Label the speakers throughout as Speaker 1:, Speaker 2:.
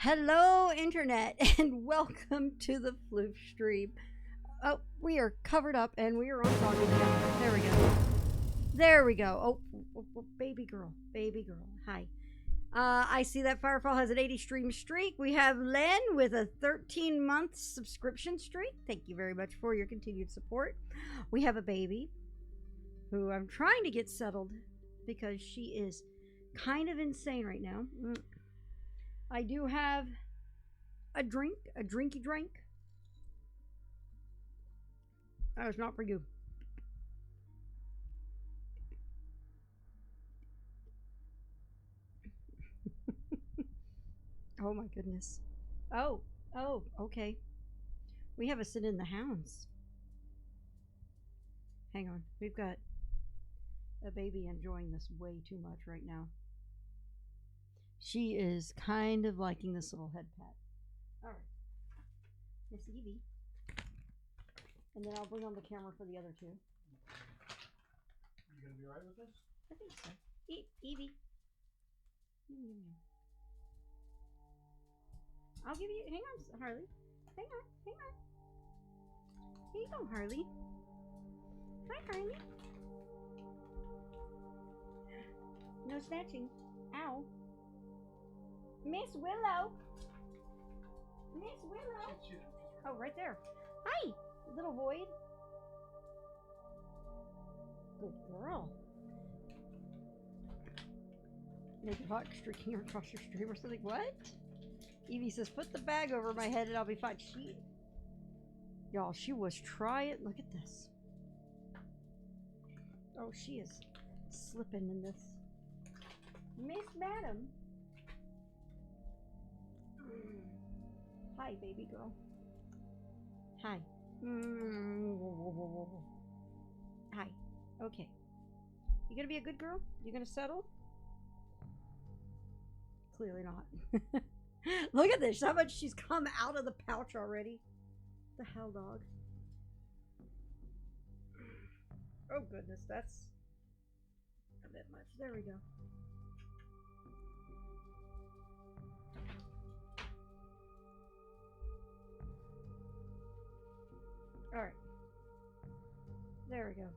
Speaker 1: Hello, Internet, and welcome to the Floof stream. Oh, we are covered up and we are on talking again. There we go. There we go. Baby girl. Baby girl. Hi. I see that Firefall has an 80 stream streak. We have Len with a 13-month subscription streak. Thank you very much for your continued support. We have a baby who I'm trying to get settled because she is kind of insane right now. I do have a drinky drink. That is not for you. Oh my goodness. Oh, okay. We have a sit in the hounds. Hang on, we've got a baby enjoying this way too much right now. She is kind of liking this little head pat. Alright. Miss Evie. And then I'll bring on the camera for the other two.
Speaker 2: You gonna be alright with this?
Speaker 1: I think so. Evie. I'll give you. Hang on, Harley. Hang on. Here you go, Harley. Hi, Harley. No snatching. Ow. Miss Willow. Miss Willow. Oh, right there. Hi, little void. Good girl. Make it hot streaking her across your stream or something. What? Evie says, put the bag over my head and I'll be fine. Y'all, she was trying. Look at this. Oh, she is slipping in this. Miss Madam. Hi, baby girl. Hi. Hi. Okay. You gonna be a good girl? You gonna settle? Clearly not. Look at this. How much she's come out of the pouch already. The hell, dog. Oh, goodness. That's a bit much. There we go. Alright. There we go.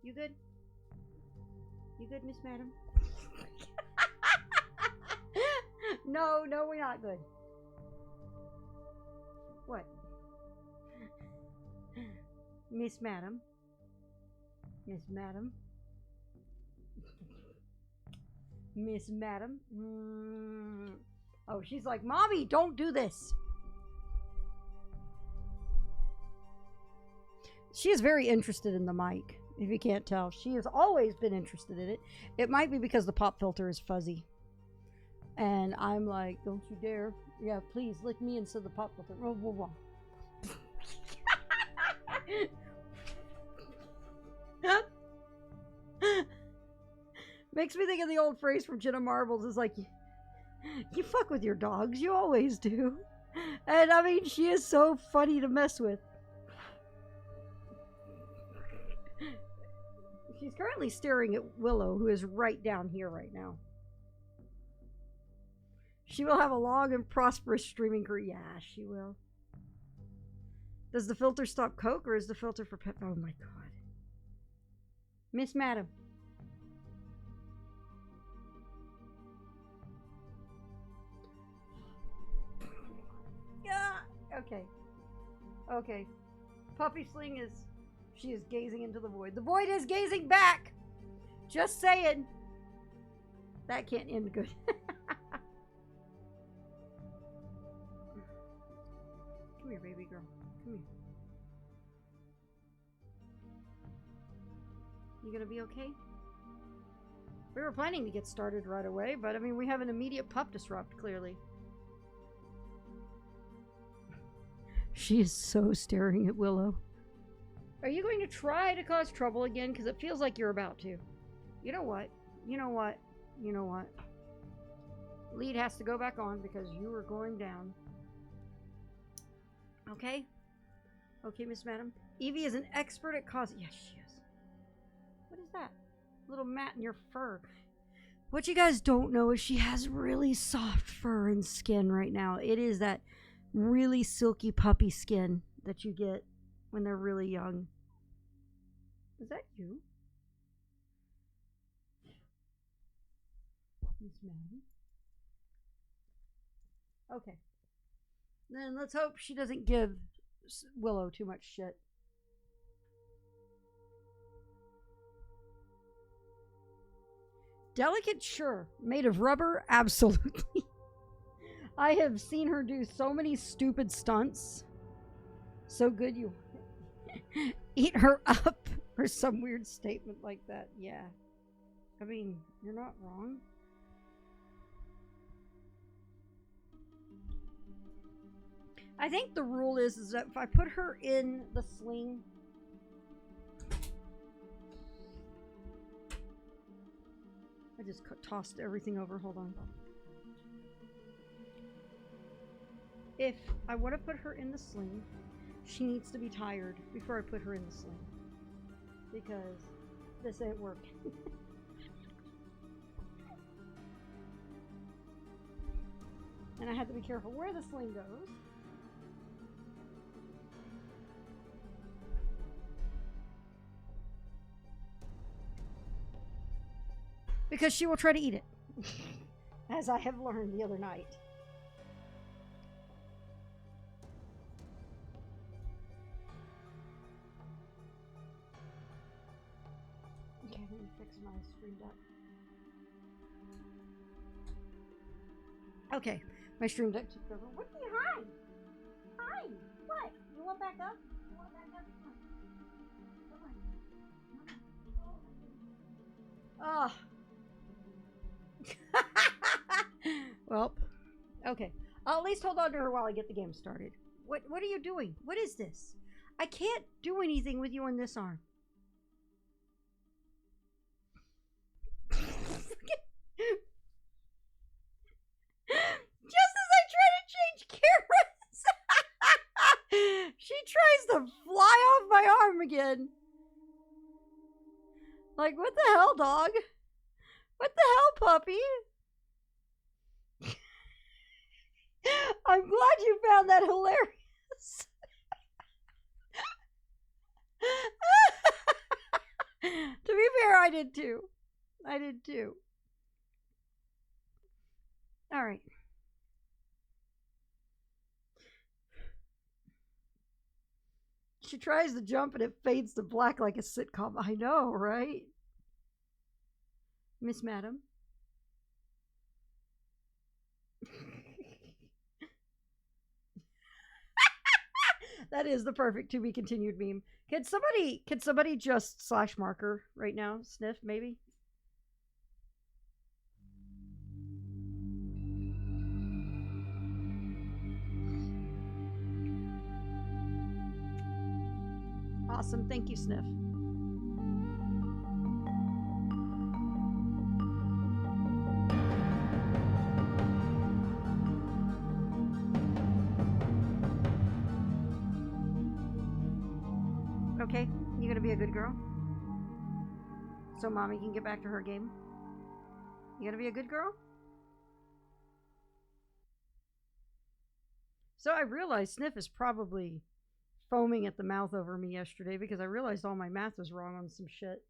Speaker 1: You good? You good, Miss Madam? No, we're not good. What? Miss Madam? Miss Madam? Miss Madam? Oh, she's like, Mommy, don't do this. She is very interested in the mic, if you can't tell. She has always been interested in it. It might be because the pop filter is fuzzy. And I'm like, don't you dare. Yeah, please, lick me instead of the pop filter. Whoa, whoa, whoa. Makes me think of the old phrase from Jenna Marbles. It's like, you fuck with your dogs. You always do. And I mean, she is so funny to mess with. She's currently staring at Willow, who is right down here right now. She will have a long and prosperous streaming career. Yeah, she will. Does the filter stop Coke or is the filter for pep? Oh my god. Miss Madam. Yeah. Okay. Okay. Puppy Sling is... She is gazing into the void. The void is gazing back! Just saying. That can't end good. Come here, baby girl. Come here. You gonna be okay? We were planning to get started right away, but I mean, we have an immediate pup disrupt, clearly. She is so staring at Willow. Are you going to try to cause trouble again? Because it feels like you're about to. You know what? You know what? You know what? Lead has to go back on because you are going down. Okay? Okay, Miss Madam. Evie is an expert at causing... Yes, she is. What is that? A little mat in your fur. What you guys don't know is she has really soft fur and skin right now. It is that really silky puppy skin that you get when they're really young. Is that you? Miss Madden? Okay. Then let's hope she doesn't give Willow too much shit. Delicate, sure. Made of rubber, absolutely. I have seen her do so many stupid stunts. So good you eat her up, or some weird statement like that. Yeah. I mean, you're not wrong. I think the rule is that if I put her in the sling, I just tossed everything over. Hold on. If I want to put her in the sling, she needs to be tired before I put her in the sling. Because this ain't working. And I have to be careful where the sling goes. Because she will try to eat it. As I have learned the other night. Okay, let me fix my stream deck. Okay, my stream deck took over. What do you hide? Hide? What? You want back up? You want back up? Come on. Oh. Well, okay. I'll at least hold on to her while I get the game started. What are you doing? What is this? I can't do anything with you on this arm. Just as I try to change cameras, she tries to fly off my arm again. Like, what the hell, dog? What the hell, puppy? I'm glad you found that hilarious. To be fair, I did too. All right. She tries to jump and it fades to black like a sitcom. I know, right? Miss Madam. That is the perfect to be continued meme. Can somebody just slash marker right now? Sniff, maybe? Awesome. Thank you, Sniff. Okay, you gonna be a good girl? So mommy can get back to her game? You gonna be a good girl? So I realized Sniff is probably foaming at the mouth over me yesterday because I realized all my math was wrong on some shit.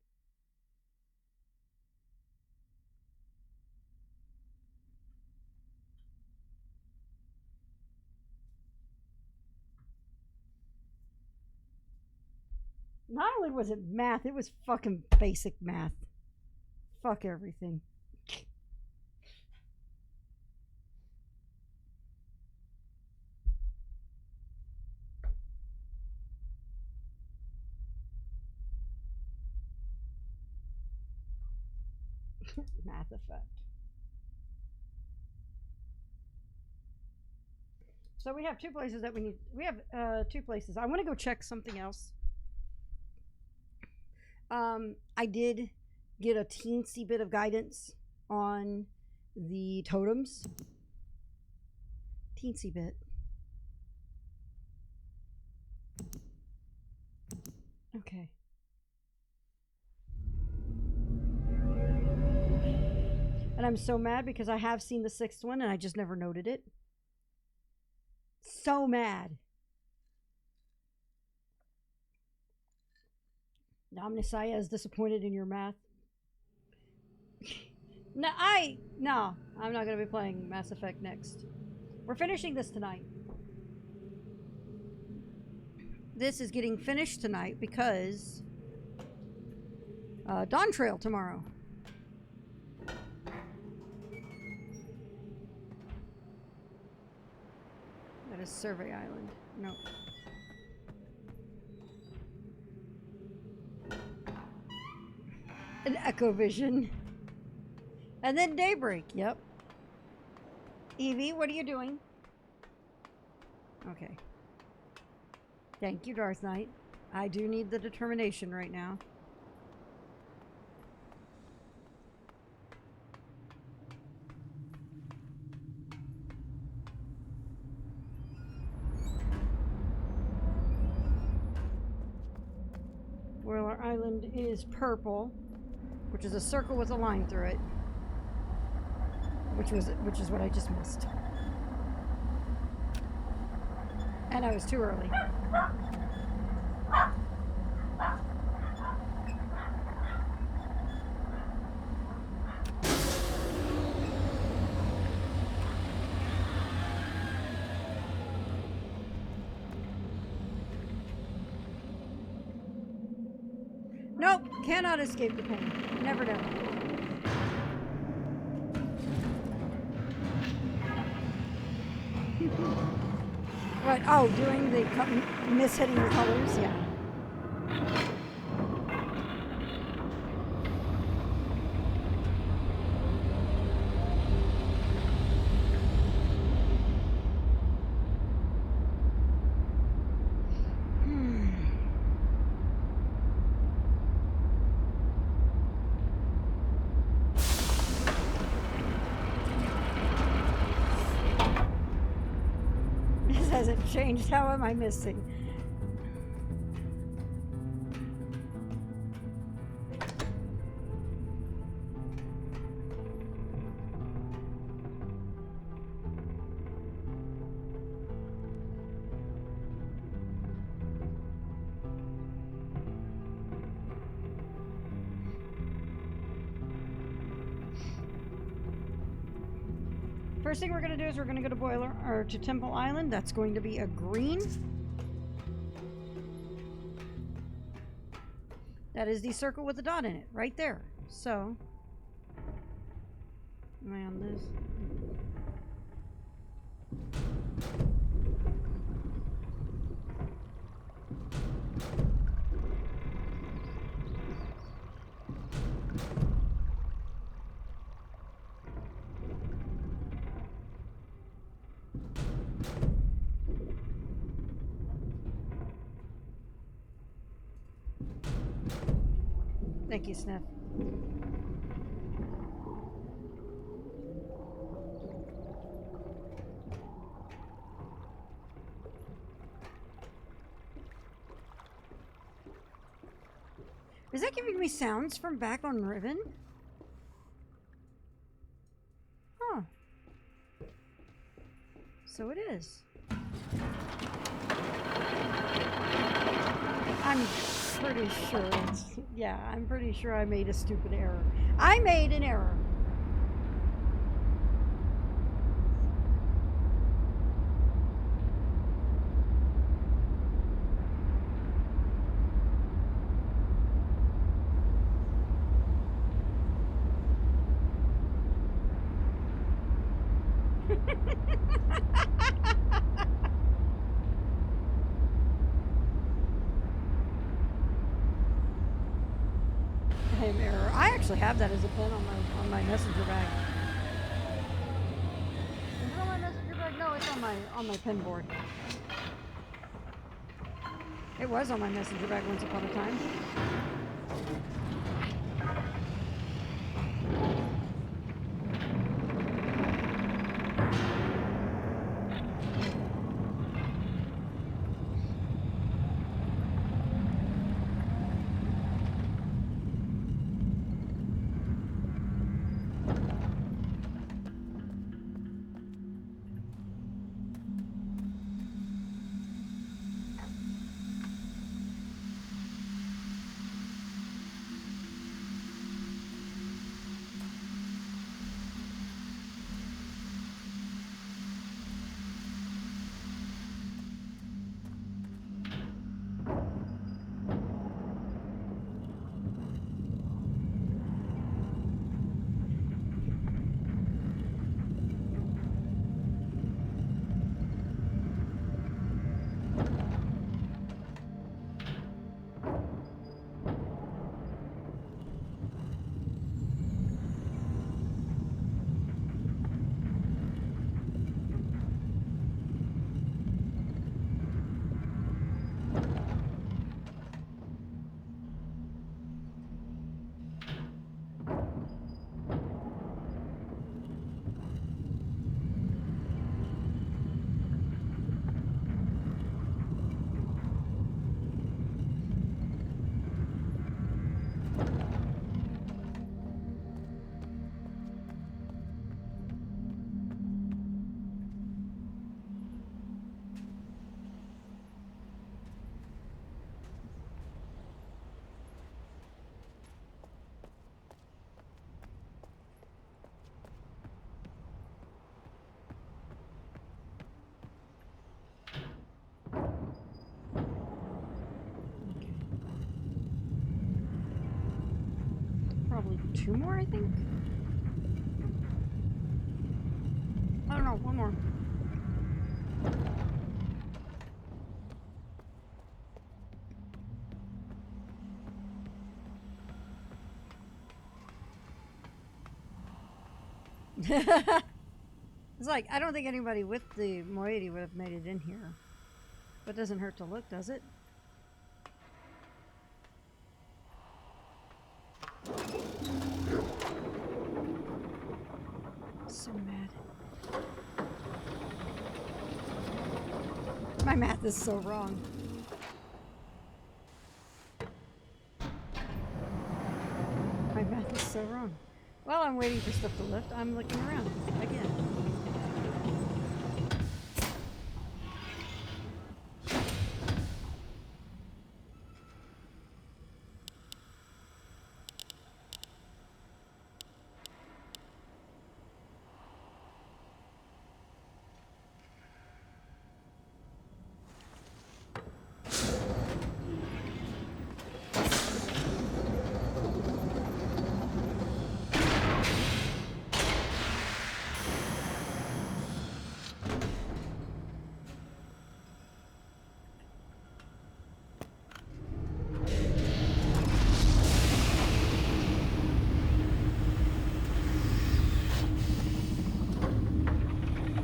Speaker 1: Not only was it math, it was fucking basic math. Fuck everything. Math effect. So we have two places that we need. We have two places. I want to go check something else. I did get a teensy bit of guidance on the totems. Teensy bit. Okay. And I'm so mad because I have seen the 6th one and I just never noted it. So mad. Namnesaya is disappointed in your math. No, I'm not going to be playing Mass Effect next. We're finishing this tonight. This is getting finished tonight because Dawn Trail tomorrow. That is Survey Island. Nope. An Echo Vision. And then Daybreak. Yep. Evie, what are you doing? Okay. Thank you, Darth Knight. I do need the determination right now. Boiler Island is purple, which is a circle with a line through it. Which is what I just missed. And I was too early. Nope, cannot escape the pain. Never know. What? Oh, doing the mishitting the colors? Yeah. Hasn't changed. How am I missing? First thing we're going to do is we're going to go to Boiler or to Temple Island. That's going to be a green. That is the circle with the dot in it, right there. So, am I on this? Thank you, Sniff. Is that giving me sounds from back on Riven? Huh. So it is. I'm pretty sure it's... Yeah, I'm pretty sure I made a stupid error. I made an error. Error. I actually have that as a pin on my messenger bag. Is it on my messenger bag? No, it's on my pin board. It was on my messenger bag once upon a time. 2 more, I think? I don't know, 1 more. It's like, I don't think anybody with the moiety would have made it in here. But it doesn't hurt to look, does it? So mad. My math is so wrong. My math is so wrong. While I'm waiting for stuff to lift, I'm looking around again.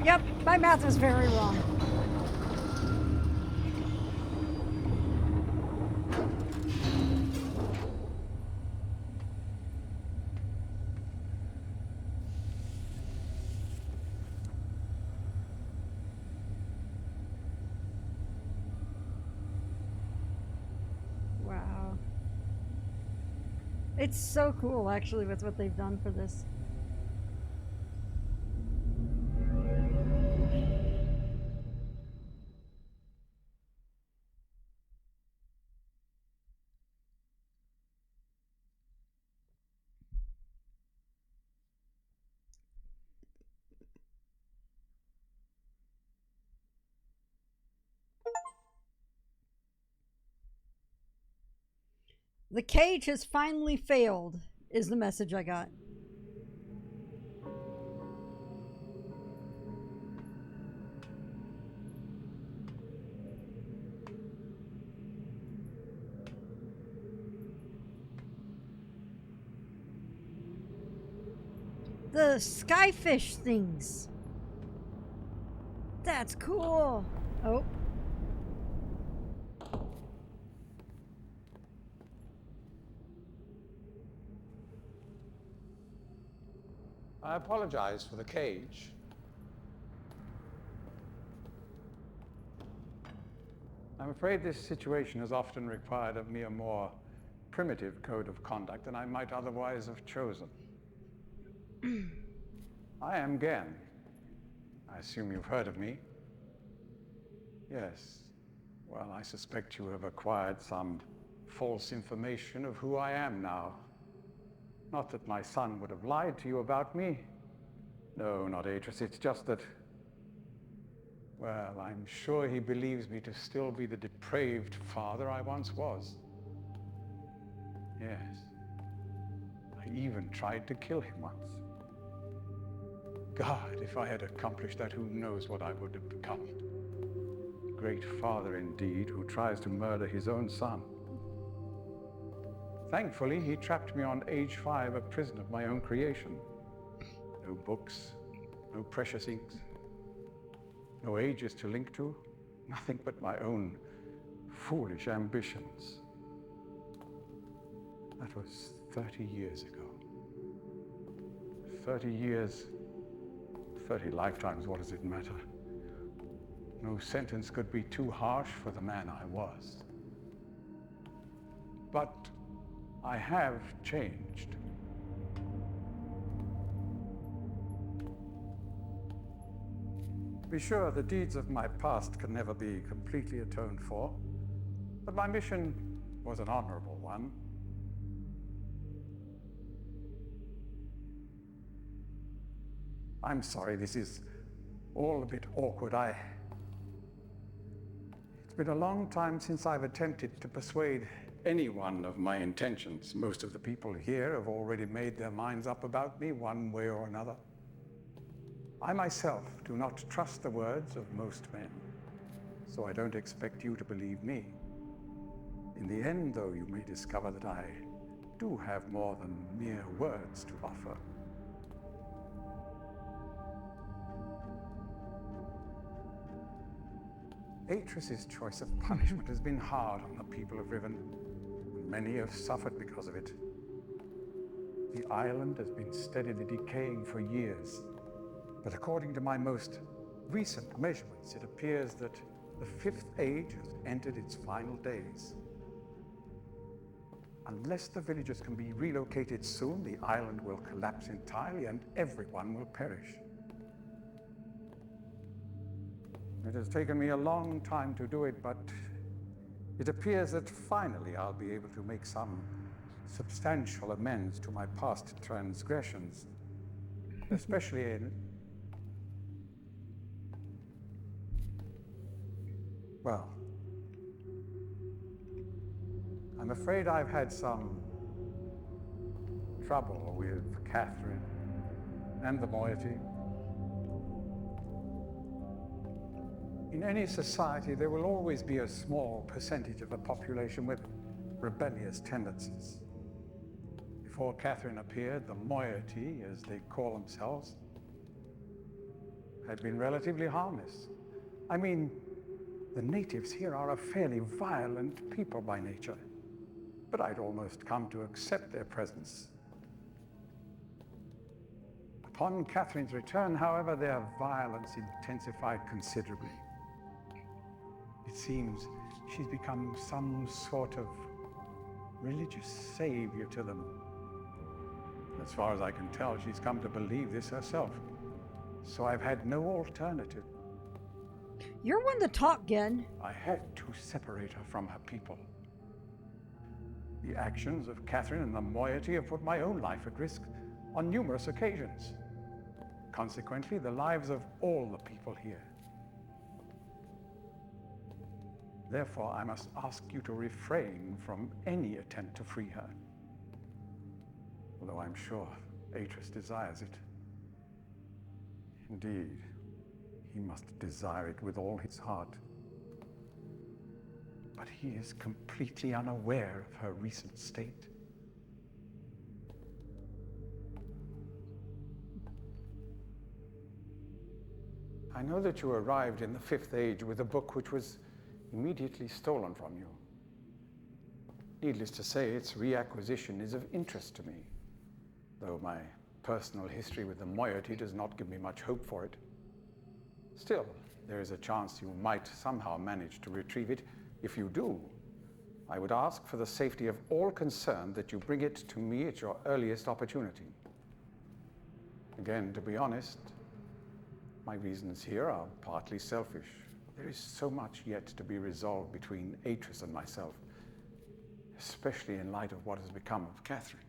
Speaker 1: Yep, my math was very wrong. Wow. It's so cool, actually, with what they've done for this. The cage has finally failed, is the message I got. The skyfish things. That's cool. Oh.
Speaker 2: I apologize for the cage. I'm afraid this situation has often required of me a more primitive code of conduct than I might otherwise have chosen. I am Gen. I assume you've heard of me. Yes. Well, I suspect you have acquired some false information of who I am now. Not that my son would have lied to you about me. No, not Atris. It's just that, well, I'm sure he believes me to still be the depraved father I once was. Yes. I even tried to kill him once. God, if I had accomplished that, who knows what I would have become. Great father indeed, who tries to murder his own son. Thankfully, he trapped me on age 5, a prison of my own creation. No books, no precious inks, no ages to link to, nothing but my own foolish ambitions. That was 30 years ago. 30 years, 30 lifetimes, what does it matter? No sentence could be too harsh for the man I was. But I have changed. Be sure the deeds of my past can never be completely atoned for, but my mission was an honorable one. I'm sorry, this is all a bit awkward. It's been a long time since I've attempted to persuade any one of my intentions. Most of the people here have already made their minds up about me one way or another. I myself do not trust the words of most men, so I don't expect you to believe me. In the end, though, you may discover that I do have more than mere words to offer. Atris's choice of punishment has been hard on the people of Riven. Many have suffered because of it. The island has been steadily decaying for years, but according to my most recent measurements, it appears that the Fifth Age has entered its final days. Unless the villagers can be relocated soon, the island will collapse entirely and everyone will perish. It has taken me a long time to do it, but it appears that finally I'll be able to make some substantial amends to my past transgressions, especially in... Well, I'm afraid I've had some trouble with Catherine and the moiety. In any society, there will always be a small percentage of the population with rebellious tendencies. Before Catherine appeared, the moiety, as they call themselves, had been relatively harmless. I mean, the natives here are a fairly violent people by nature, but I'd almost come to accept their presence. Upon Catherine's return, however, their violence intensified considerably. It seems she's become some sort of religious savior to them. As far as I can tell, she's come to believe this herself. So I've had no alternative.
Speaker 1: You're one to talk, Gen.
Speaker 2: I had to separate her from her people. The actions of Catherine and the moiety have put my own life at risk on numerous occasions. Consequently, the lives of all the people here. Therefore, I must ask you to refrain from any attempt to free her. Although I'm sure Atris desires it. Indeed, he must desire it with all his heart. But he is completely unaware of her recent state. I know that you arrived in the Fifth Age with a book which was immediately stolen from you. Needless to say, its reacquisition is of interest to me, though my personal history with the moiety does not give me much hope for it. Still, there is a chance you might somehow manage to retrieve it. If you do, I would ask for the safety of all concerned that you bring it to me at your earliest opportunity. Again, to be honest, my reasons here are partly selfish. There is so much yet to be resolved between Atris and myself, especially in light of what has become of Catherine.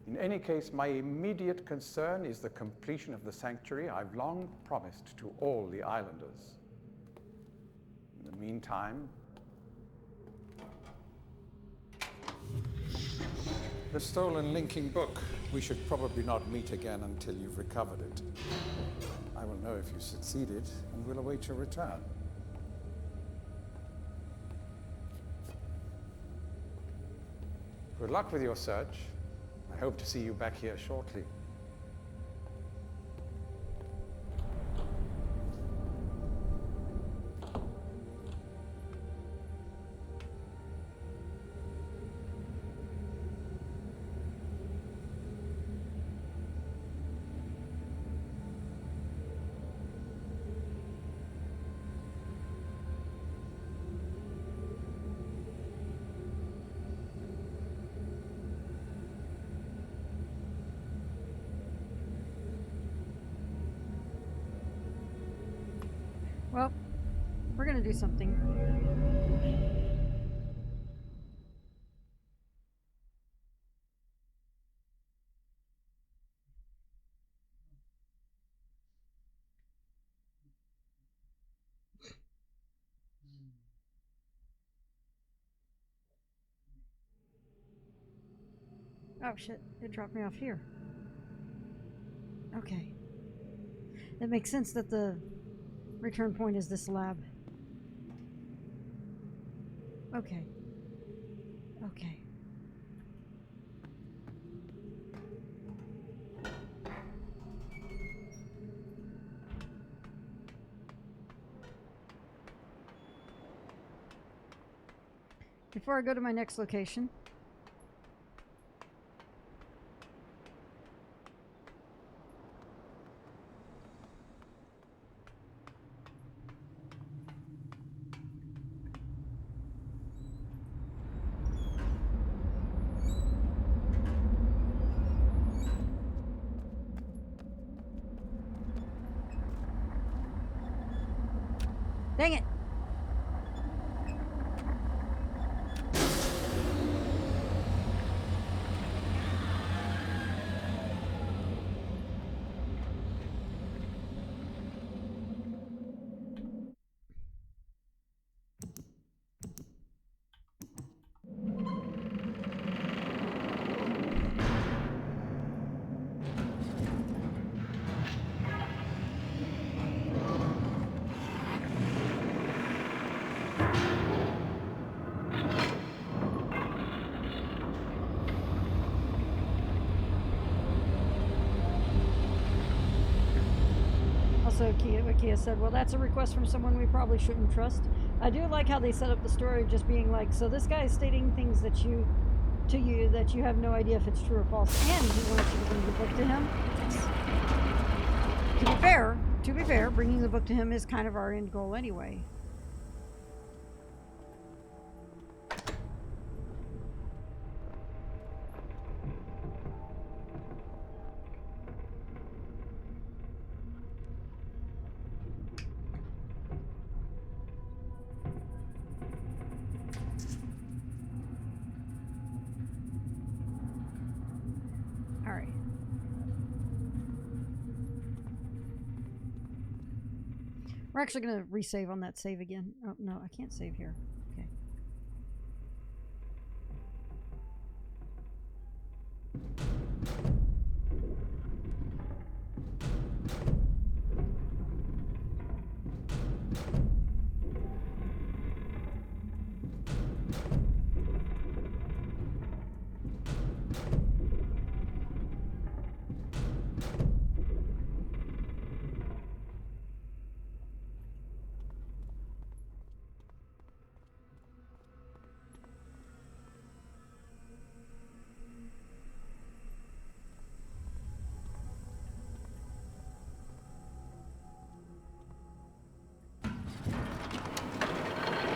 Speaker 2: In any case, my immediate concern is the completion of the sanctuary I've long promised to all the islanders. In the meantime, the stolen linking book. We should probably not meet again until you've recovered it. I will know if you succeeded, and will await your return. Good luck with your search. I hope to see you back here shortly.
Speaker 1: Well, we're gonna do something. Oh shit, it dropped me off here. Okay. It makes sense that the return point is this lab. Okay. Okay. Before I go to my next location, dang it! Also, Kia said, well, that's a request from someone we probably shouldn't trust. I do like how they set up the story of just being like, so this guy is stating things that you have no idea if it's true or false, and he wants you to bring the book to him. To be fair, bringing the book to him is kind of our end goal anyway. Alright. We're actually going to resave on that save again. Oh, no, I can't save here. Okay.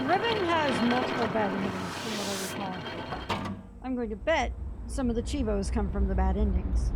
Speaker 1: Riven has multiple bad endings, from what I recall. I'm going to bet some of the Chivos come from the bad endings.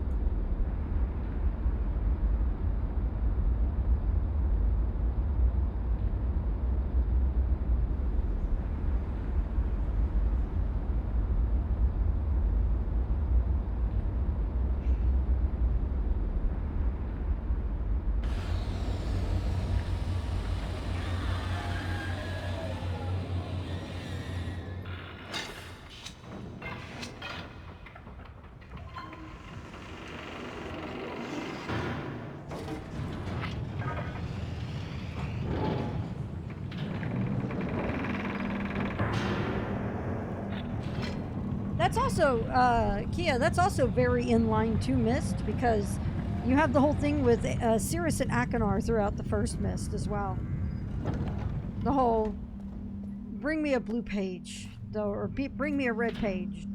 Speaker 1: That's also, Kia, that's also very in line to Mist, because you have the whole thing with Cirrus and Achenar throughout the first Mist as well. The whole, bring me a blue page, or bring me a red page.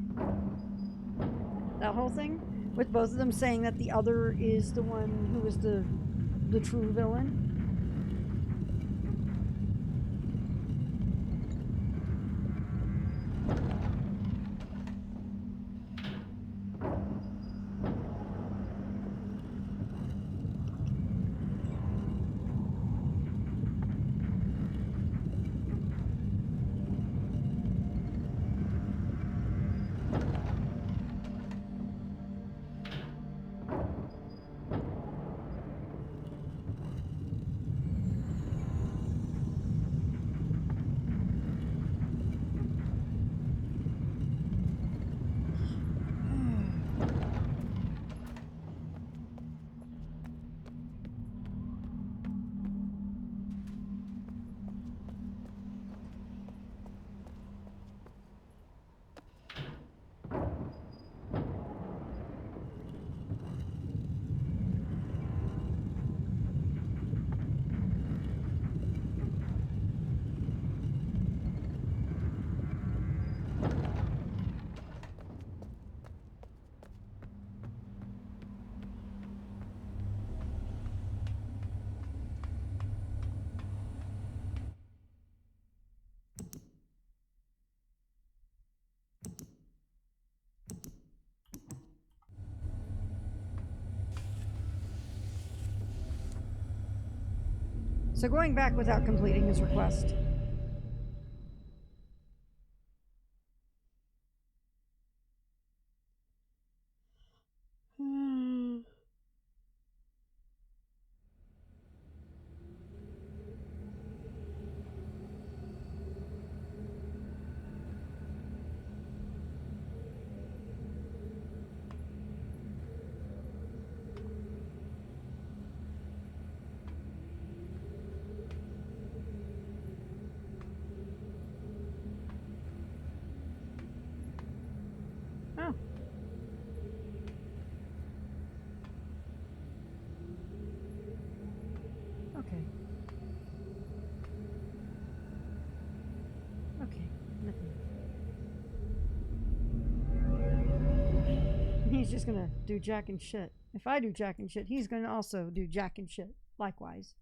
Speaker 1: That whole thing, with both of them saying that the other is the one who is the true villain. So going back without completing his request. Oh. Okay. Okay. Nothing. He's just gonna do jack and shit. If I do jack and shit, he's gonna also do jack and shit. Likewise.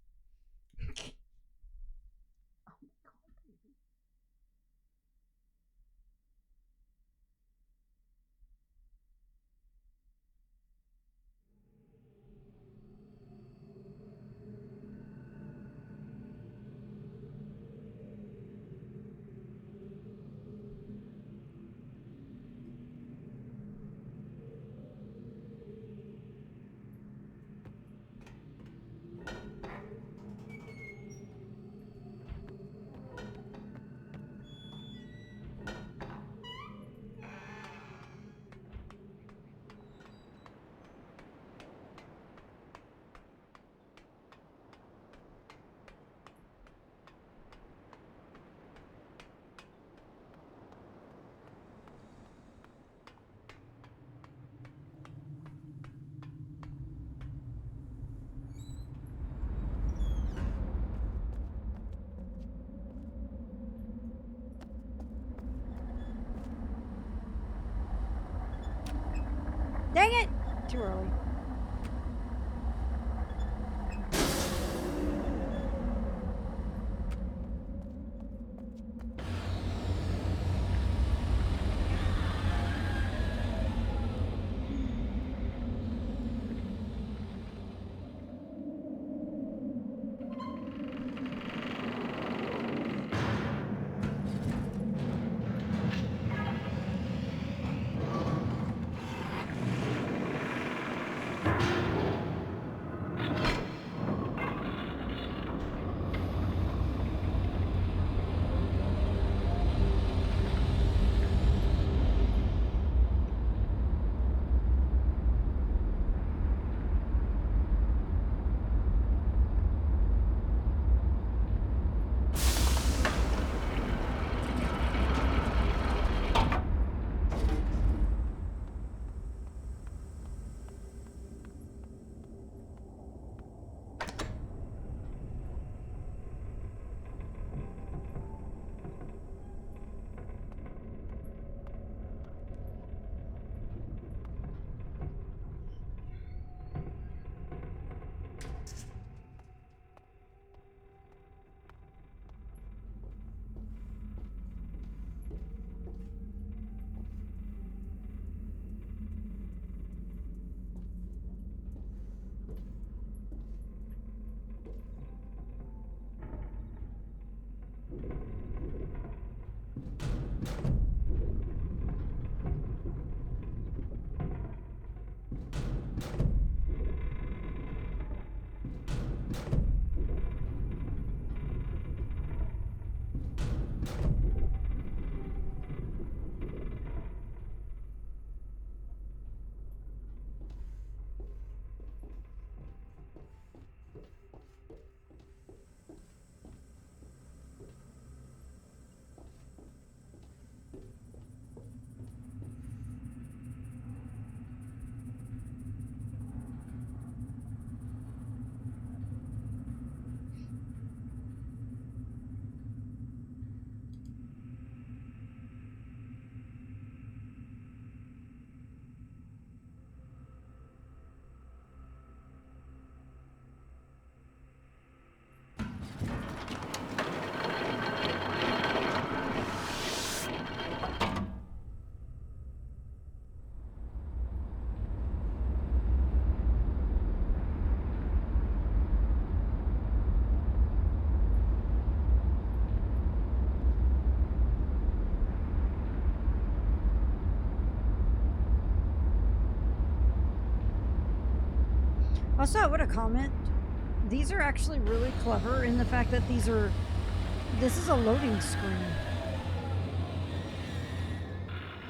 Speaker 1: Also, I would have comment. These are actually really clever in the fact that this is a loading screen.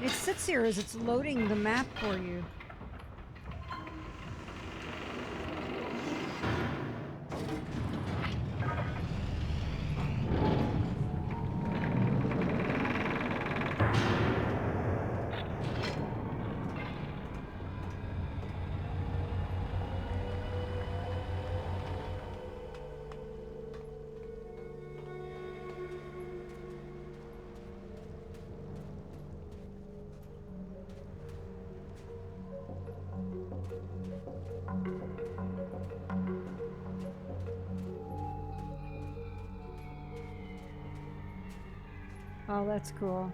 Speaker 1: It sits here as it's loading the map for you. Oh, that's cool.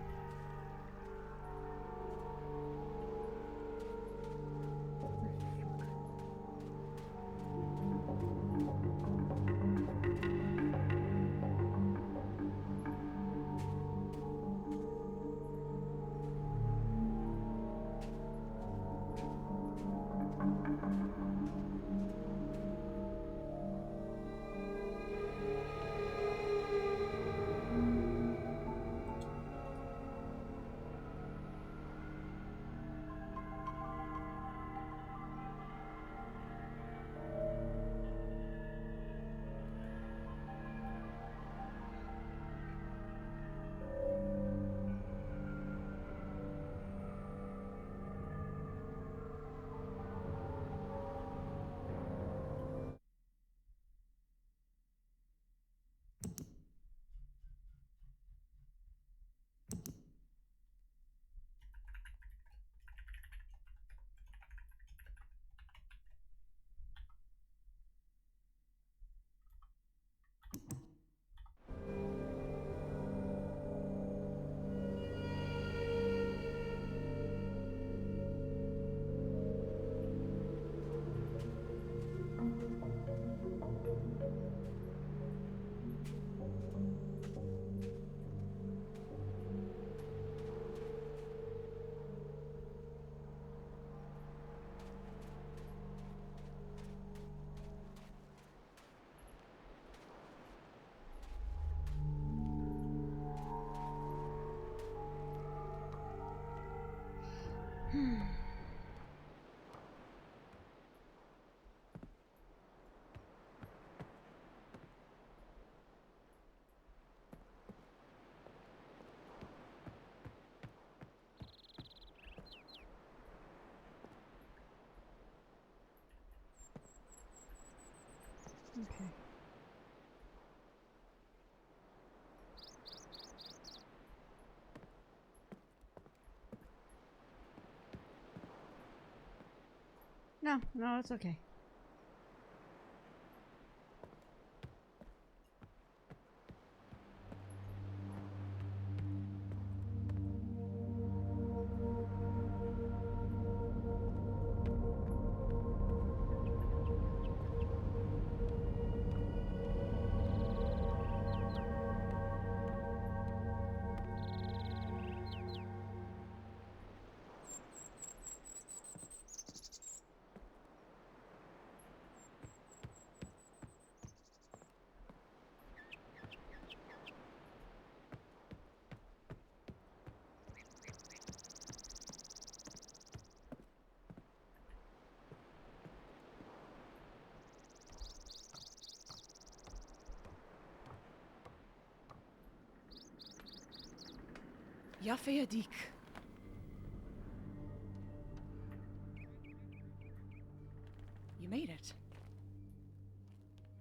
Speaker 1: Okay. No, it's okay.
Speaker 3: Yafeyadik. You made it.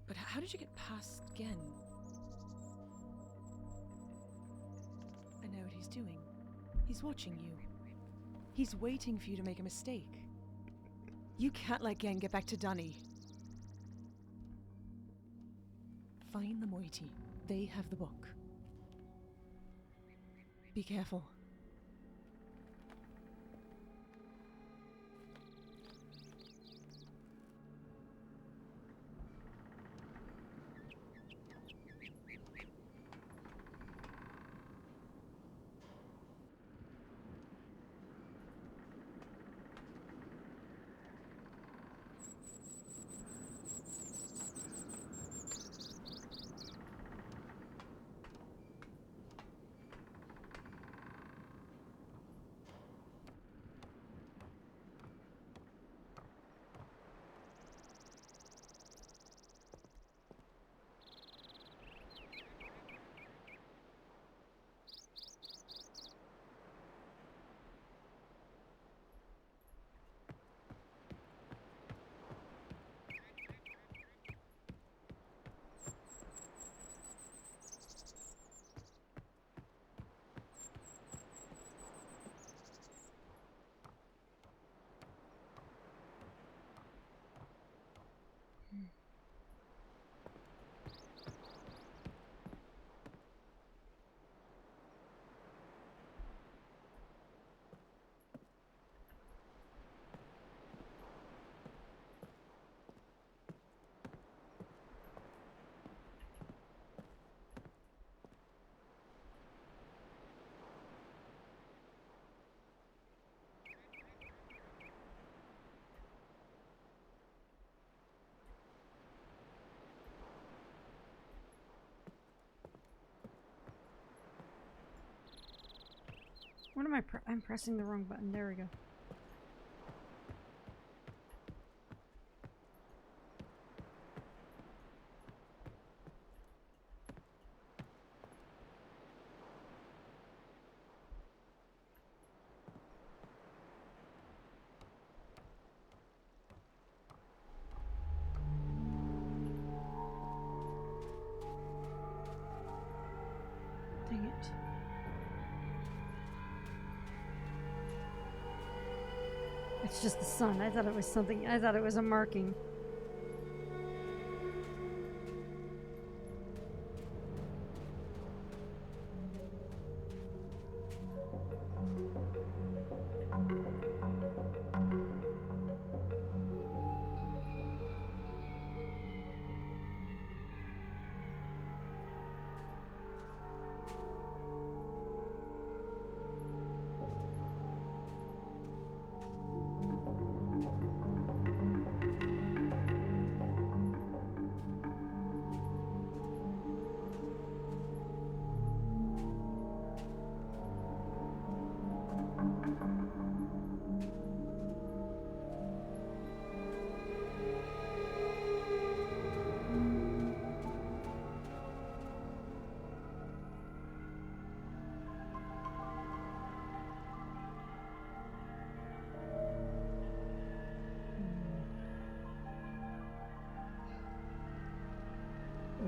Speaker 3: But how did you get past Gen? I know what he's doing. He's watching you. He's waiting for you to make a mistake. You can't let Gen get back to Dunny. Find the moiety. They have the book. Be careful.
Speaker 1: What am I I'm pressing the wrong button. There we go. Dang it. It's just the sun. I thought it was something. I thought it was a marking.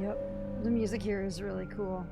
Speaker 1: Yep, the music here is really cool.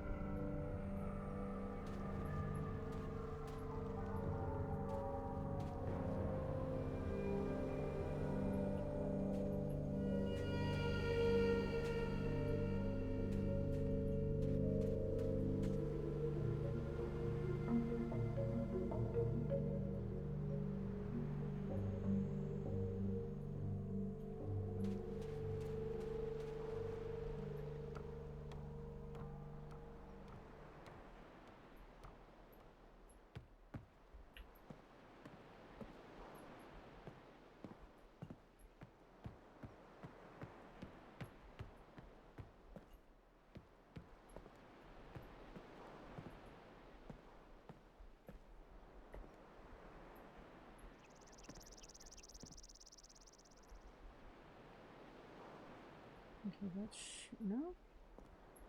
Speaker 1: Okay, that's no.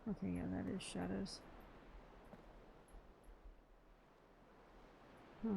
Speaker 1: Okay, yeah, that is shadows. Huh.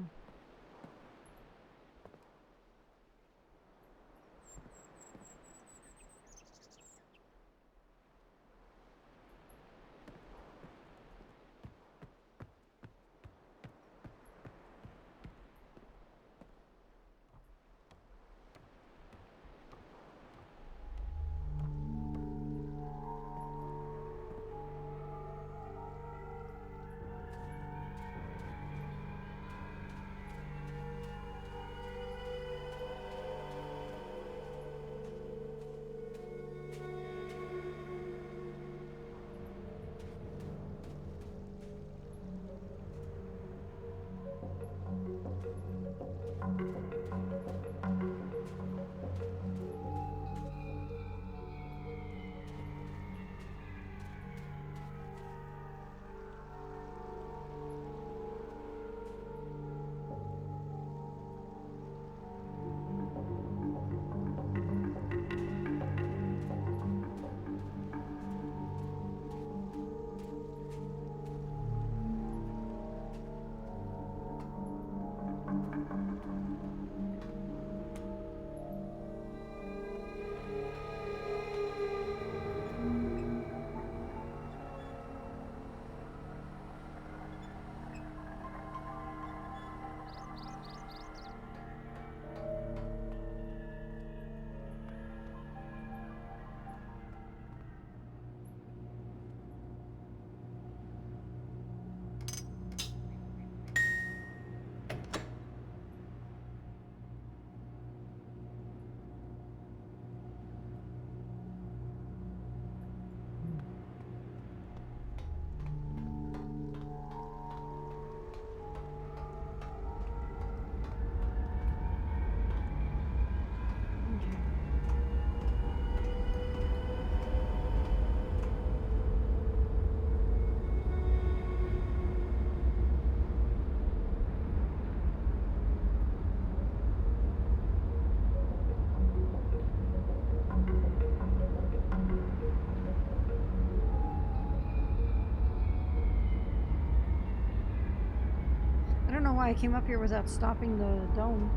Speaker 1: I came up here without stopping the dome.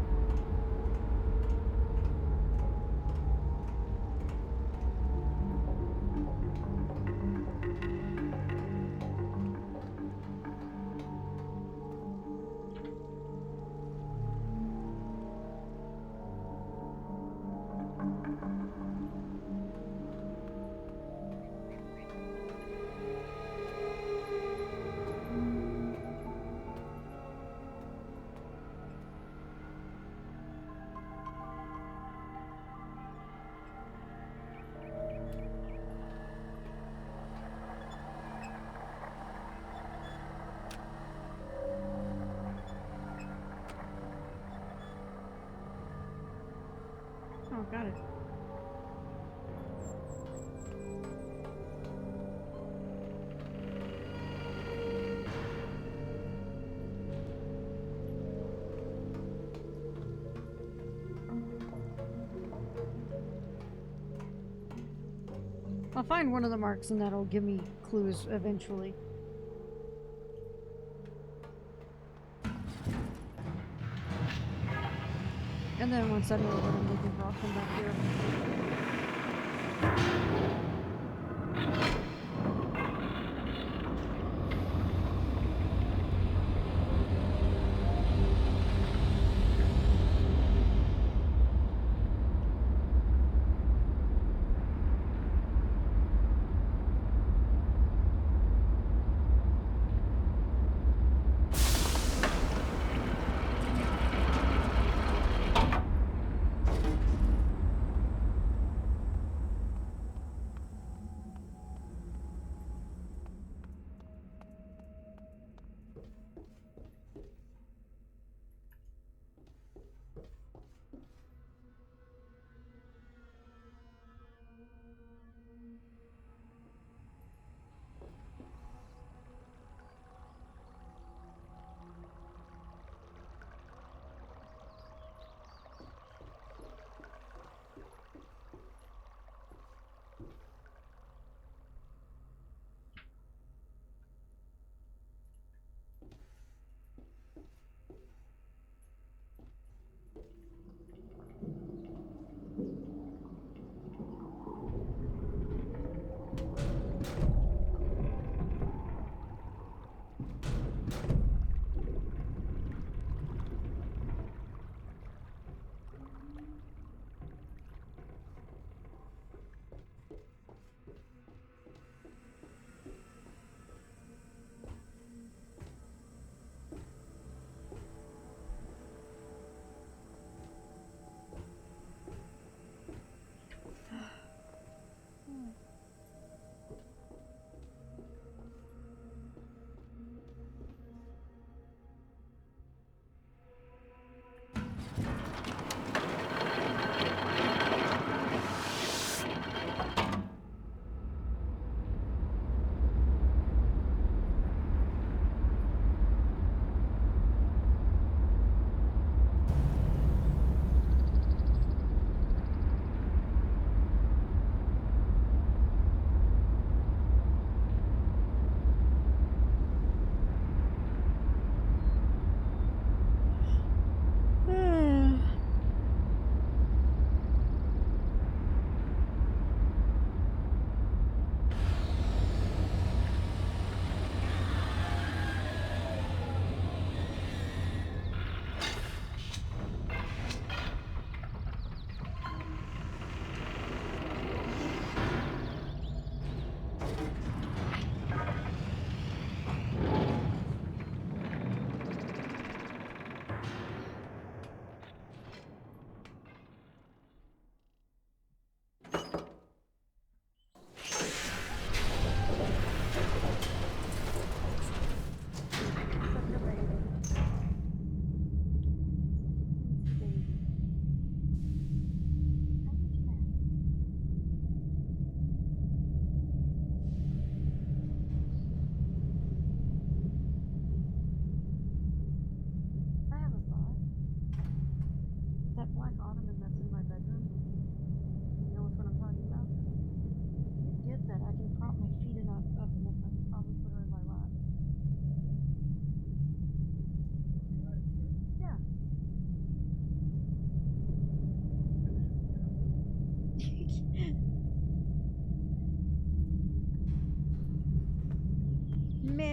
Speaker 1: Oh, got it. I'll find one of the marks and that'll give me clues eventually. And then once I know what I'm looking for, I'll come back here.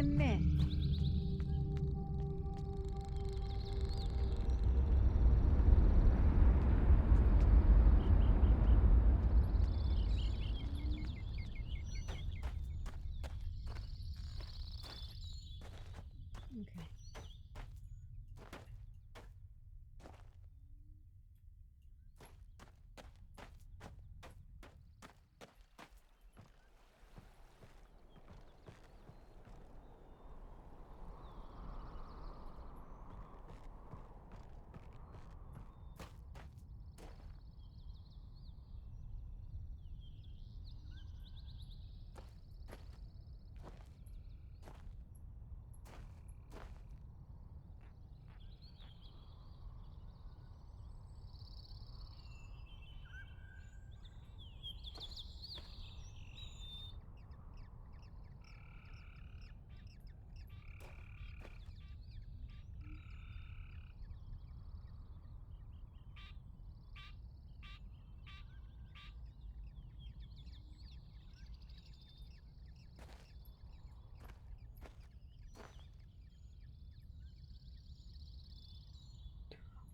Speaker 1: meh. Okay.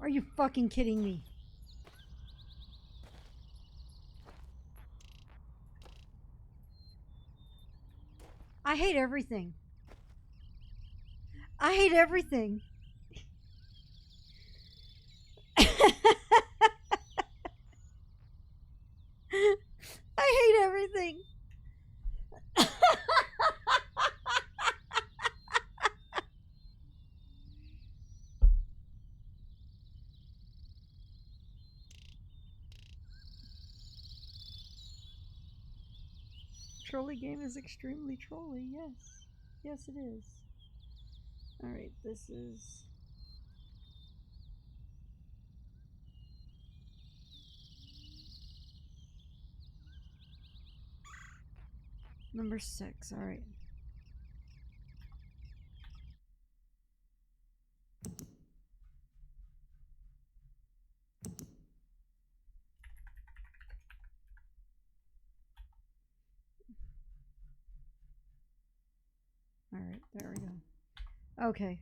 Speaker 1: Are you fucking kidding me? I hate everything. I hate everything. I hate everything. Trolley game is extremely trolly, yes. Yes, it is. Alright, this is... number 6, alright. Alright, there we go. Okay.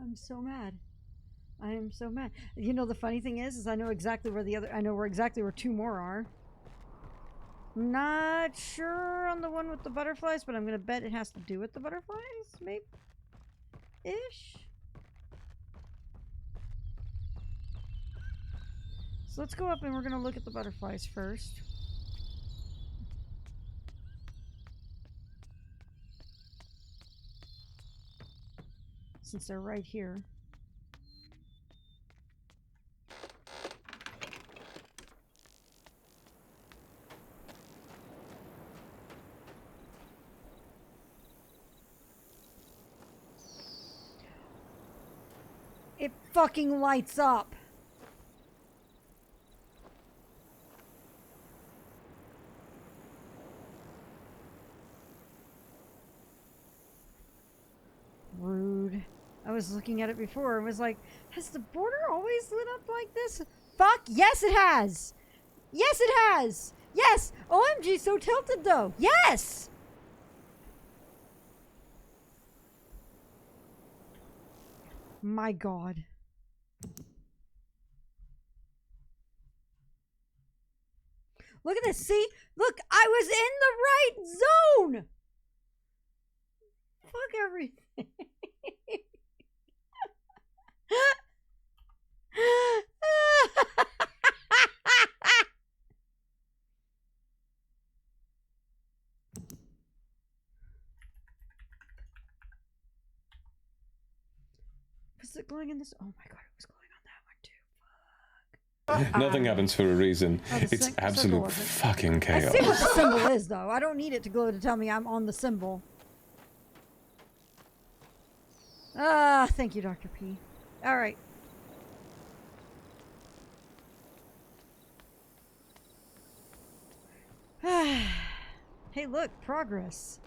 Speaker 1: I'm so mad. I am so mad. You know, the funny thing is I know exactly where exactly where 2 more are. Not sure on the one with the butterflies, but I'm gonna bet it has to do with the butterflies, maybe? Ish? So let's go up and we're gonna look at the butterflies first. Since they're right here. It fucking lights up. Rude. I was looking at it before and was like, has the border always lit up like this? Fuck, yes it has! Yes it has! Yes! OMG, so tilted though! Yes! My god. Look at this, see? Look, I was in the right zone! Fuck everything. Was it glowing in this? Oh my god, it was glowing on that one too. Fuck.
Speaker 4: Nothing happens for a reason.
Speaker 1: Oh,
Speaker 4: It's absolute fucking
Speaker 1: I
Speaker 4: chaos.
Speaker 1: see what the symbol is, though. I don't need it to glow to tell me I'm on the symbol. Ah, thank you, Dr. P. All right. Hey, look, progress.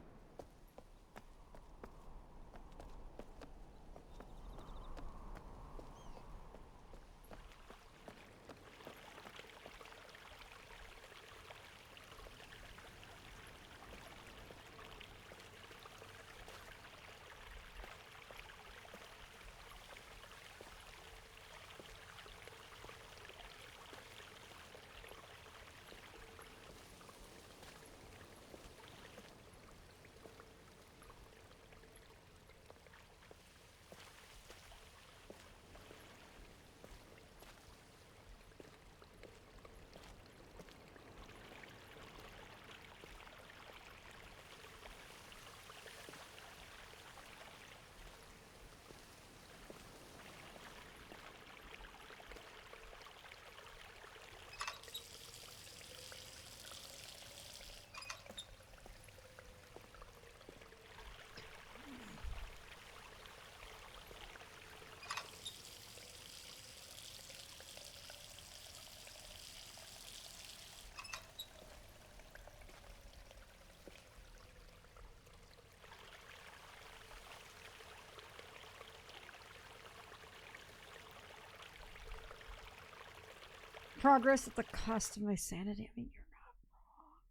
Speaker 1: Progress at the cost of my sanity. I mean, you're not wrong.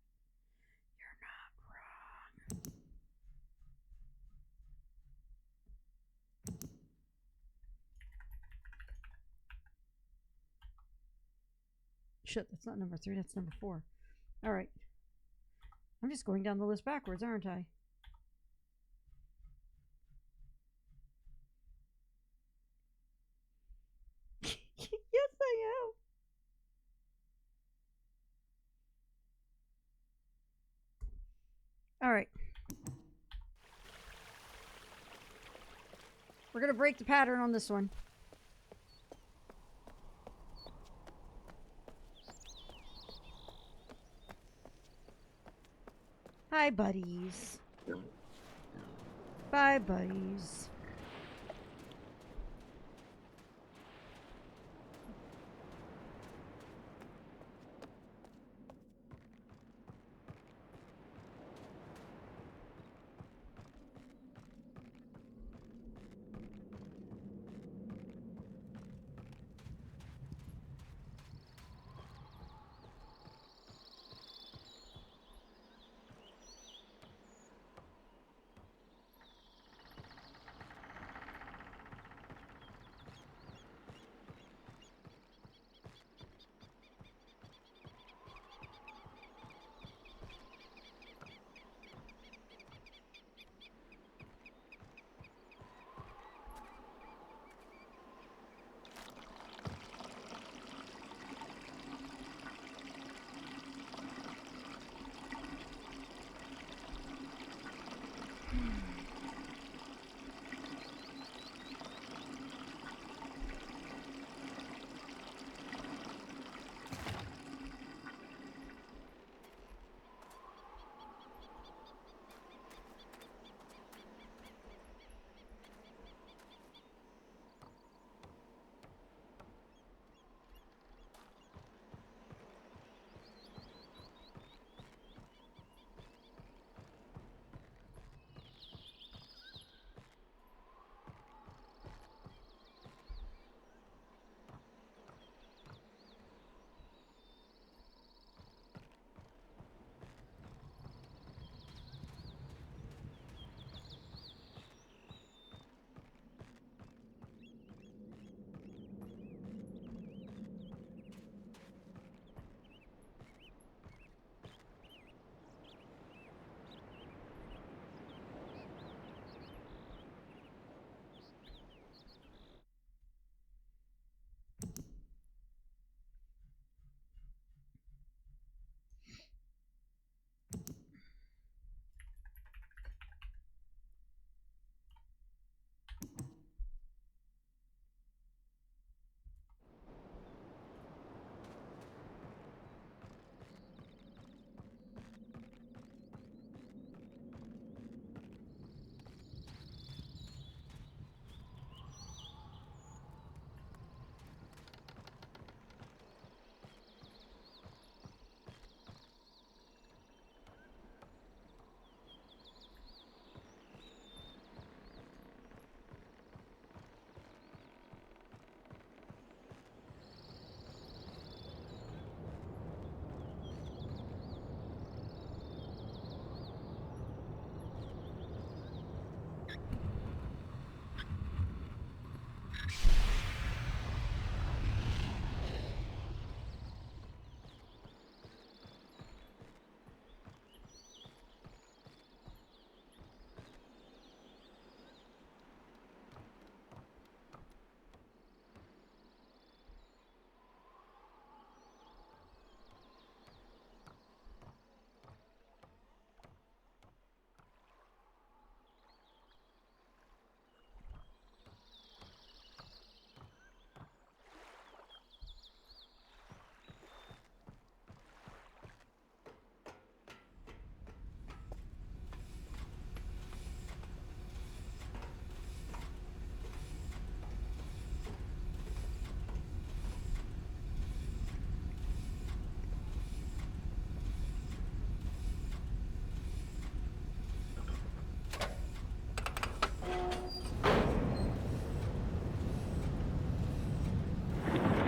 Speaker 1: You're not wrong. Shit, that's not number 3, that's number 4. All right. I'm just going down the list backwards, aren't I? Yes, I am. All right. We're going to break the pattern on this one. Hi, buddies. Bye, buddies.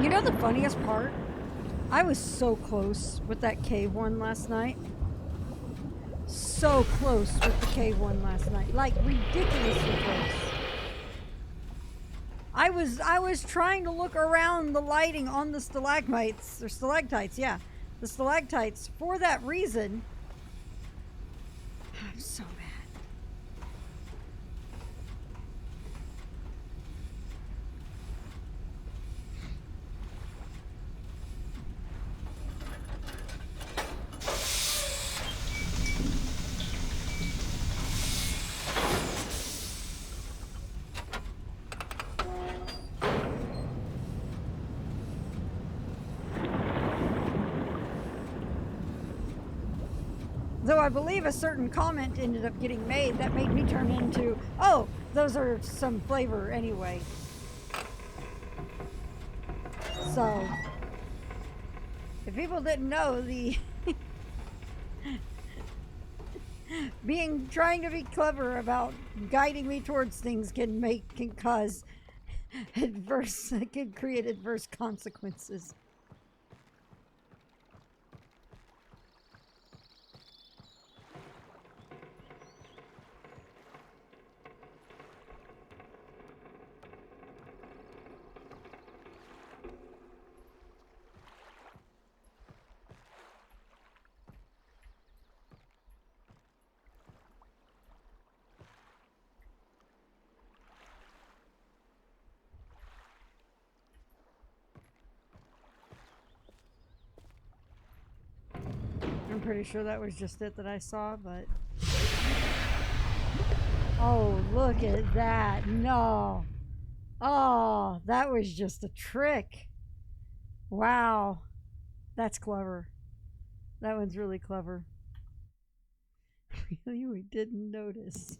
Speaker 1: You know the funniest part? I was so close with that cave one last night. So close with the cave one last night. Like, ridiculously close. I was trying to look around the lighting on the stalagmites, or stalactites, yeah. The stalactites for that reason. I'm so mad. Though I believe a certain comment ended up getting made that made me turn into, oh, those are some flavor anyway. So, if people didn't know, the trying to be clever about guiding me towards things can cause can create adverse consequences. I'm pretty sure that was just it that I saw, but... Oh, look at that. No. Oh, that was just a trick. Wow. That's clever. That one's really clever. Really, we didn't notice.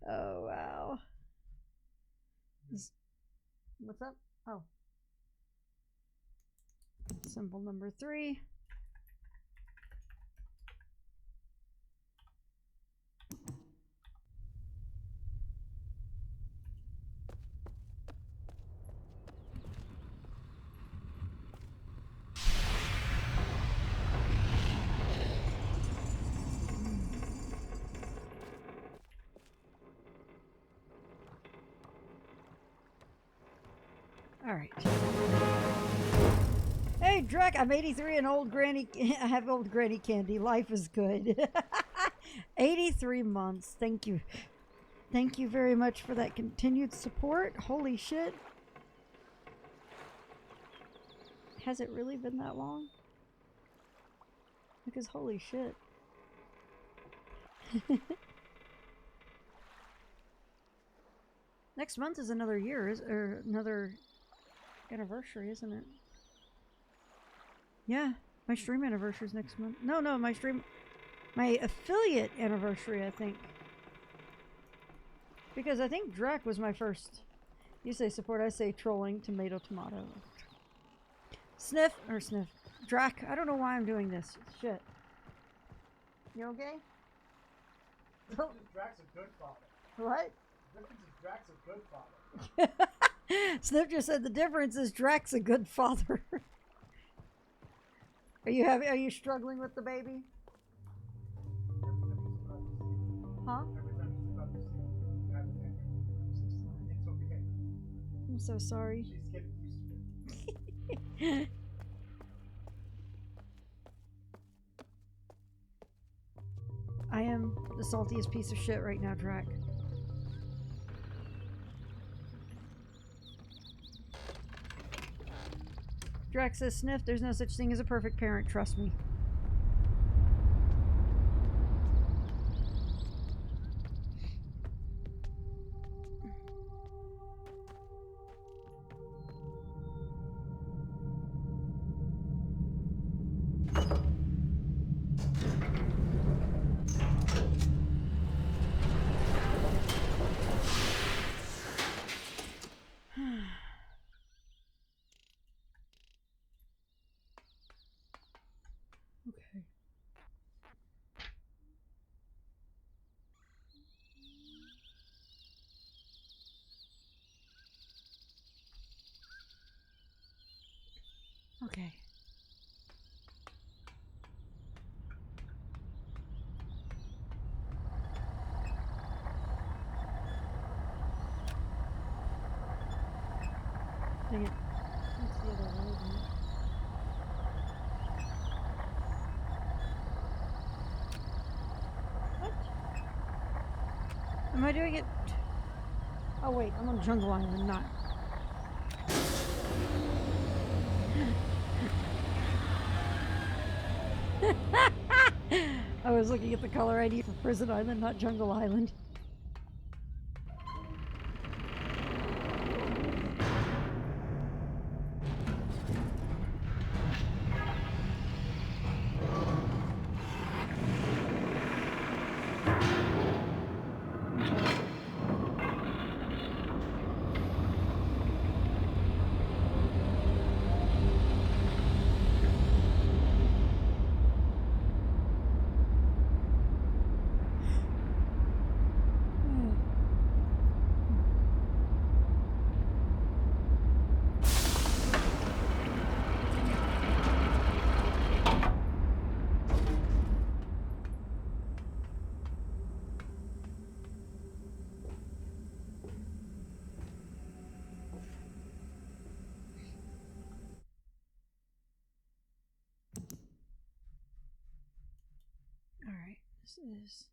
Speaker 1: Oh, wow. What's up? Oh. Symbol number 3. All right. Hey, Drek, I'm 83 and old granny. I have old granny candy. Life is good. 83 months. Thank you. Thank you very much for that continued support. Holy shit. Has it really been that long? Because holy shit. Next month is another year, or another anniversary, isn't it? Yeah, my stream anniversary is next month. No, my affiliate anniversary, I think. Because I think Drek was my first. You say support, I say trolling, tomato, tomato. Sniff. Drek, I don't know why I'm doing this. Shit. You okay?
Speaker 5: Drak's a good father.
Speaker 1: What?
Speaker 5: The difference is Drak's a good father.
Speaker 1: Sniff just said the difference is Drak's a good father. Are you struggling with the baby? Huh?
Speaker 5: It's okay.
Speaker 1: I'm so sorry.
Speaker 5: She's getting used to it.
Speaker 1: I am the saltiest piece of shit right now, Drak. Drak says, Sniff, there's no such thing as a perfect parent, trust me. Okay. Okay. Dang it. That's the other road, isn't it? What? Am I doing it? Oh wait, I'm on Jungle Island, not. I was looking at the color ID for Prison Island, not Jungle Island. Alright, this is.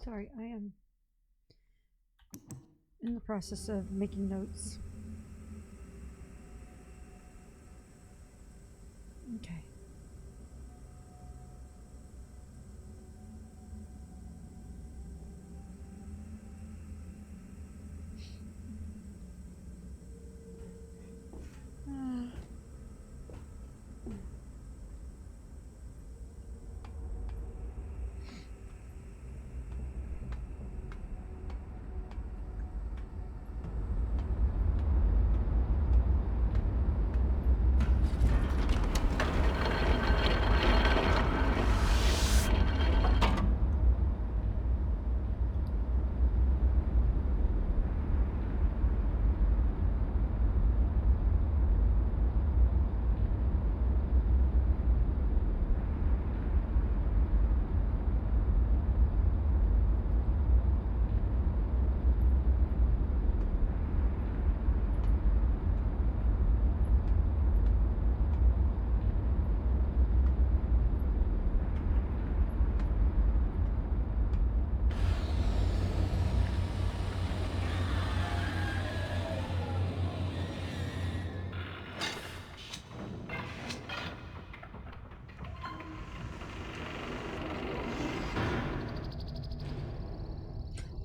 Speaker 1: Sorry, I am in the process of making notes. Okay.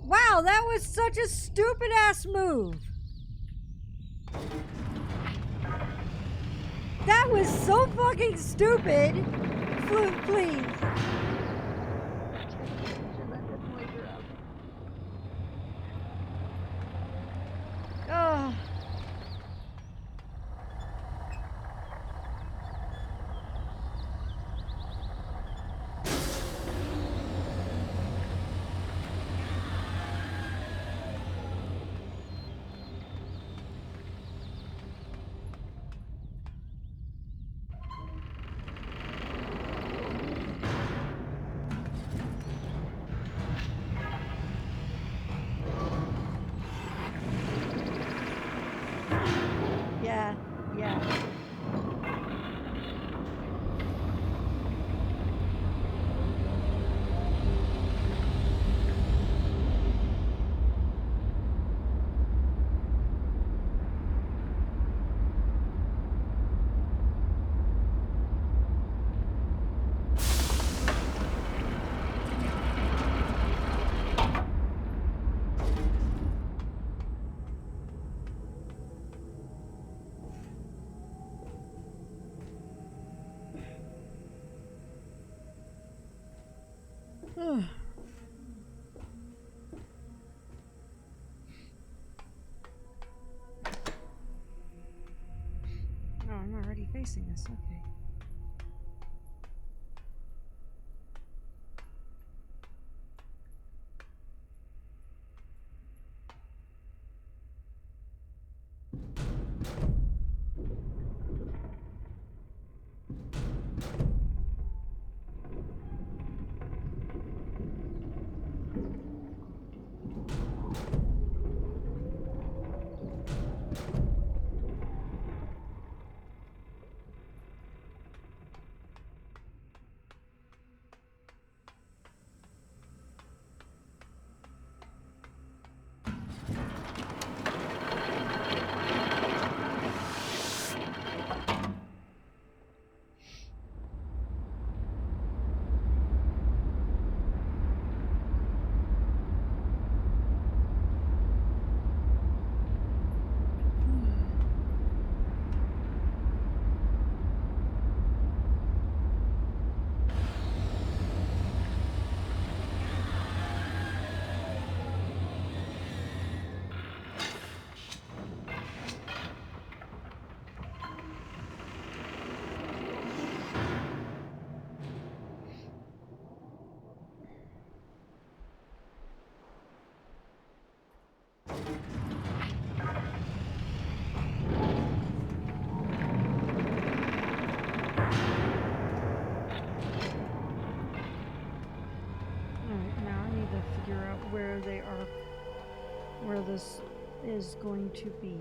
Speaker 1: Wow, that was such a stupid ass move. That was so fucking stupid. Flute, please. Oh. Oh, I'm already facing this. Okay. Alright, now I need to figure out where they are, where this is going to be.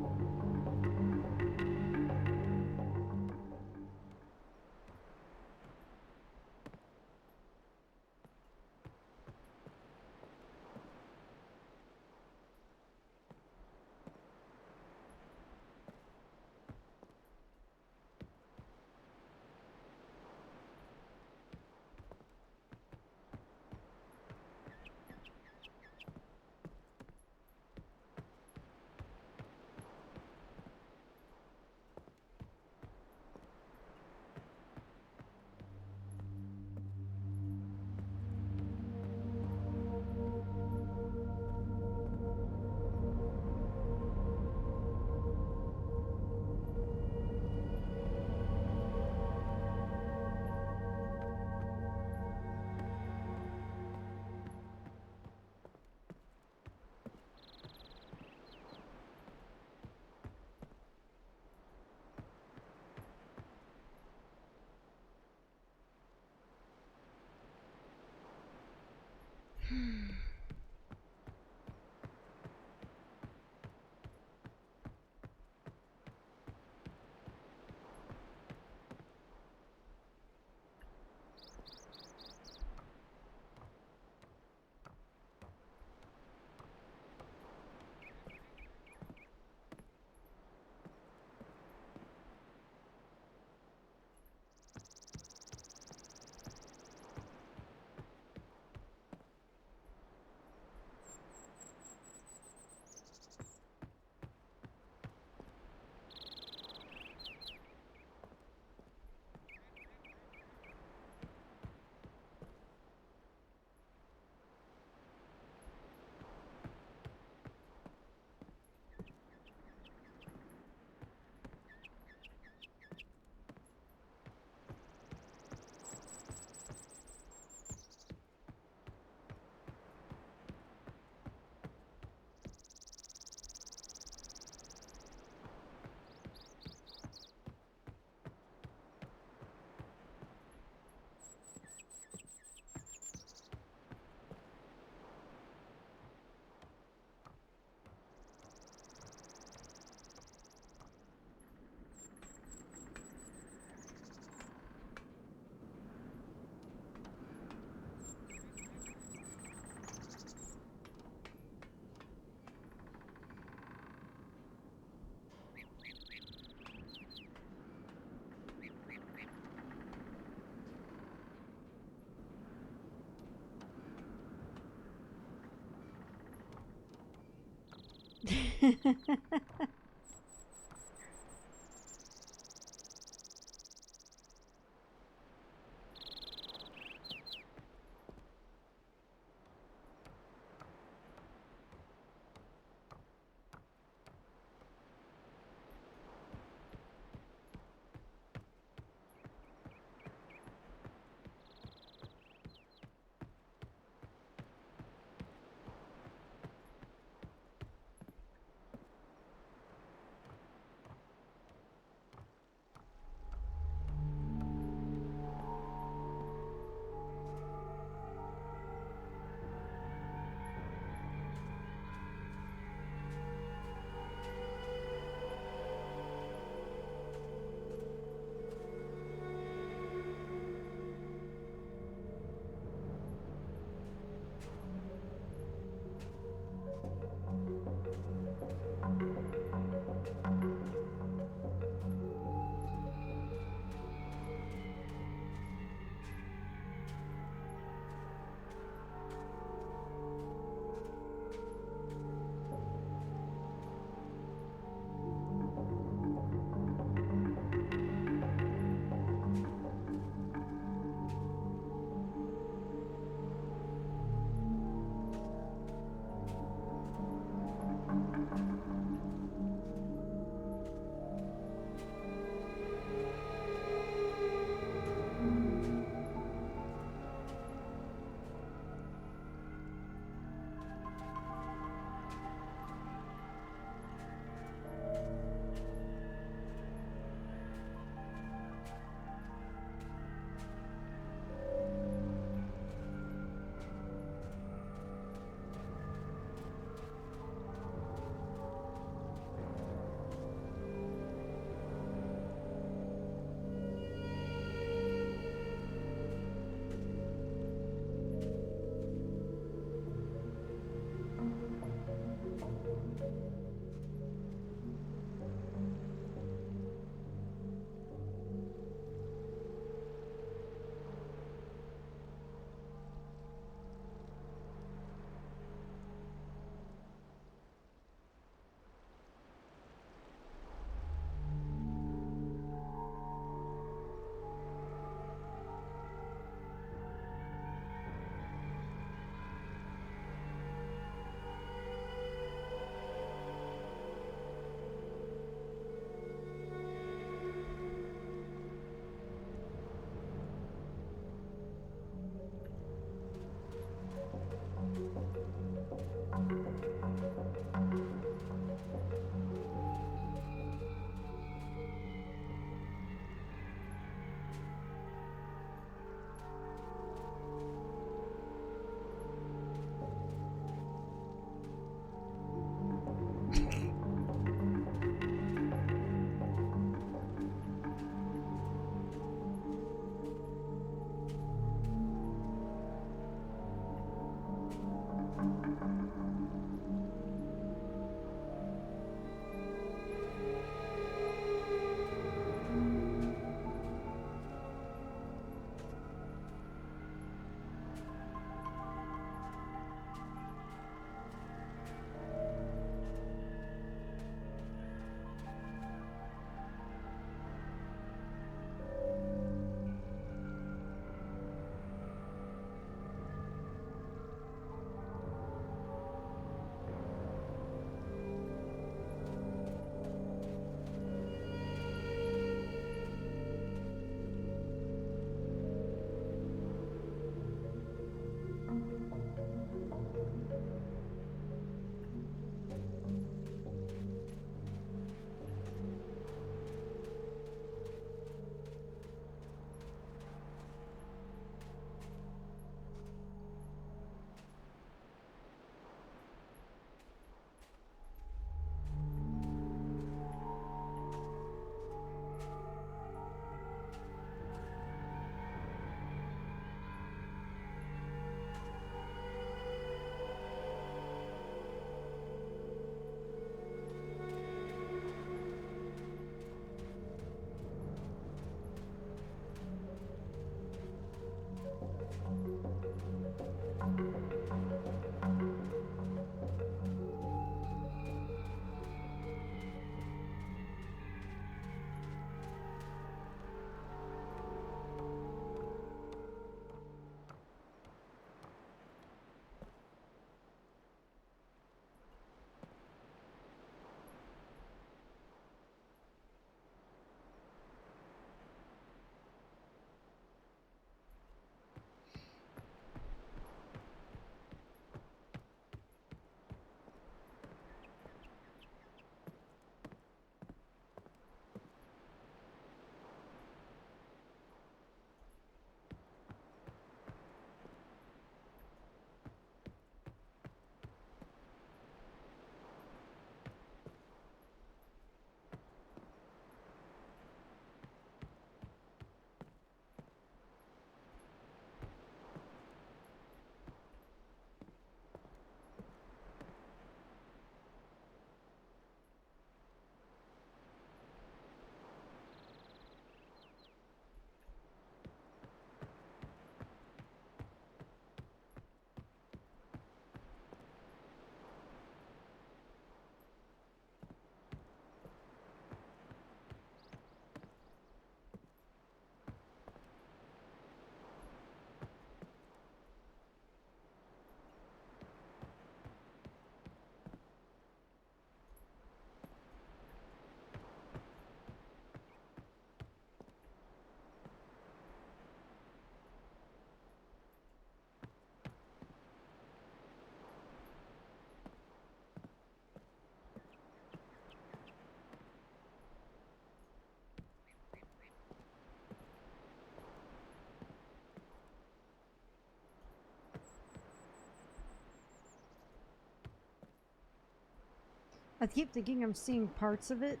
Speaker 1: I keep thinking I'm seeing parts of it,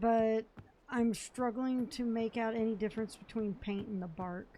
Speaker 1: but I'm struggling to make out any difference between paint and the bark.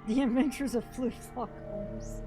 Speaker 1: The Adventures of Flintlock Holmes.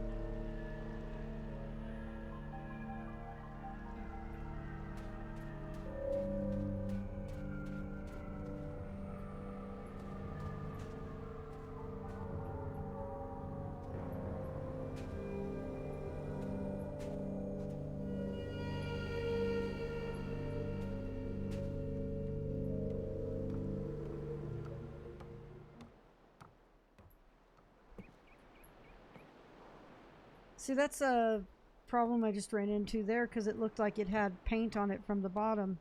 Speaker 1: See, that's a problem I just ran into there because it looked like it had paint on it from the bottom.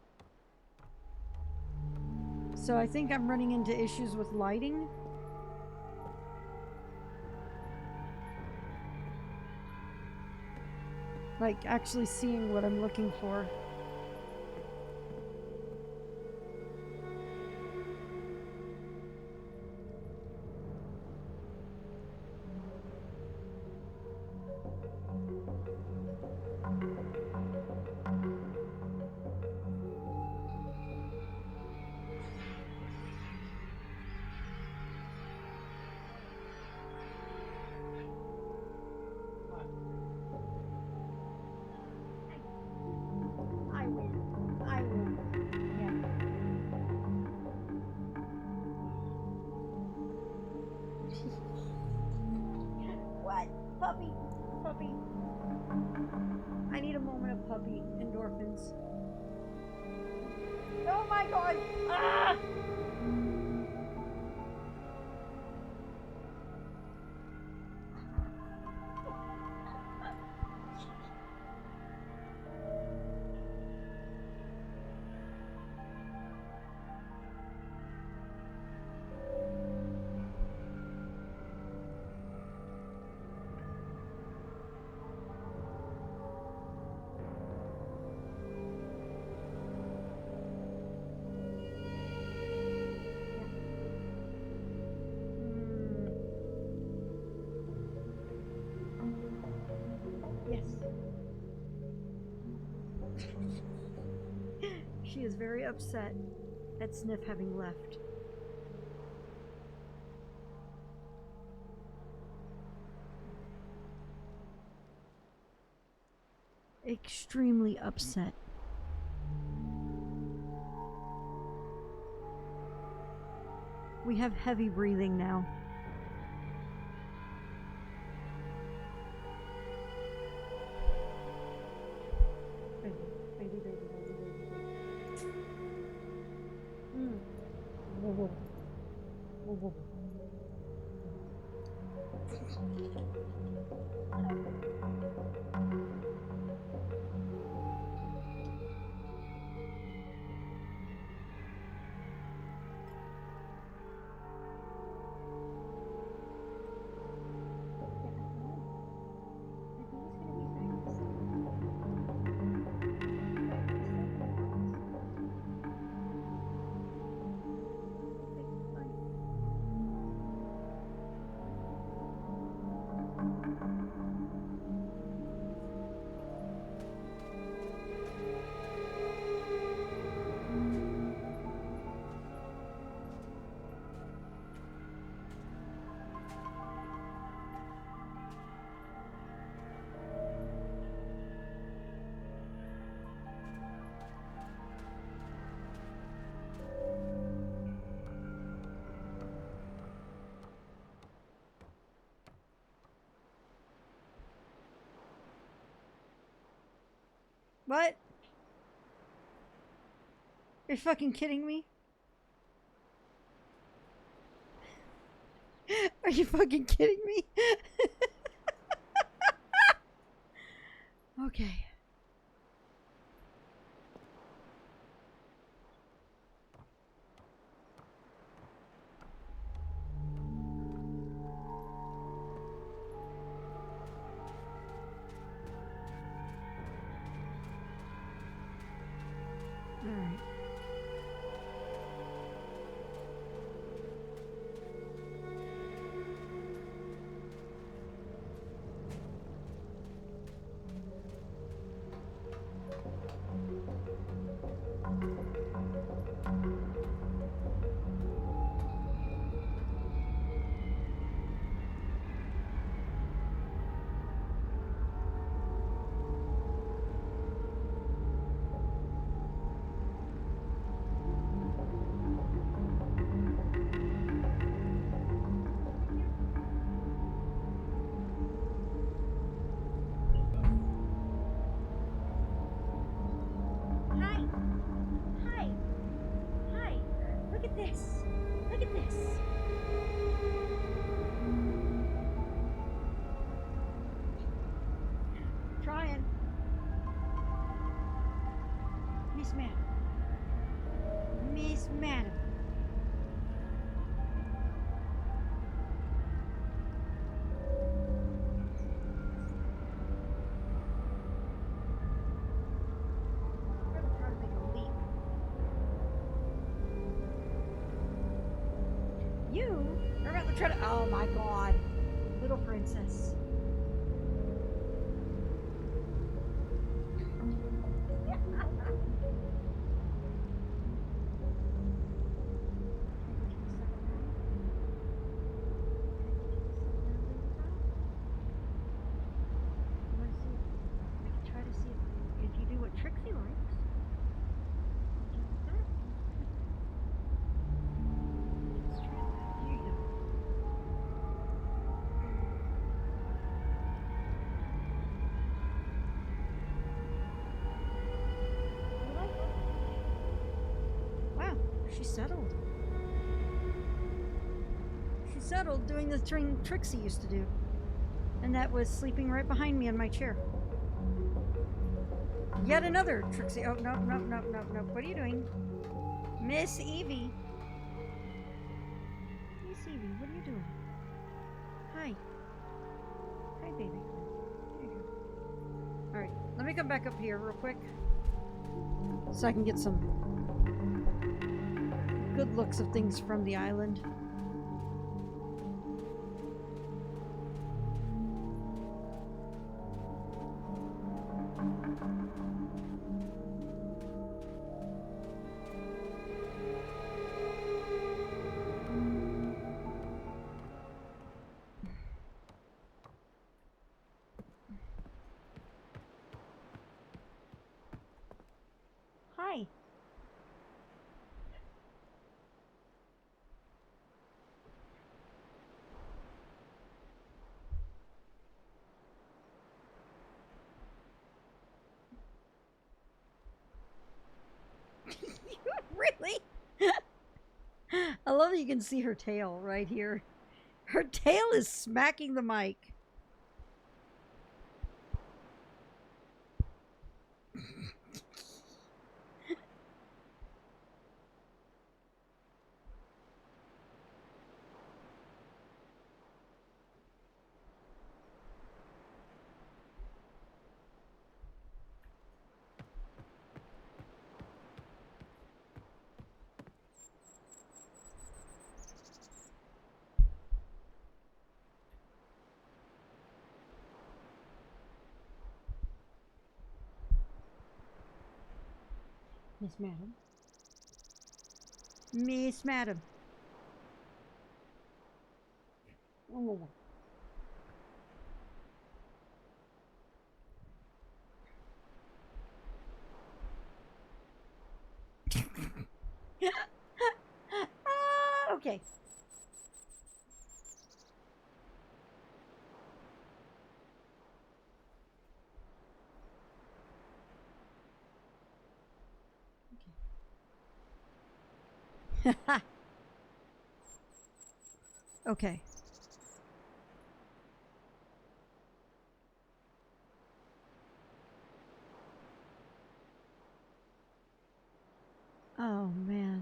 Speaker 1: So I think I'm running into issues with lighting. Like actually seeing what I'm looking for. I win. I win. Yeah. What? Puppy. Puppy. I need a moment of puppy endorphins. Oh my god! Ah! She is very upset at Sniff having left. Extremely upset. We have heavy breathing now. Baby, baby, baby, baby, baby. Whoa, whoa. Whoa, whoa. What? You're fucking kidding me? Are you fucking kidding me? Okay. All right. Hi. Hi. Hi. Look at this. Look at this. Trying. Miss Madam. Miss Madam. I'm trying to make a leap. You are about to try to. Oh my god. Little princess. Try to see if you do what Trixie likes. Let's try that. Here you go. You like it? Wow, she settled. She settled doing the thing Trixie used to do. And that was sleeping right behind me in my chair. Yet another Trixie. Oh, no, no, no, no, no. What are you doing? Miss Evie. Miss Evie, what are you doing? Hi. Hi, baby. There you go. Alright, let me come back up here real quick. So I can get some good looks of things from the island. you can see her tail right here. Her tail is smacking the mic. Miss Madam. Miss Madam. Oh. Okay. Okay. Oh man.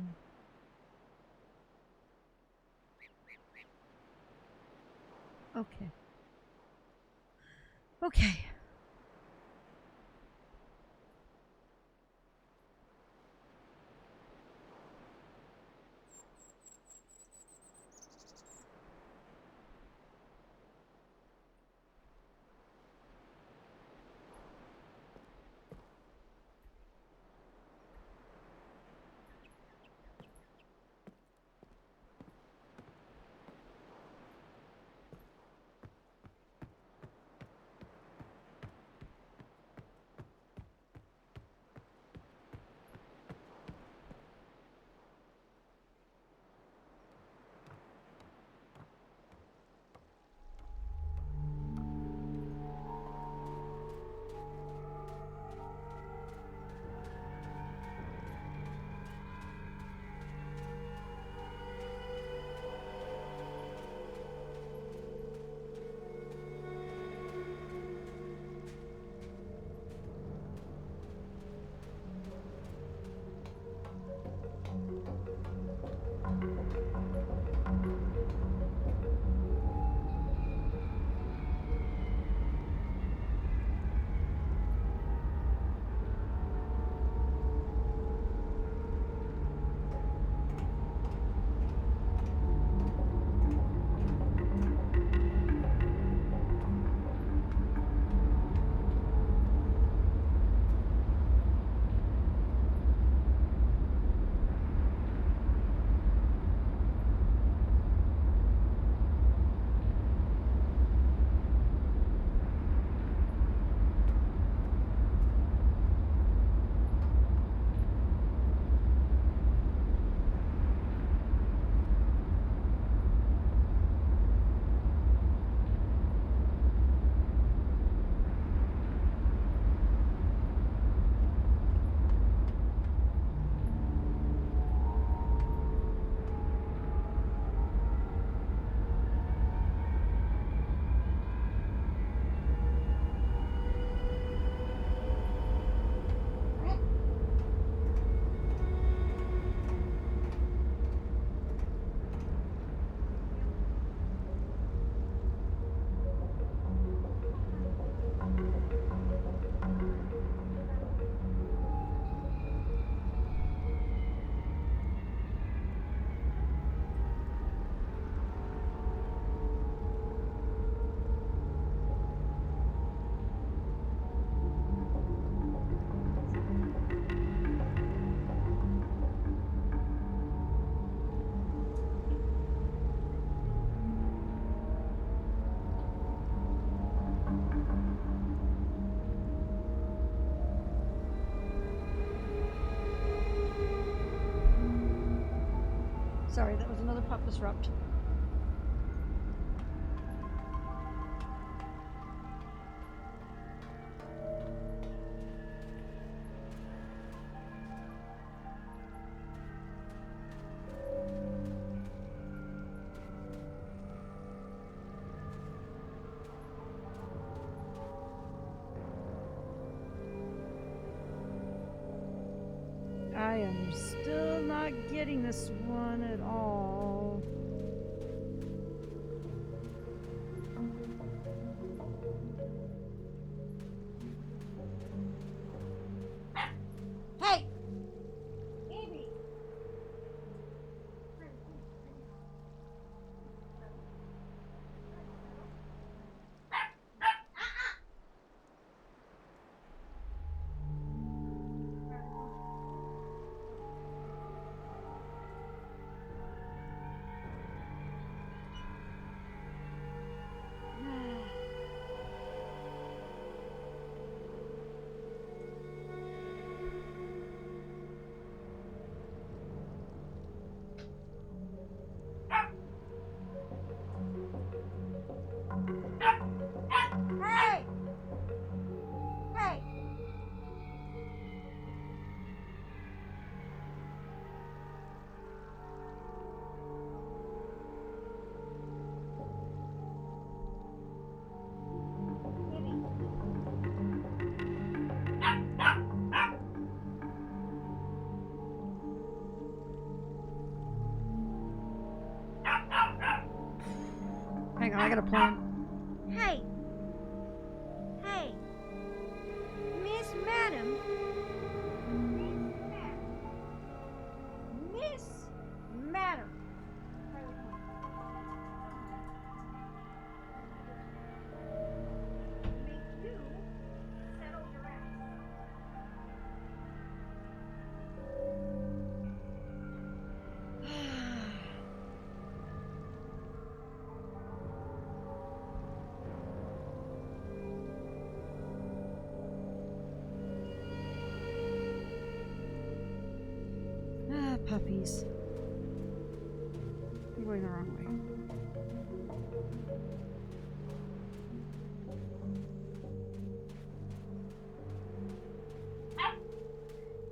Speaker 1: Okay. Okay. Sorry, that was another pop disrupt. I am still not getting this one at all. Hey! Evie! Hey! Hey! Hang on, I got a plan. Hey! Hey! Miss Madam! Miss Madam! Make you settle your ass. Puppies. I'm going the wrong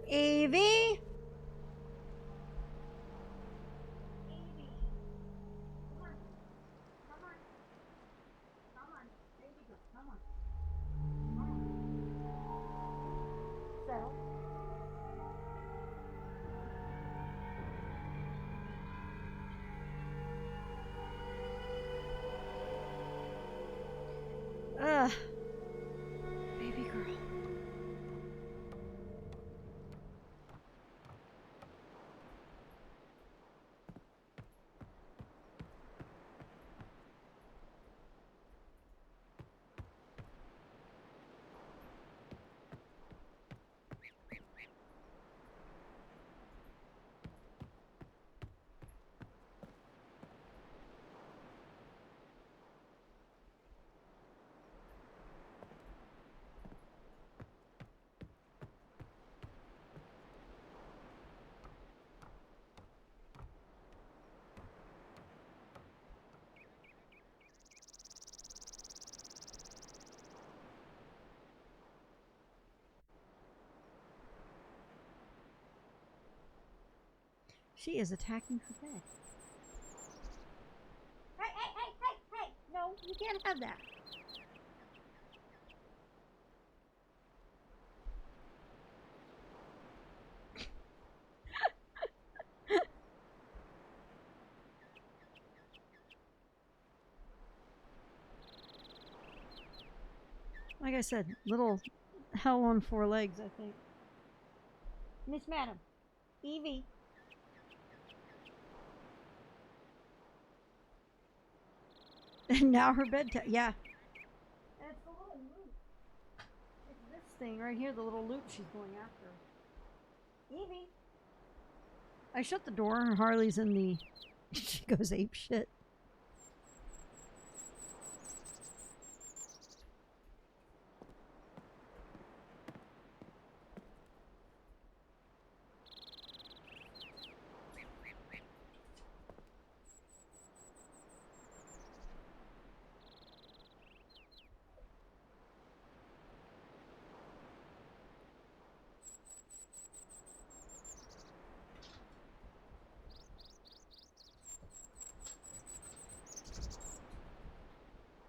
Speaker 1: way. Evie? Baby girl. She is attacking her bed. Hey, hey, hey, hey, hey! No, you can't have that. Like I said, little hell on four legs, I think. Miss Madam, Evie. And now her bed, yeah. And it's the little loop. It's this thing right here, the little loop she's going after. Evie. I shut the door, and Harley's in the. She goes ape shit.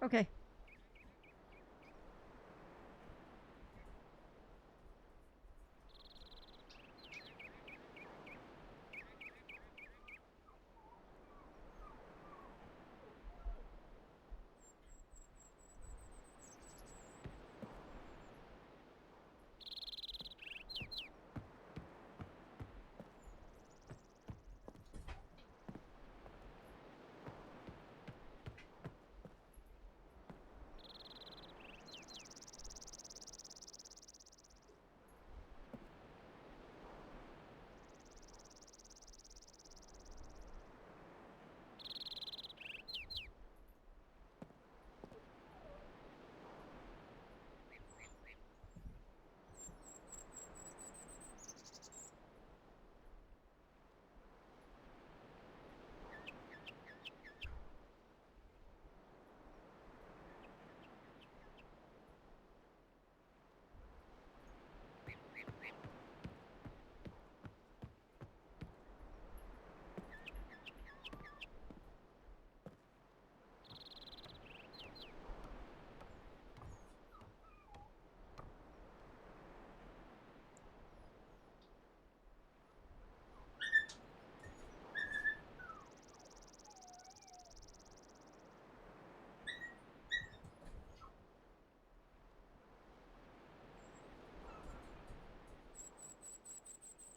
Speaker 1: Okay.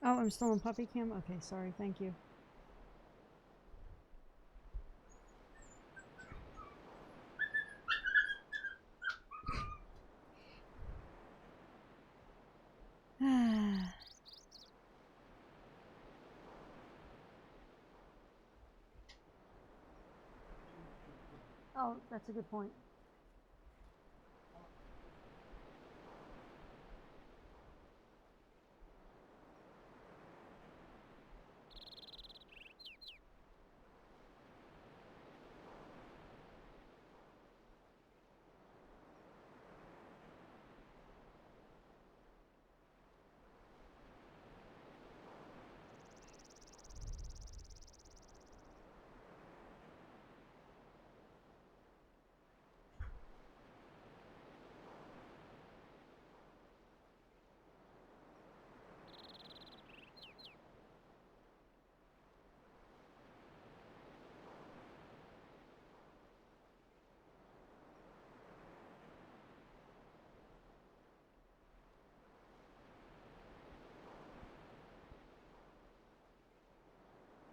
Speaker 1: Oh, I'm still in puppy cam? Okay, sorry, thank you. Oh, that's a good point.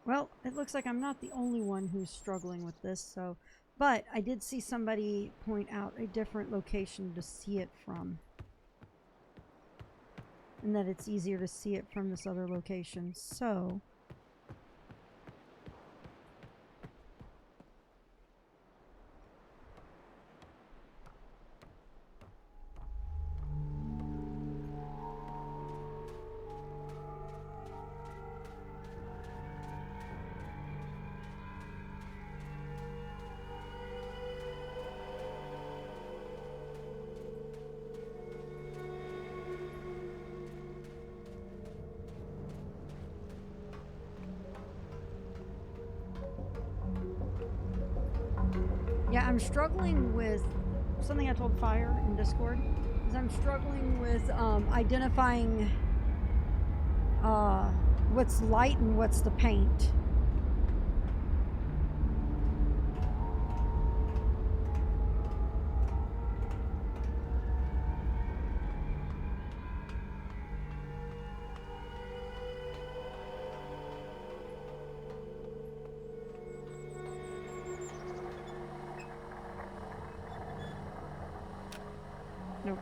Speaker 1: Well, it looks like I'm not the only one who's struggling with this, so... But I did see somebody point out a different location to see it from. And that it's easier to see it from this other location, so... Yeah, I'm struggling with something I told Fire in Discord. Is I'm struggling with identifying what's light and what's the paint. Nope.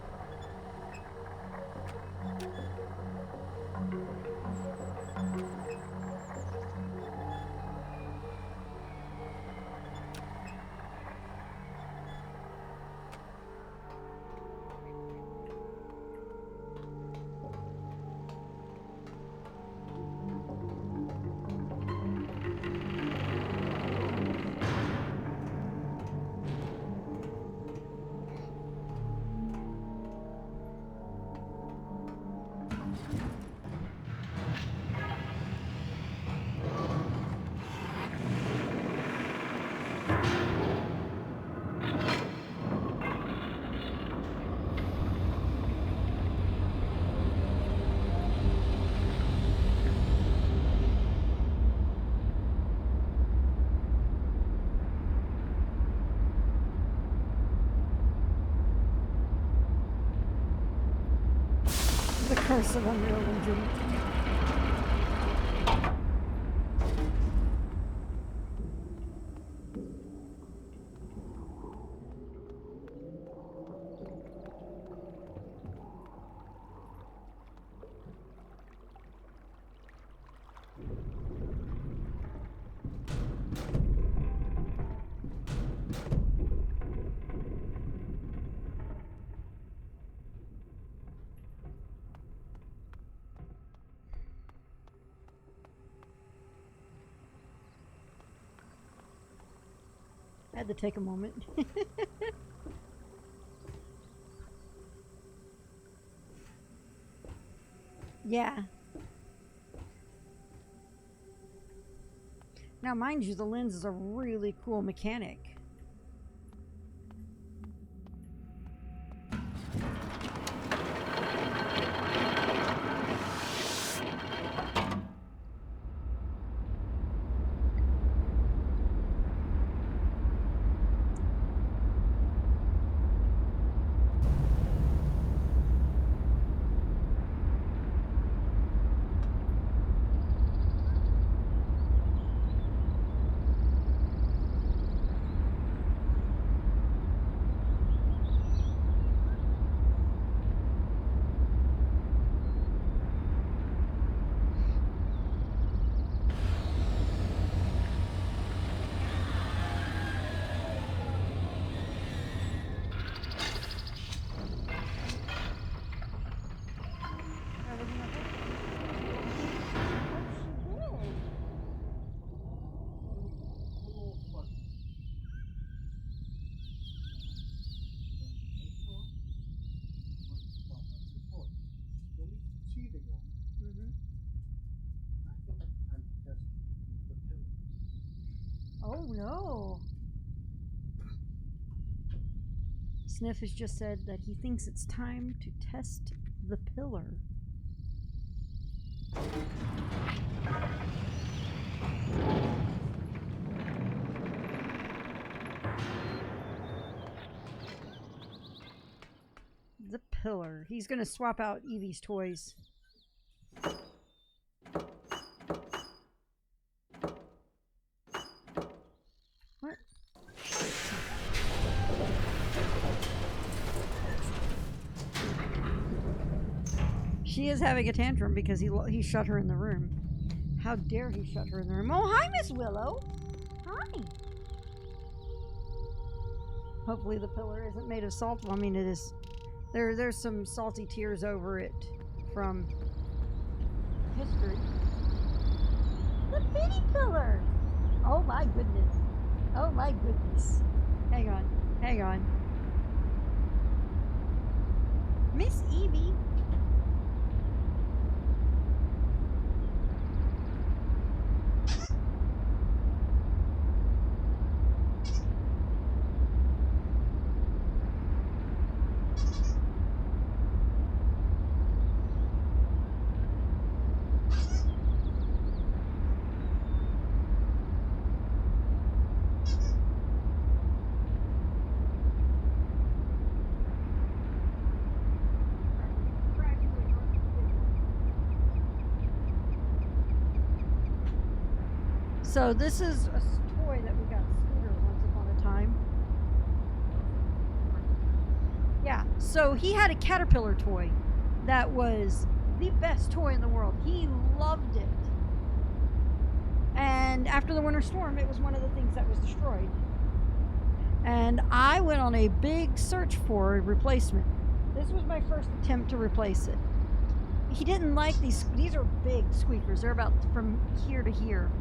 Speaker 1: The curse of Unreal Engine. I had to take a moment. Yeah. Now, mind you, the lens is a really cool mechanic. Sniff has just said that he thinks it's time to test the pillar. The pillar. He's gonna swap out Evie's toys. What? She is having a tantrum because he shut her in the room. How dare he shut her in the room? Oh, hi, Miss Willow. Hi. Hopefully the pillar isn't made of salt. Well, I mean, it is. There's some salty tears over it from history. The bitty pillar. Oh my goodness. Oh my goodness. Hang on. Hang on. Miss Evie. So this is a toy that we got Scooter once upon a time. Yeah, so he had a caterpillar toy that was the best toy in the world. He loved it. And after the winter storm, it was one of the things that was destroyed. And I went on a big search for a replacement. This was my first attempt to replace it. He didn't like these. These are big squeakers. They're about from here to here.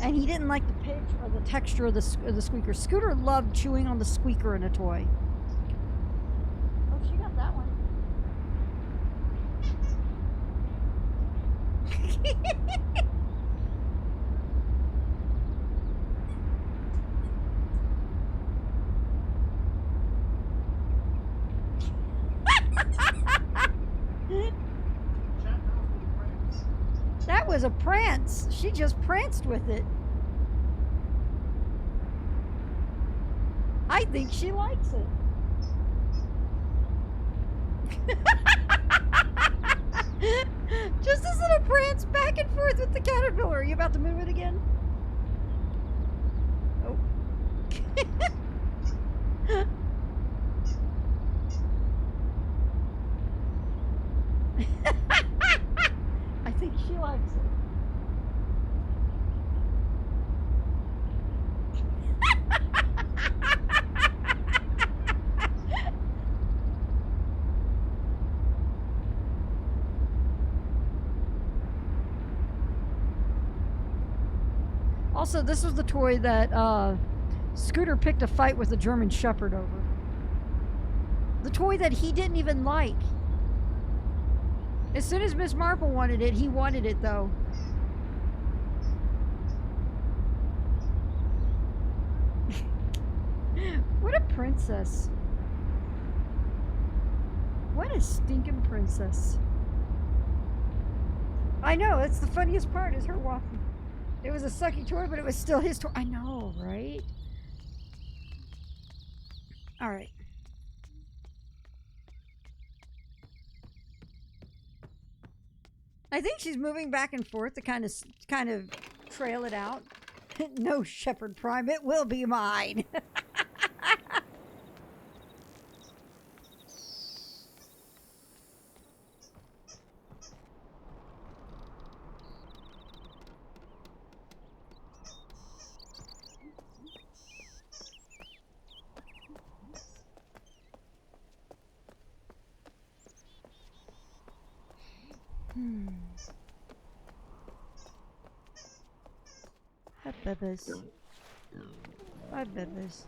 Speaker 1: And he didn't like the pitch or the texture of the squeaker. Scooter loved chewing on the squeaker in a toy. Oh, she got that one. That was a prance. She just pranced with it. I think she likes it. Just this little prance back and forth with the caterpillar. Are you about to move it again? Oh. I think she likes it. Also, this was the toy that Scooter picked a fight with a German Shepherd over. The toy that he didn't even like. As soon as Miss Marple wanted it, he wanted it though. What a princess. What a stinking princess. I know, it's the funniest part is her walking. It was a sucky toy, but it was still his toy. I know, right? All right. I think she's moving back and forth to kind of trail it out. No, Shepherd Prime, it will be mine. Hi, Bebas. Hi, Bebas.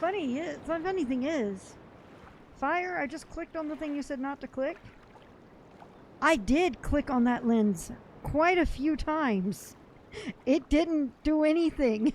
Speaker 1: funny thing is, fire, I just clicked on the thing you said not to click. I did click on that lens quite a few times. It didn't do anything.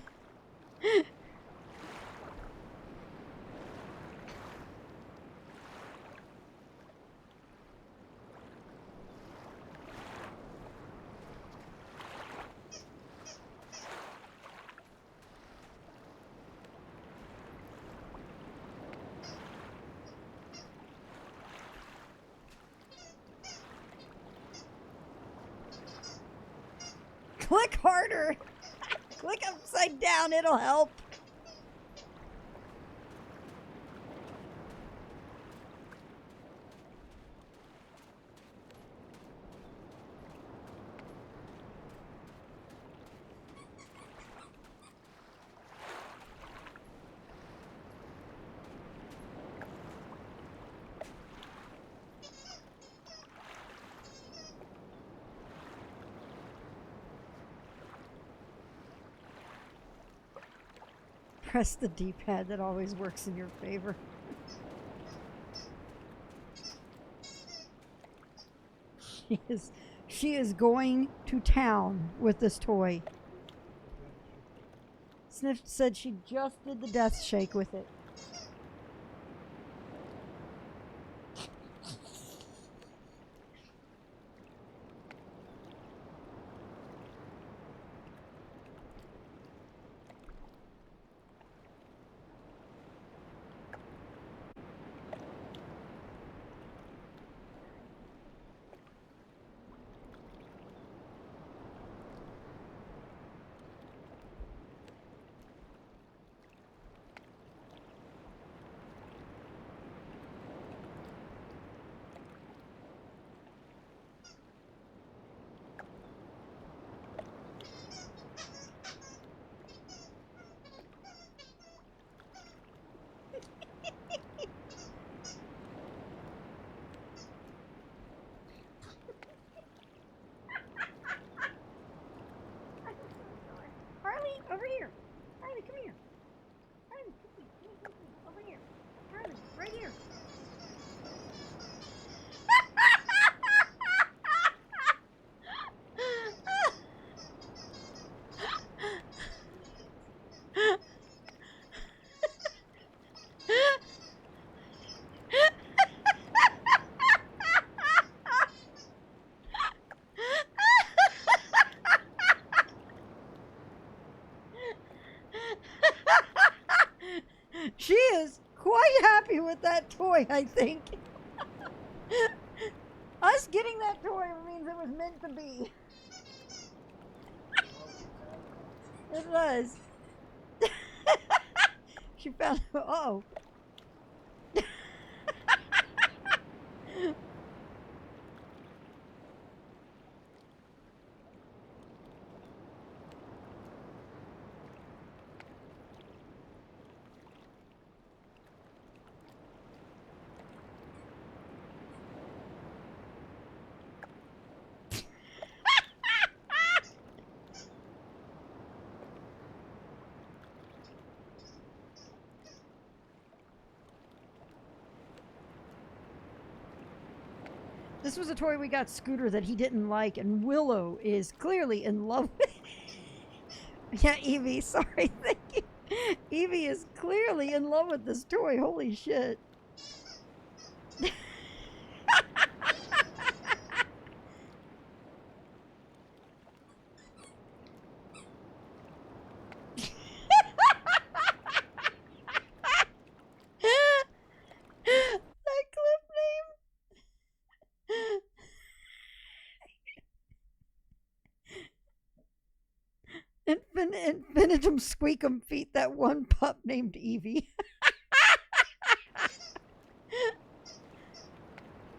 Speaker 1: Click harder. Click upside down, it'll help. Press the D-pad, that always works in your favor. She is going to town with this toy. Sniff said she just did the death shake with it. Over here. Harley, come here. Harley, come here. Over here. Harley, right here. She is quite happy with that toy, I think. Us getting that toy means it was meant to be. It was. She found. Uh-oh. This was a toy we got Scooter that he didn't like, and Willow is clearly in love with it. Yeah, Evie, sorry, thank you. Evie is clearly in love with this toy, holy shit. Infinitum Squeakum Feet, that one pup named Evie.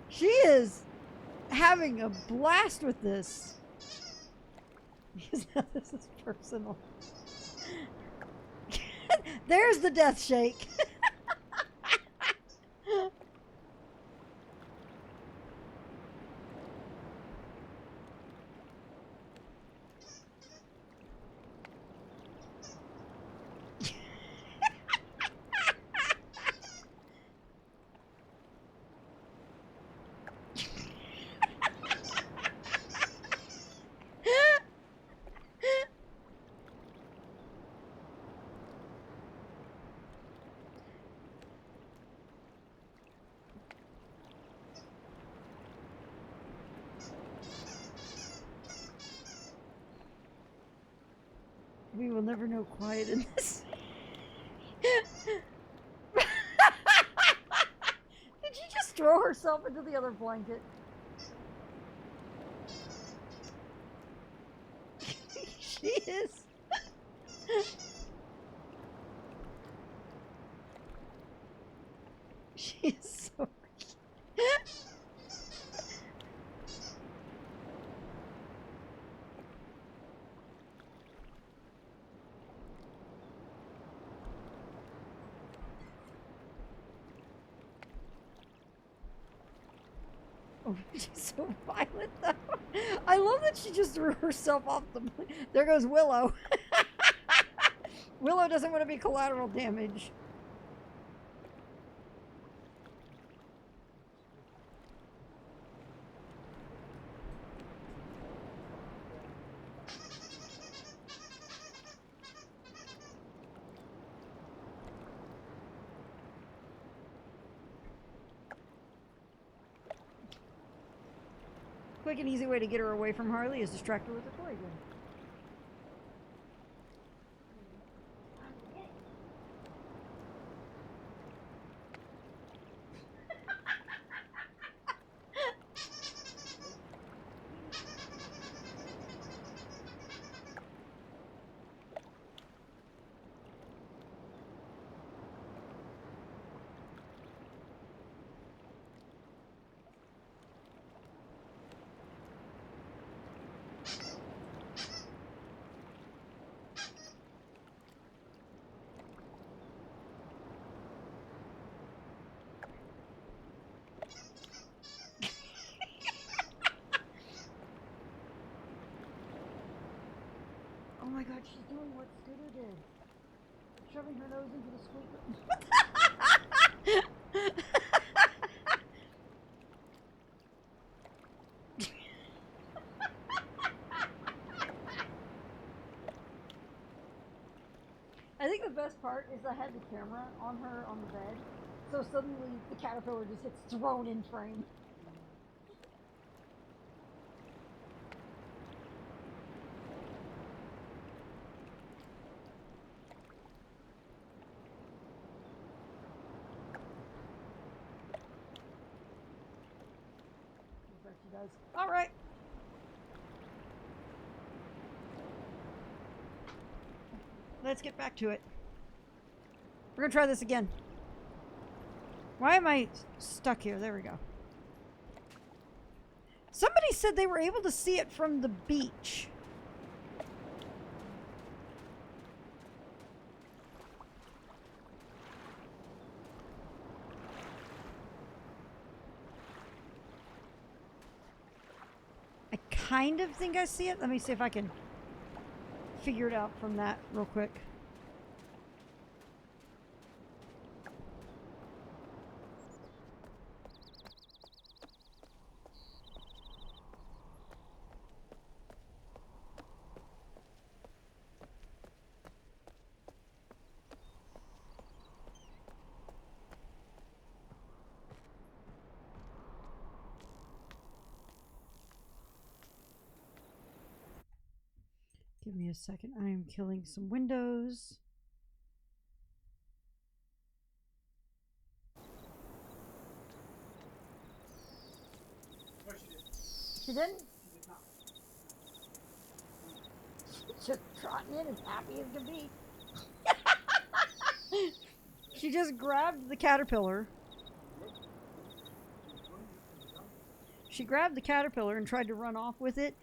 Speaker 1: She is having a blast with this. Because now this is personal. There's the death shake. We will never know quiet in this. Did she just throw herself into the other blanket? She is. She is so Oh, she's so violent though. I love that she just threw herself off the. There goes Willow. Willow doesn't want to be collateral damage. Quick and easy way to get her away from Harley is distract her with a toy gun. Oh my god, she's doing what Scooter did. Shoving her nose into the squeaker. I think the best part is I had the camera on her on the bed, so suddenly the caterpillar just gets thrown in frame. I bet she does. All right. Let's get back to it. We're gonna try this again. Why am I stuck here? There we go. Somebody said they were able to see it from the beach. I kind of think I see it. Let me see if I can figure it out from that real quick. Give me a second. I am killing some windows.
Speaker 5: No, she didn't.
Speaker 1: She didn't?
Speaker 5: She did not.
Speaker 1: She's just trotting in as happy as can be. She just grabbed the caterpillar. She grabbed the caterpillar and tried to run off with it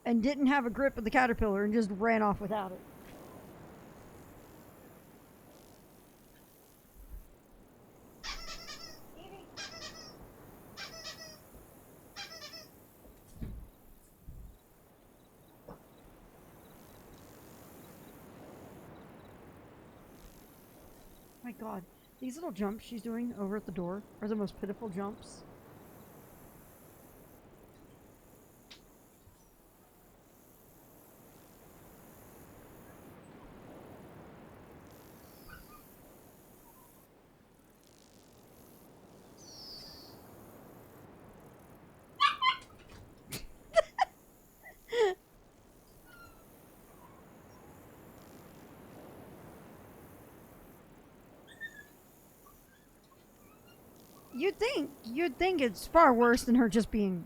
Speaker 1: and didn't have a grip of the caterpillar and just ran off without it. My god, these little jumps she's doing over at the door are the most pitiful jumps. You'd think it's far worse than her just being...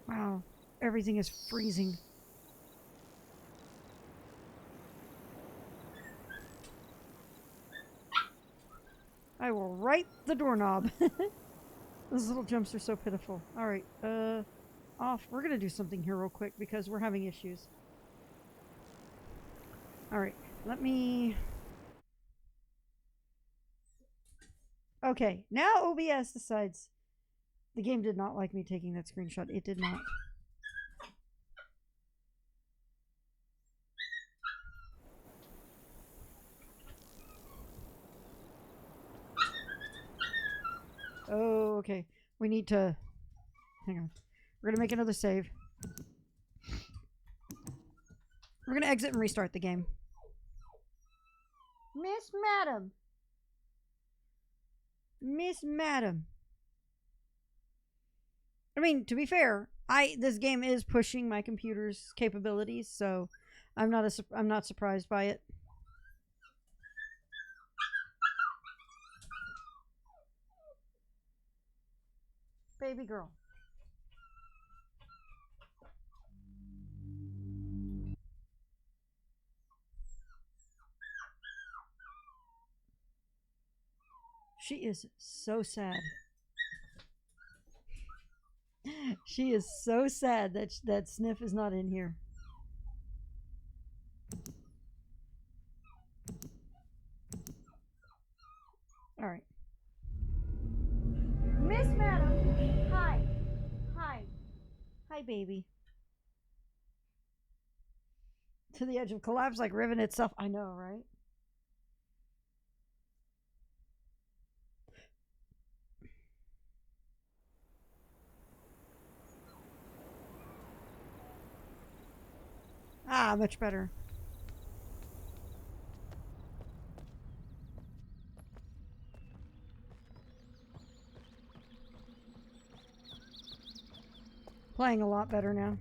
Speaker 1: Wow, everything is freezing. I will write the doorknob. Those little jumps are so pitiful. Alright, off. We're gonna do something here real quick because we're having issues. Alright, let me... Okay, now OBS decides the game did not like me taking that screenshot. It did not. Oh, okay. We need to... Hang on. We're gonna make another save. We're gonna exit and restart the game. Miss Madam! Miss Madam. I mean, to be fair, this game is pushing my computer's capabilities, so I'm not surprised by it. Baby girl. She is so sad. She is so sad that Sniff is not in here. All right. Miss Madam. Hi. Hi. Hi, baby. To the edge of collapse like Riven itself. I know, right? Ah, much better. Playing a lot better now.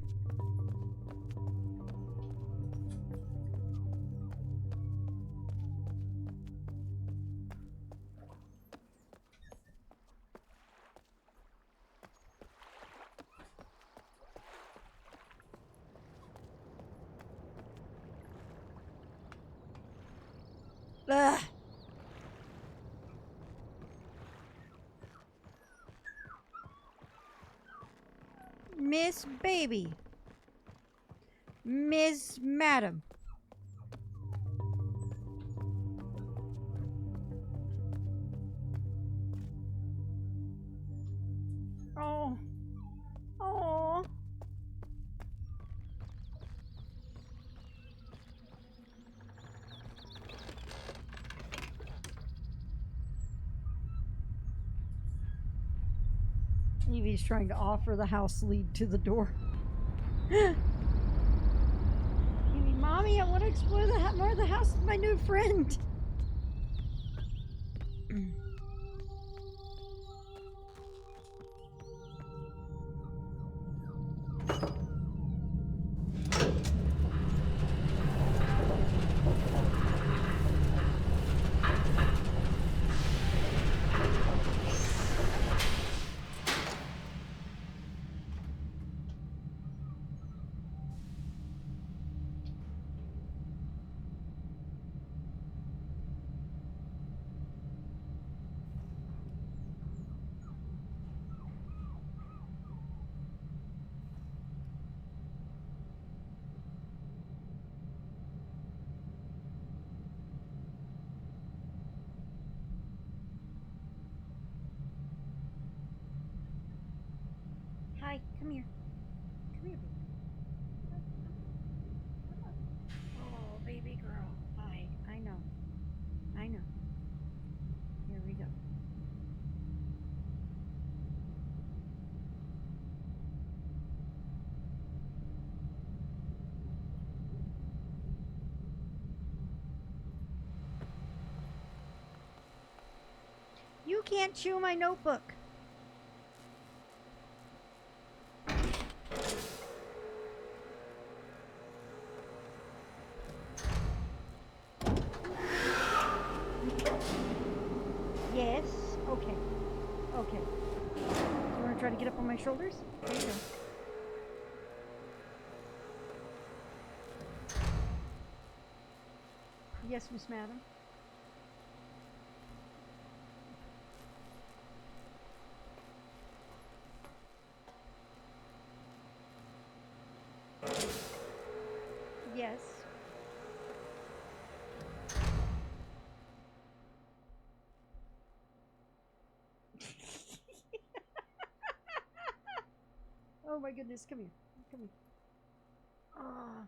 Speaker 1: Ugh. Miss Baby. Miss Madam. Oh. Oh. Evie's trying to offer the house lead to the door. Evie, Mommy, I want to explore more of the house with my new friend. Hi, come here. Come here, baby. Oh, baby girl. Hi, I know. I know. Here we go. You can't chew my notebook. Yes. Okay. Okay. You want to try to get up on my shoulders? There you go. Yes, Miss Madam. Yes. Oh my goodness, come here. Come here. Ah.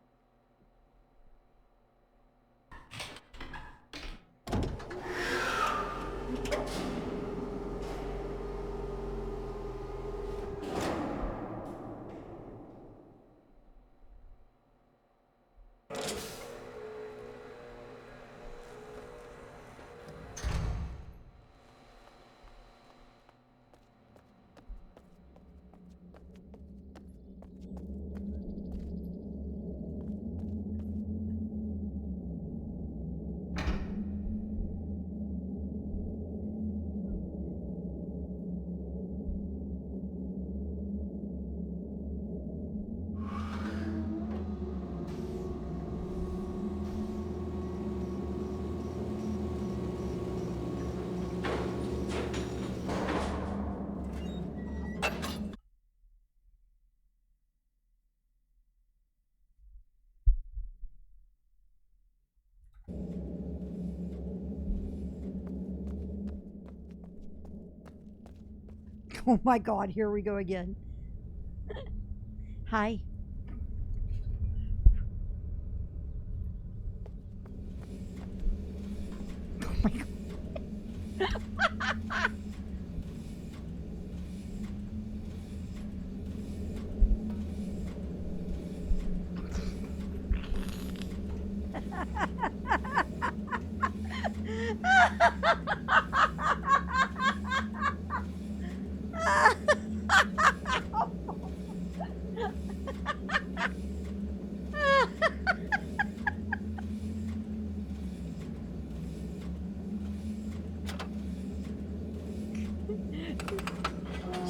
Speaker 1: Oh my god, here we go again. Hi. Oh my god.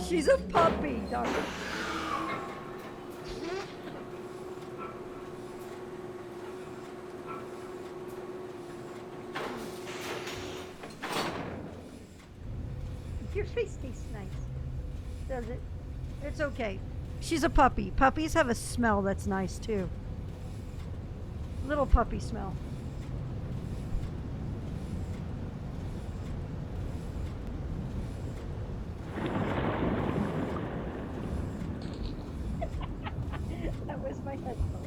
Speaker 1: She's a puppy, Doctor. Your face tastes nice, does it? It's okay. She's a puppy. Puppies have a smell that's nice too. Little puppy smell. That was my headphone.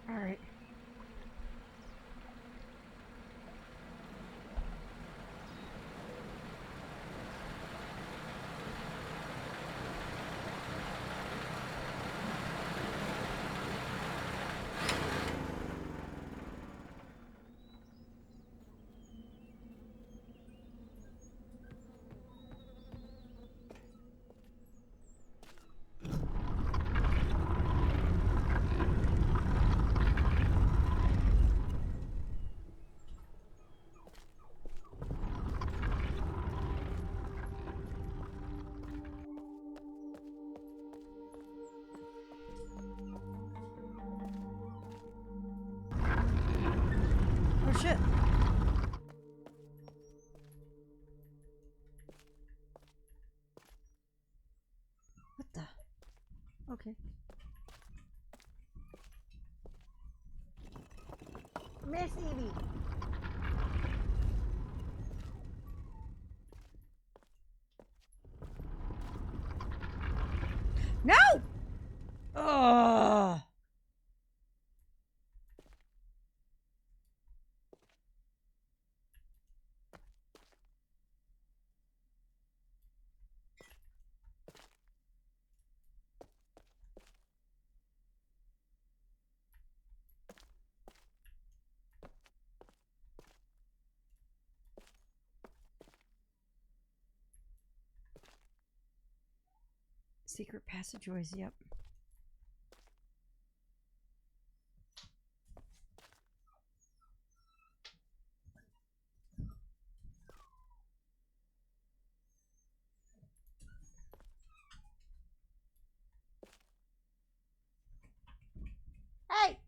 Speaker 1: All right. Oh shit. What the? Okay. Miss Evie. No! Ugh. Secret passageways, yep. Hey!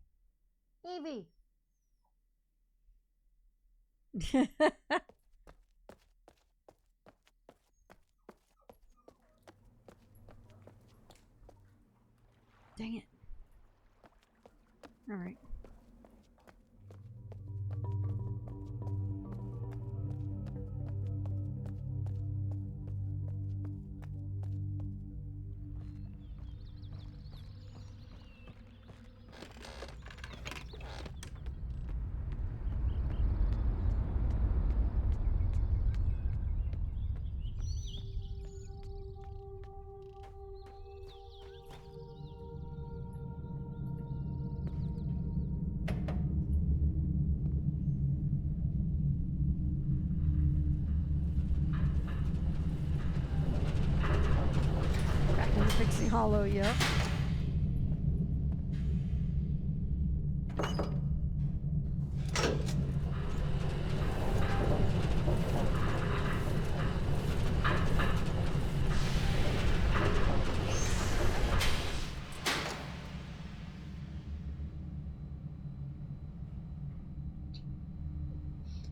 Speaker 1: Evie! Dang it. Alright. Back in the Pixie Hollow, yep.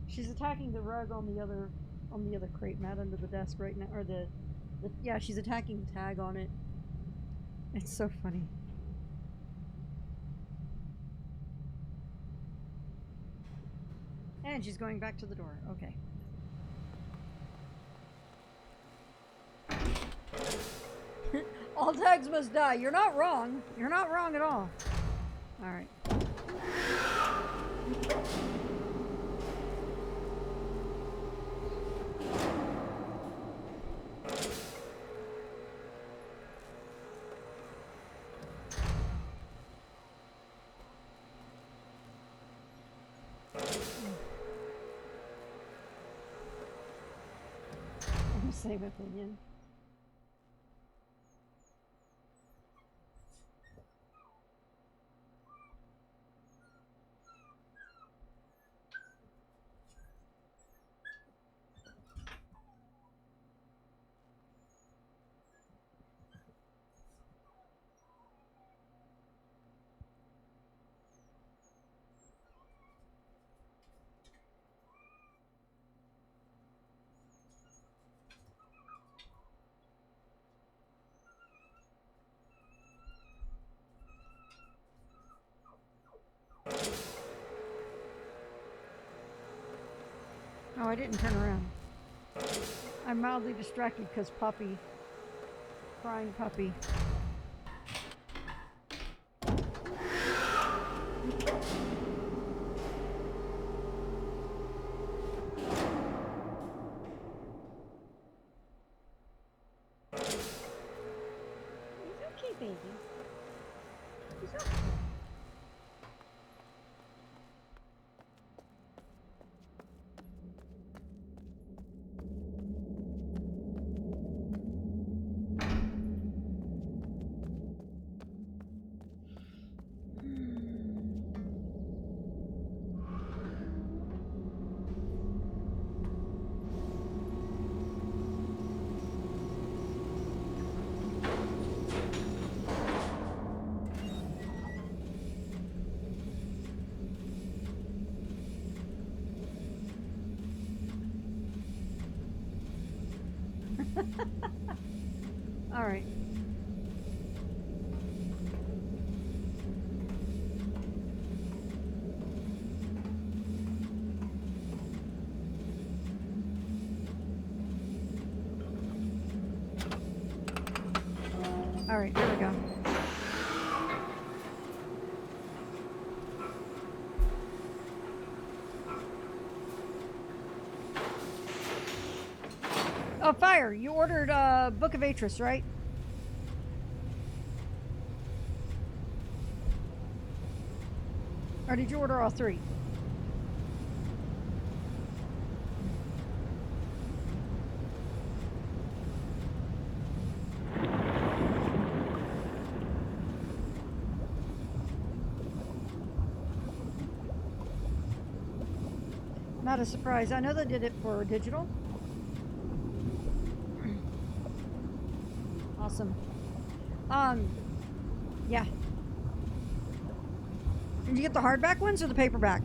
Speaker 1: She's attacking the rug on the other crate mat under the desk right now, or the yeah, she's attacking the tag on it. It's so funny. And she's going back to the door. Okay. All tags must die. You're not wrong. You're not wrong at all. All right. Same opinion. Oh, I didn't turn around. I'm mildly distracted because puppy. Crying puppy. He's okay, baby. He's okay. All right. All right, here we go. Oh, Fire! You ordered Book of Atris, right? Or did you order all three? Not a surprise. I know they did it for digital. Awesome. Yeah. Did you get the hardback ones or the paperback?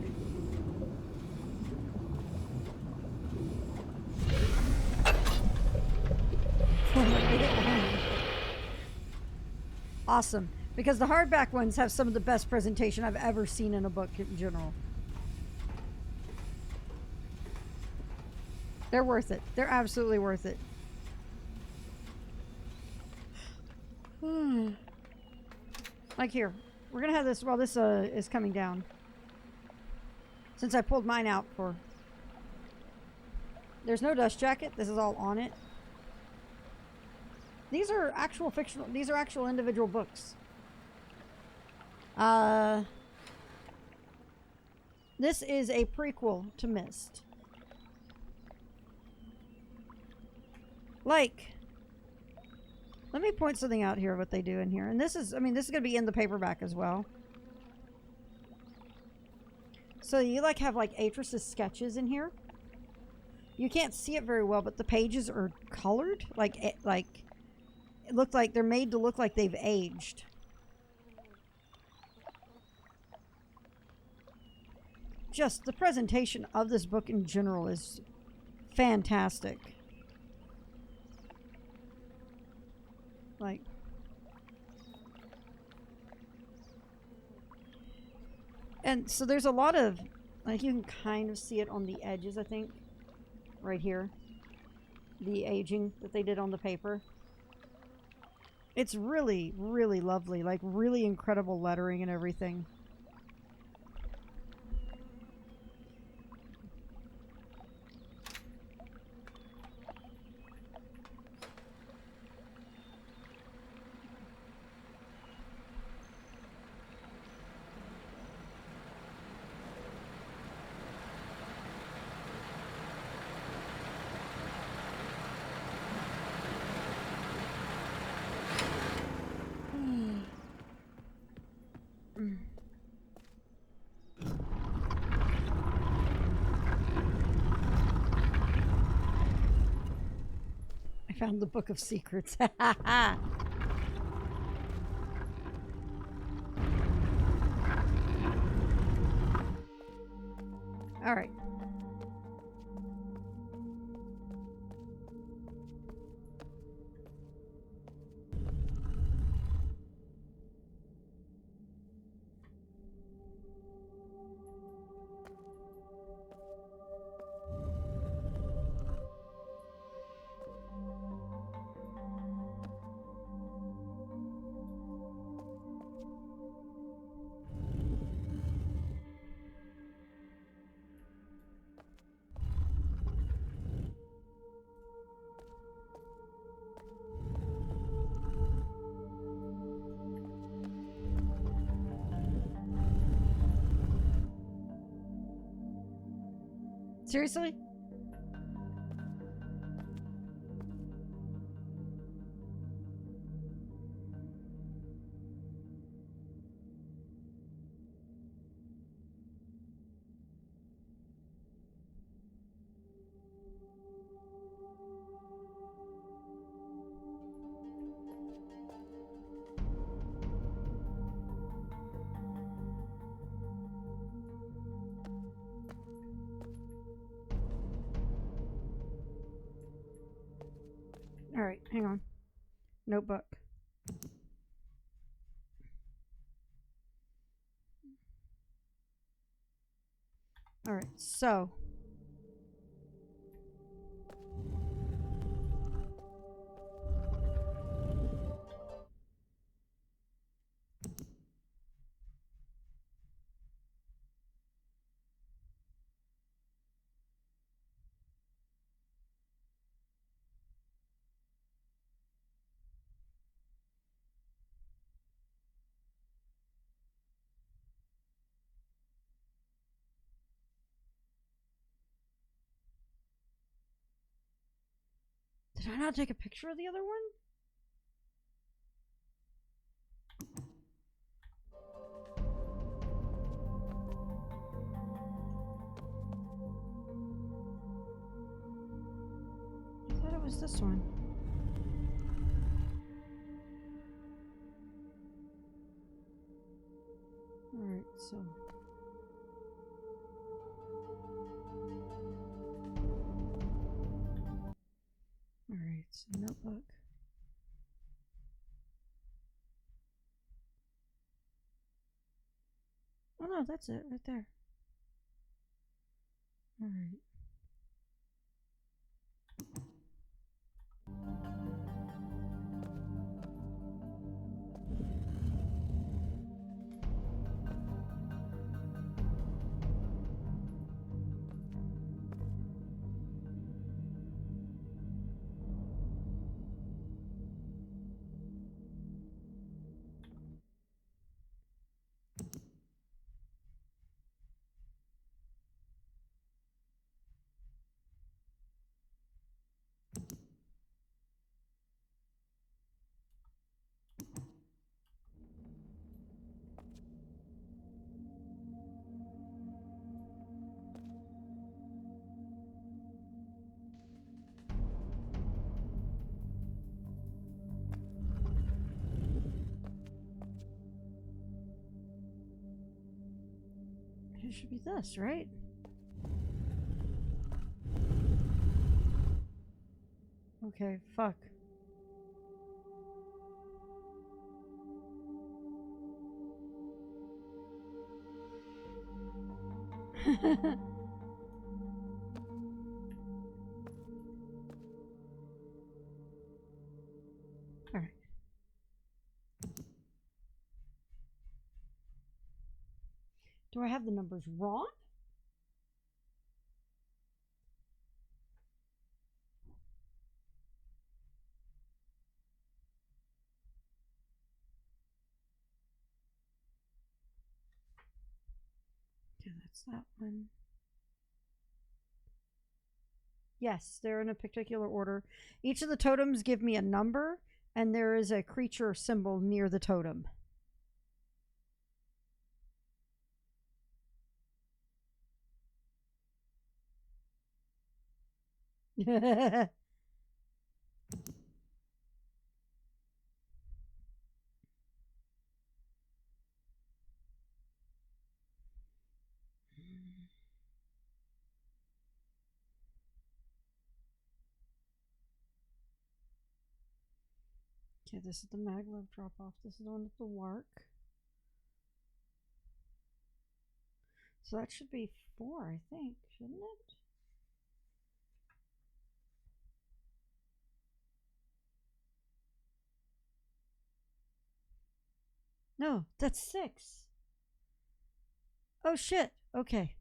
Speaker 1: Awesome. Because the hardback ones have some of the best presentation I've ever seen in a book in general. They're worth it. They're absolutely worth it. Like here. We're going to have this while this is coming down. Since I pulled mine out for... There's no dust jacket. This is all on it. These are actual fictional... These are actual individual books. This is a prequel to Myst. Like... Let me point something out here, what they do in here. And this is, I mean, this is going to be in the paperback as well. So you like have like Atris's sketches in here. You can't see it very well, but the pages are colored. It looked like they're made to look like they've aged. Just the presentation of this book in general is fantastic. Like, and so there's a lot of, like, you can kind of see it on the edges, I think, right here, the aging that they did on the paper. It's really, really lovely, like, really incredible lettering and everything. Found the Book of Secrets. All right. Seriously? All right, hang on. Notebook. All right, so Did I not take a picture of the other one? I thought it was this one. Alright, so. Alright, so notebook. Oh no, that's it right there. Alright. It should be this, right? Okay, fuck. Alright. Do I have the numbers wrong? Okay, that's that one. Yes, they're in a particular order. Each of the totems give me a number, and there is a creature symbol near the totem. Okay, this is the maglev drop off. This is the one with the wark. So that should be 4, I think, shouldn't it? No, that's 6. Oh shit. Okay.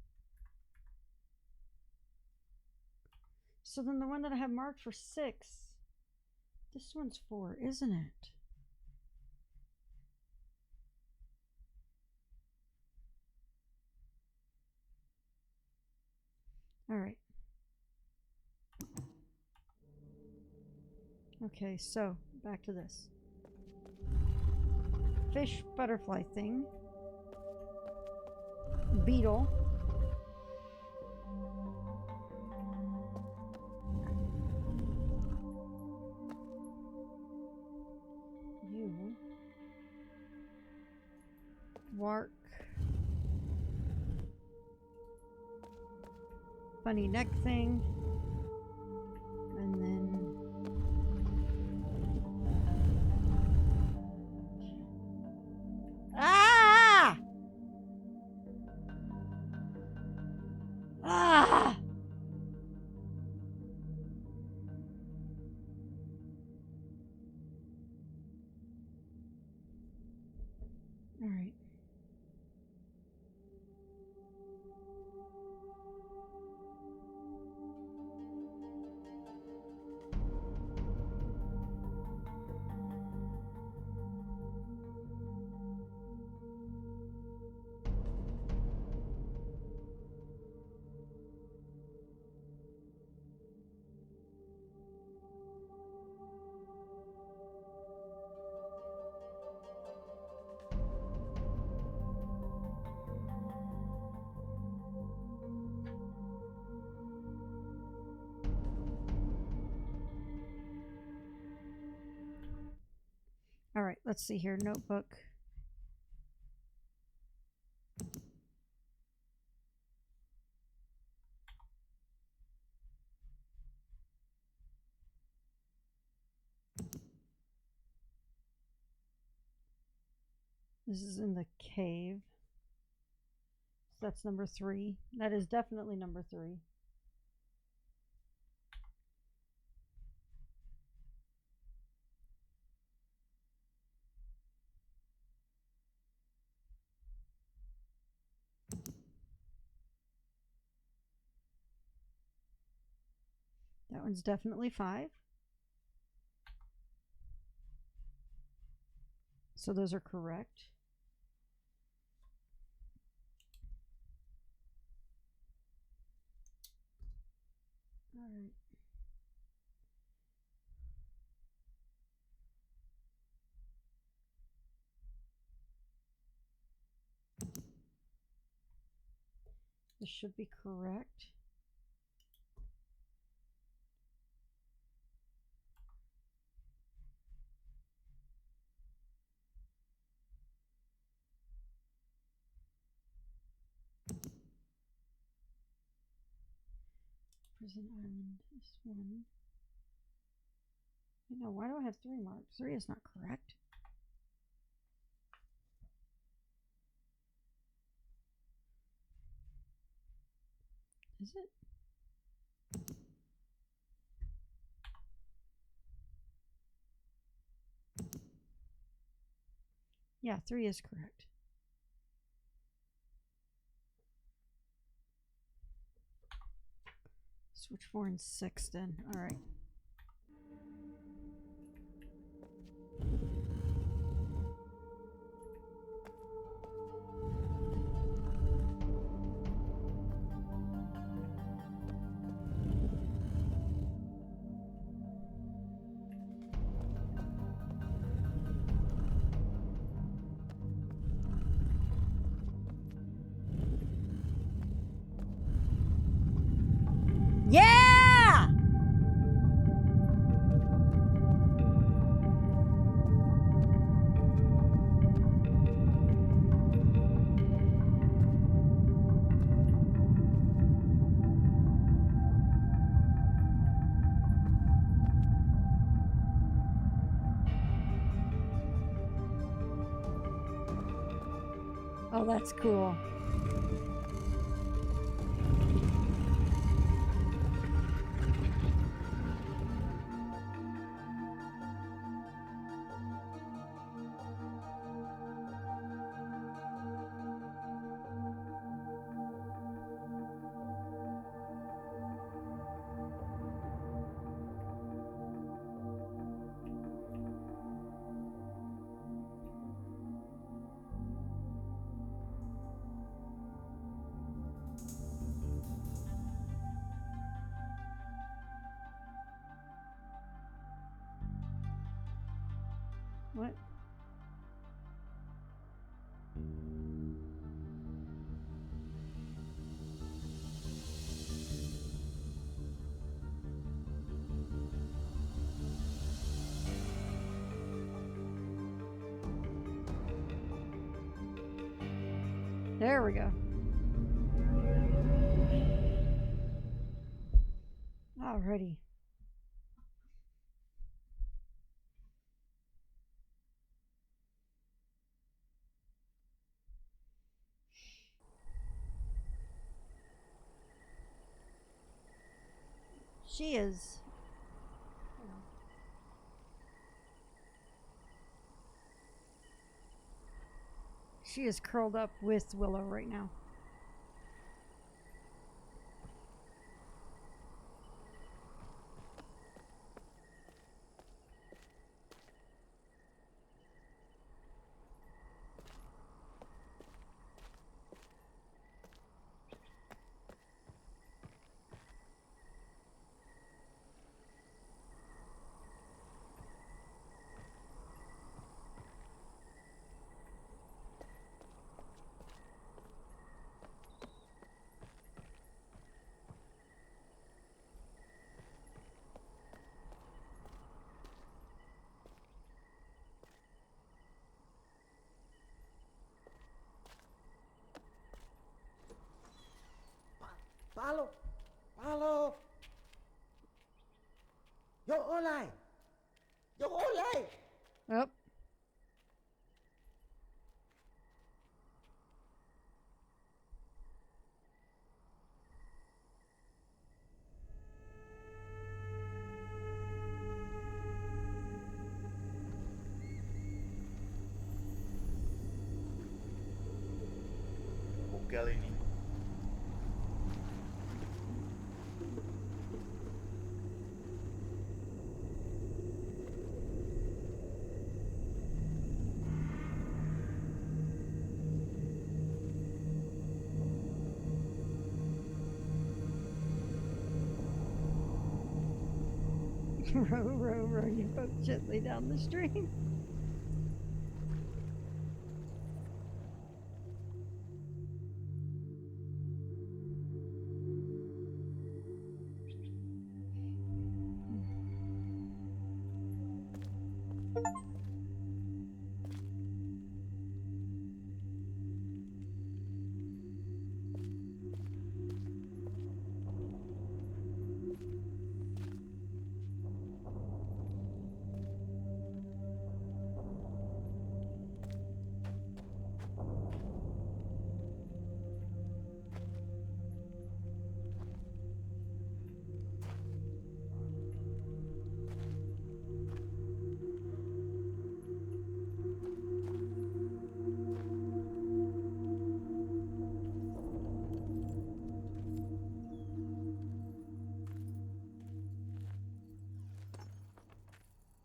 Speaker 1: So then the one that I have marked for 6, this one's 4, isn't it? All right. Okay, so back to this. Fish butterfly thing. Beetle. You. Wark. Funny neck thing. And then ah! Ah! All right. All right, let's see here. Notebook. This is in the cave. So that's number 3. That is definitely number 3. That one's definitely 5. So those are correct. All right. This should be correct. Prison Island is 1. You know, why do I have 3 marks? 3 is not correct. Is it? Yeah, 3 is correct. Switch 4 and 6 then. All right. Yeah! Oh, that's cool. What? There we go. Alrighty. She is. She is curled up with Willow right now.
Speaker 5: Olay! Yung olay!
Speaker 1: Oh.
Speaker 6: Bukel ini.
Speaker 1: Row, row, row your boat gently down the stream.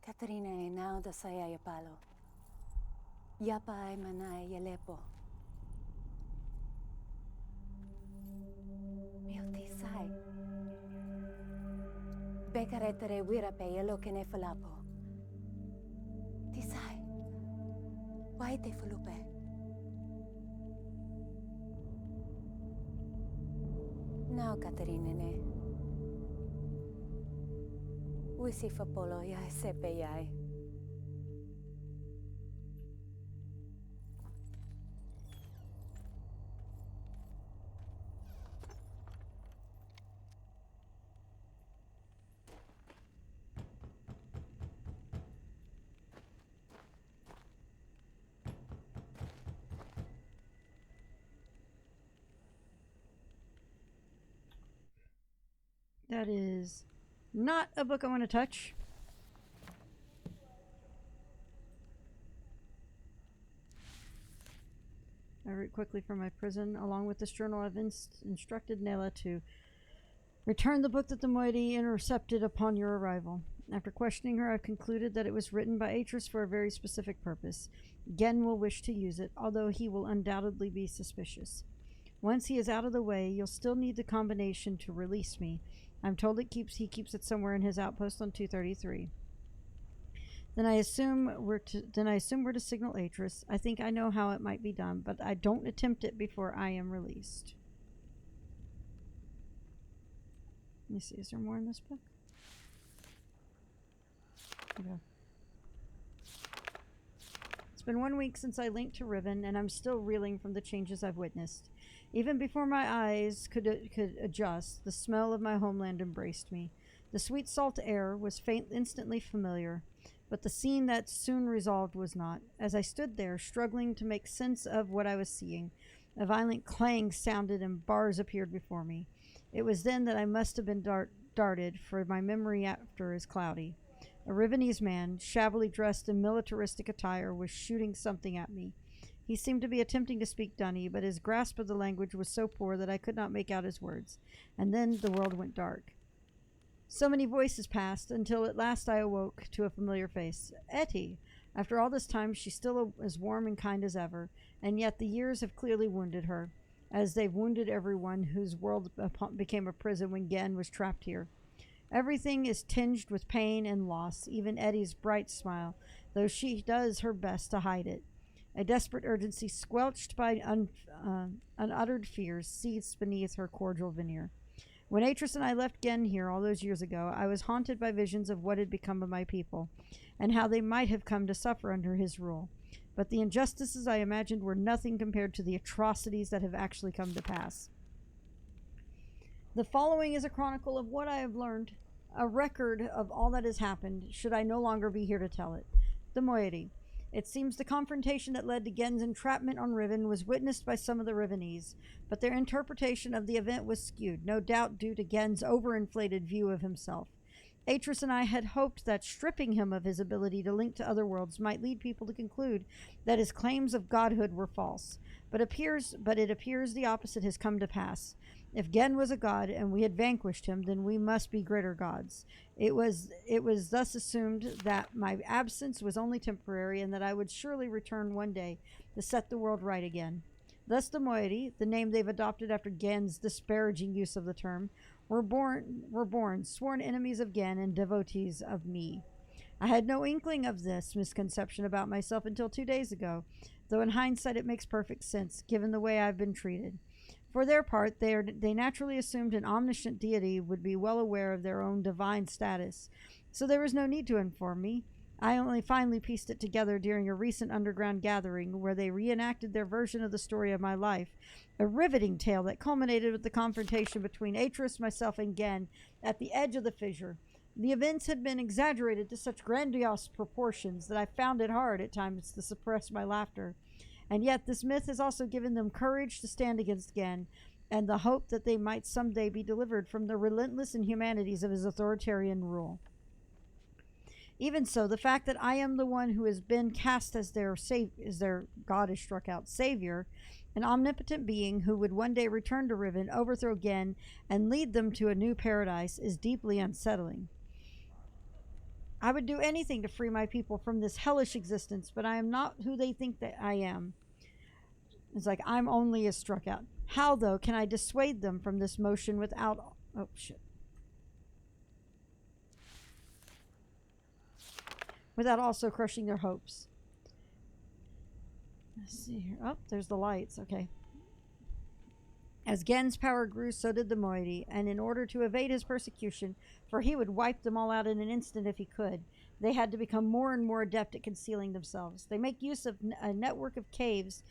Speaker 7: Katarina e now da saya ya palo. Yapa ay manay yalepo. Mio tisay. Bekaretere wirape yelo kene falapo. Tisay. Why te fulupe? Now Katarina ne. Wisi fapolo ya sepe yai.
Speaker 1: That is not a book I want to touch. I wrote quickly from my prison. Along with this journal, I've instructed Nela to return the book that the moiety intercepted upon your arrival. After questioning her, I've concluded that it was written by Atris for a very specific purpose. Gen will wish to use it, although he will undoubtedly be suspicious. Once he is out of the way, you'll still need the combination to release me. I'm told he keeps it somewhere in his outpost on 233. Then I assume we're to signal Atris. I think I know how it might be done, but I don't attempt it before I am released. Let me see, is there more in this book? Okay. It's been 1 week since I linked to Riven, and I'm still reeling from the changes I've witnessed. Even before my eyes could adjust, the smell of my homeland embraced me. The sweet salt air was instantly familiar, but the scene that soon resolved was not. As I stood there, struggling to make sense of what I was seeing, a violent clang sounded and bars appeared before me. It was then that I must have been darted, for my memory after is cloudy. A Rivenese man, shabbily dressed in militaristic attire, was shooting something at me. He seemed to be attempting to speak Dunny, but his grasp of the language was so poor that I could not make out his words. And then the world went dark. So many voices passed, until at last I awoke to a familiar face. Etty! After all this time, she's still as warm and kind as ever, and yet the years have clearly wounded her, as they've wounded everyone whose world became a prison when Gen was trapped here. Everything is tinged with pain and loss, even Etty's bright smile, though she does her best to hide it. A desperate urgency squelched by unuttered fears seethes beneath her cordial veneer. When Atris and I left Gen here all those years ago, I was haunted by visions of what had become of my people, and how they might have come to suffer under his rule. But the injustices I imagined were nothing compared to the atrocities that have actually come to pass. The following is a chronicle of what I have learned a record of all that has happened, should I no longer be here to tell it. The moiety. It seems the confrontation that led to Gen's entrapment on Riven was witnessed by some of the Rivenese, but their interpretation of the event was skewed, no doubt due to Gen's overinflated view of himself. Atris and I had hoped that stripping him of his ability to link to other worlds might lead people to conclude that his claims of godhood were false. But it appears the opposite has come to pass. If Gen was a god and we had vanquished him, then we must be greater gods. It was thus assumed that my absence was only temporary and that I would surely return one day to set the world right again. Thus the moiety, the name they've adopted after Gen's disparaging use of the term, were born, sworn enemies of Gen and devotees of me. I had no inkling of this misconception about myself until 2 days ago, though in hindsight it makes perfect sense, given the way I've been treated. For their part, they naturally assumed an omniscient deity would be well aware of their own divine status, so there was no need to inform me. I only finally pieced it together during a recent underground gathering where they reenacted their version of the story of my life, a riveting tale that culminated with the confrontation between Atris, myself, and Gen at the edge of the fissure. The events had been exaggerated to such grandiose proportions that I found it hard at times to suppress my laughter. And yet this myth has also given them courage to stand against Gen, and the hope that they might someday be delivered from the relentless inhumanities of his authoritarian rule. Even so, the fact that I am the one who has been cast as their god is struck out savior, an omnipotent being who would one day return to Riven, overthrow Gen, and lead them to a new paradise, is deeply unsettling. I would do anything to free my people from this hellish existence, but I am not who they think that I am. It's like, I'm only a struck out. How, though, can I dissuade them from this motion without... Oh, shit. Without also crushing their hopes. Let's see here. Oh, there's the lights. Okay. As Gen's power grew, so did the moiety, and in order to evade his persecution, for he would wipe them all out in an instant if he could, they had to become more and more adept at concealing themselves. They make use of a network of caves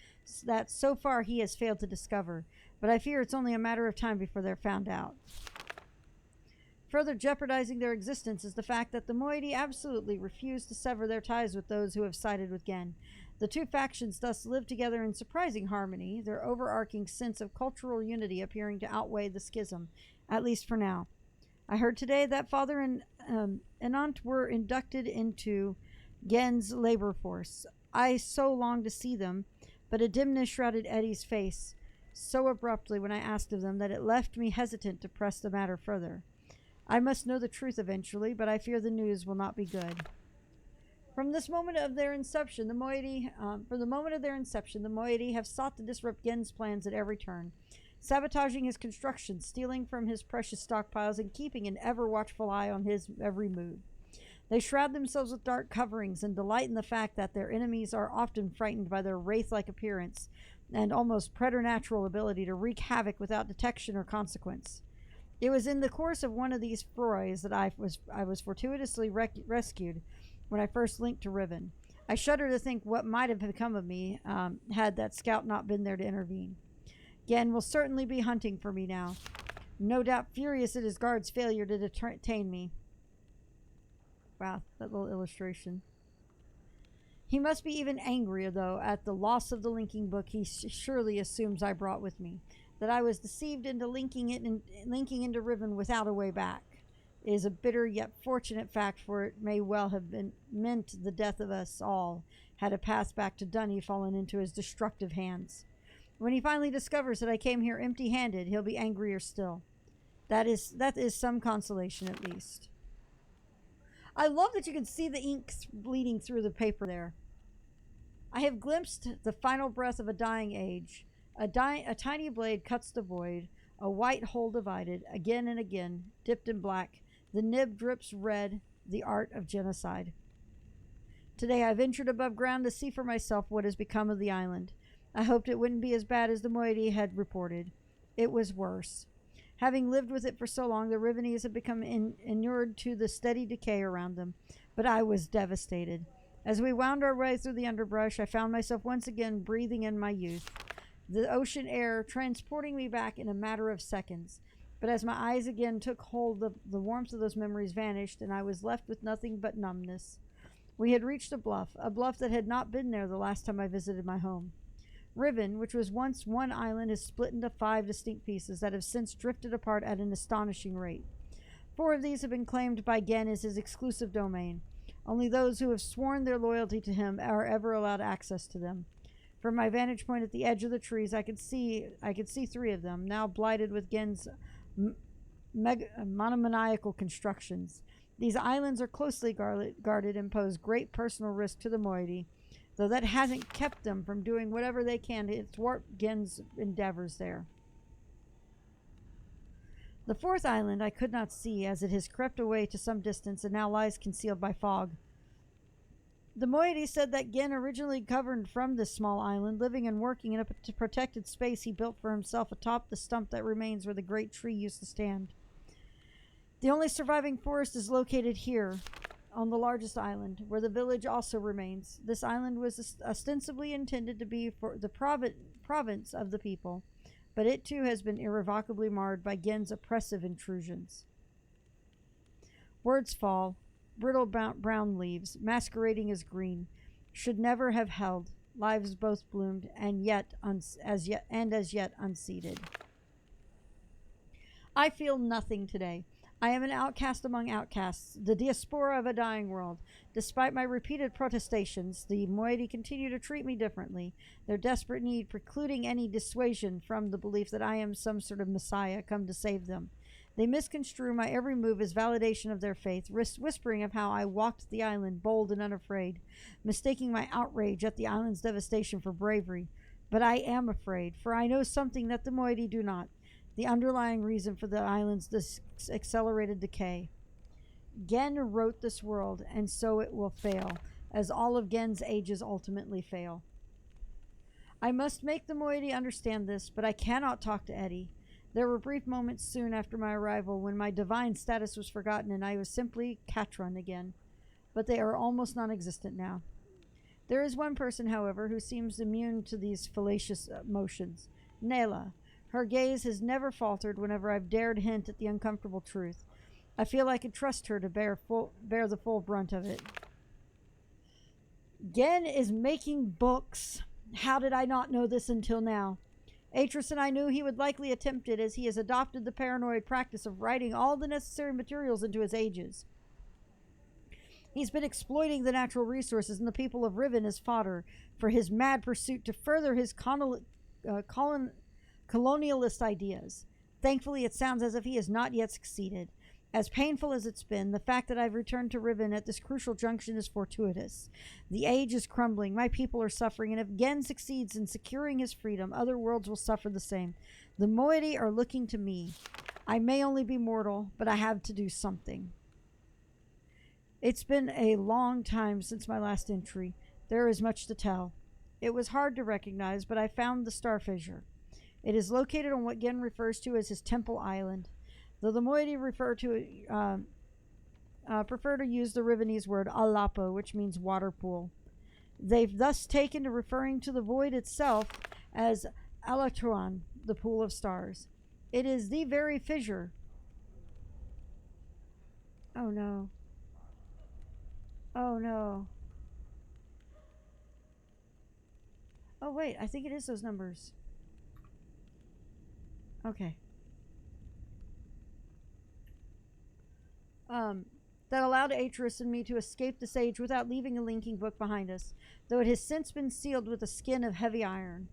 Speaker 1: that so far he has failed to discover, but I fear it's only a matter of time before they're found out. Further jeopardizing their existence is the fact that the moiety absolutely refuse to sever their ties with those who have sided with Gen. The two factions thus live together in surprising harmony, their overarching sense of cultural unity appearing to outweigh the schism, at least for now. I heard today that Father and Anant were inducted into Gen's labor force. I so longed to see them, but a dimness shrouded Eddie's face so abruptly when I asked of them that it left me hesitant to press the matter further. I must know the truth eventually, but I fear the news will not be good. From the moment of their inception, the moiety have sought to disrupt Gen's plans at every turn, sabotaging his construction, stealing from his precious stockpiles, and keeping an ever-watchful eye on his every move. They shroud themselves with dark coverings and delight in the fact that their enemies are often frightened by their wraith-like appearance and almost preternatural ability to wreak havoc without detection or consequence. It was in the course of one of these forays that I was fortuitously rescued when I first linked to Riven. I shudder to think what might have become of me had that scout not been there to intervene. Gen will certainly be hunting for me now, no doubt furious at his guard's failure to detain me. Wow, that little illustration. He must be even angrier, though, at the loss of the linking book he surely assumes I brought with me, that I was deceived into linking into Riven without a way back. It is a bitter yet fortunate fact, for it may well have meant the death of us all had a path back to Dunny fallen into his destructive hands. When he finally discovers that I came here empty-handed, he'll be angrier still. That is some consolation, at least. I love that you can see the ink bleeding through the paper there. I have glimpsed the final breath of a dying age. A tiny blade cuts the void, a white hole divided, again and again, dipped in black. The nib drips red, the art of genocide. Today I ventured above ground to see for myself what has become of the island. I hoped it wouldn't be as bad as the moiety had reported. It was worse. Having lived with it for so long, the Rivenese had become inured to the steady decay around them, but I was devastated. As we wound our way through the underbrush, I found myself once again breathing in my youth, the ocean air transporting me back in a matter of seconds. But as my eyes again took hold, the warmth of those memories vanished, and I was left with nothing but numbness. We had reached a bluff that had not been there the last time I visited my home. Riven, which was once one island, is split into 5 distinct pieces that have since drifted apart at an astonishing rate. 4 of these have been claimed by Gen as his exclusive domain. Only those who have sworn their loyalty to him are ever allowed access to them. From my vantage point at the edge of the trees, I could see 3 of them, now blighted with Gen's monomaniacal constructions. These islands are closely guarded and pose great personal risk to the moiety, though that hasn't kept them from doing whatever they can to thwart Gen's endeavors there. The 4th island I could not see, as it has crept away to some distance and now lies concealed by fog. The moiety said that Gen originally governed from this small island, living and working in a protected space he built for himself atop the stump that remains where the great tree used to stand. The only surviving forest is located here, on the largest island, where the village also remains. This island was ostensibly intended to be for the province of the people, but it too has been irrevocably marred by Gen's oppressive intrusions. Words fall, brittle brown leaves, masquerading as green, should never have held. Lives both bloomed, and as yet unseeded. I feel nothing today. I am an outcast among outcasts, the diaspora of a dying world. Despite my repeated protestations, the moiety continue to treat me differently, their desperate need precluding any dissuasion from the belief that I am some sort of messiah come to save them. They misconstrue my every move as validation of their faith, whispering of how I walked the island bold and unafraid, mistaking my outrage at the island's devastation for bravery. But I am afraid, for I know something that the moiety do not. The underlying reason for the island's accelerated decay. Gen wrote this world, and so it will fail, as all of Gen's ages ultimately fail. I must make the moiety understand this, but I cannot talk to Eddie. There were brief moments soon after my arrival when my divine status was forgotten and I was simply Katron again, but they are almost non-existent now. There is one person, however, who seems immune to these fallacious motions. Nayla. Her gaze has never faltered whenever I've dared hint at the uncomfortable truth. I feel I could trust her to bear the full brunt of it. Gen is making books. How did I not know this until now? Atris and I knew he would likely attempt it, as he has adopted the paranoid practice of writing all the necessary materials into his ages. He's been exploiting the natural resources and the people of Riven as fodder for his mad pursuit to further his colonialist ideas. Thankfully, it sounds as if he has not yet succeeded. As painful as it's been, the fact that I've returned to Riven at this crucial junction is fortuitous. The age is crumbling, my people are suffering, and if Gen succeeds in securing his freedom, other worlds will suffer the same. The moiety are looking to me. I may only be mortal, but I have to do something. It's been a long time since my last entry. There is much to tell. It was hard to recognize, but I found the Star Fissure. It is located on what Gen refers to as his Temple Island, though the moiety prefer to use the Rivenese word Alapo, which means water pool. They've thus taken to referring to the void itself as Alatruan, the pool of stars. It is the very fissure. Oh no. Oh no. Oh wait, I think it is those numbers. Okay. That allowed Atris and me to escape the sage without leaving a linking book behind us, though it has since been sealed with a skin of heavy iron.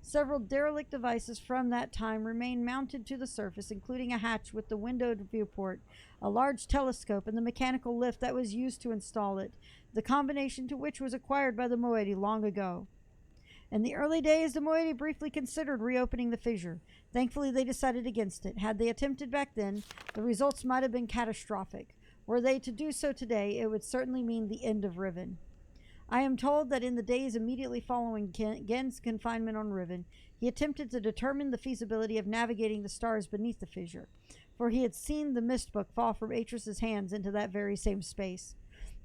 Speaker 1: Several derelict devices from that time remain mounted to the surface, including a hatch with the windowed viewport, a large telescope, and the mechanical lift that was used to install it, the combination to which was acquired by the moiety long ago. In the early days, the moiety briefly considered reopening the fissure. Thankfully, they decided against it. Had they attempted back then, the results might have been catastrophic. Were they to do so today, it would certainly mean the end of Riven. I am told that in the days immediately following Gen's confinement on Riven, he attempted to determine the feasibility of navigating the stars beneath the fissure, for he had seen the mist book fall from Atris's hands into that very same space.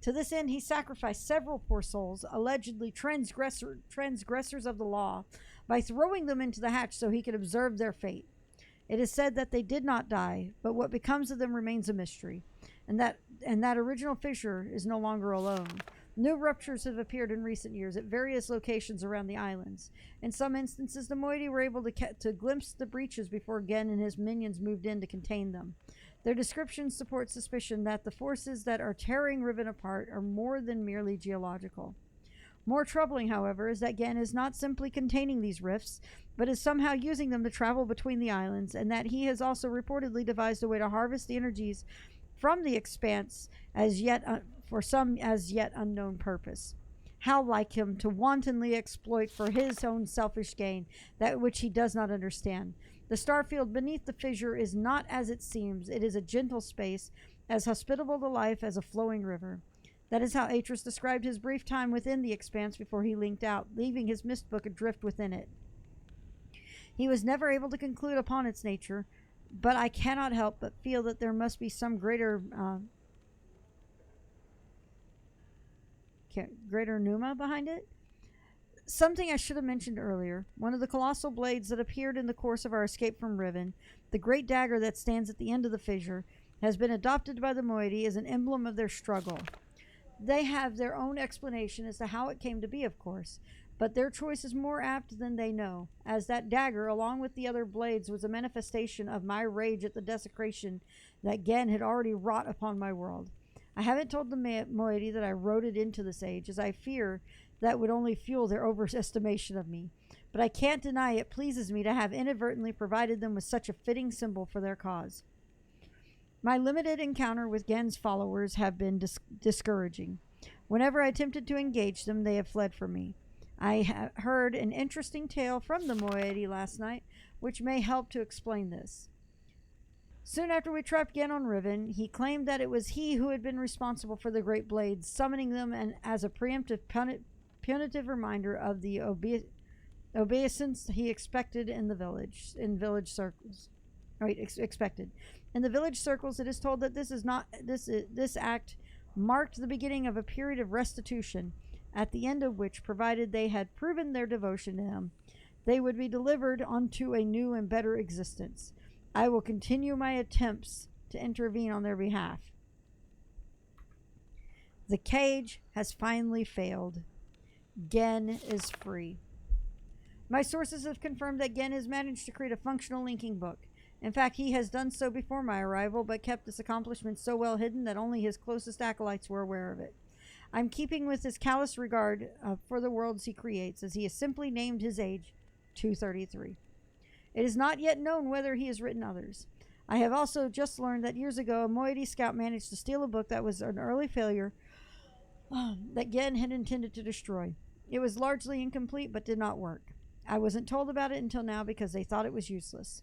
Speaker 1: To this end, he sacrificed several poor souls, allegedly transgressors of the law, by throwing them into the hatch so he could observe their fate. It is said that they did not die, but what becomes of them remains a mystery, and that original fissure is no longer alone. New ruptures have appeared in recent years at various locations around the islands. In some instances, the moiety were able to glimpse the breaches before Gen and his minions moved in to contain them. Their descriptions support suspicion that the forces that are tearing Riven apart are more than merely geological. More troubling, however, is that Gen is not simply containing these rifts, but is somehow using them to travel between the islands, and that he has also reportedly devised a way to harvest the energies from the expanse for some as yet unknown purpose. How like him to wantonly exploit for his own selfish gain that which he does not understand. The starfield beneath the fissure is not as it seems. It is a gentle space, as hospitable to life as a flowing river. That is how Atris described his brief time within the expanse before he linked out, leaving his mist book adrift within it. He was never able to conclude upon its nature, but I cannot help but feel that there must be some greater pneuma behind it. Something I should have mentioned earlier. One of the colossal blades that appeared in the course of our escape from Riven, the great dagger that stands at the end of the fissure, has been adopted by the moiety as an emblem of their struggle. They have their own explanation as to how it came to be, of course, but their choice is more apt than they know, as that dagger, along with the other blades, was a manifestation of my rage at the desecration that Gen had already wrought upon my world. I haven't told the moiety that I wrote it into this age, as I fear that would only fuel their overestimation of me, but I can't deny it pleases me to have inadvertently provided them with such a fitting symbol for their cause. My limited encounter with Gen's followers have been discouraging. Whenever I attempted to engage them, they have fled from me. I heard an interesting tale from the moiety last night, which may help to explain this. Soon after we trapped Gen on Riven, he claimed that it was he who had been responsible for the Great Blades, summoning them as a preemptive punitive reminder of the obeisance he expected in village circles. Expected. In the village circles, it is told that this act marked the beginning of a period of restitution, at the end of which, provided they had proven their devotion to him, they would be delivered onto a new and better existence. I will continue my attempts to intervene on their behalf. The cage has finally failed. Gen is free. My sources have confirmed that Gen has managed to create a functional linking book. In fact, he has done so before my arrival, but kept this accomplishment so well hidden that only his closest acolytes were aware of it. I'm keeping with his callous regard for the worlds he creates, as he has simply named his age 233. It is not yet known whether he has written others. I have also just learned that years ago, a moiety scout managed to steal a book that was an early failure that Gen had intended to destroy. It was largely incomplete, but did not work. I wasn't told about it until now because they thought it was useless.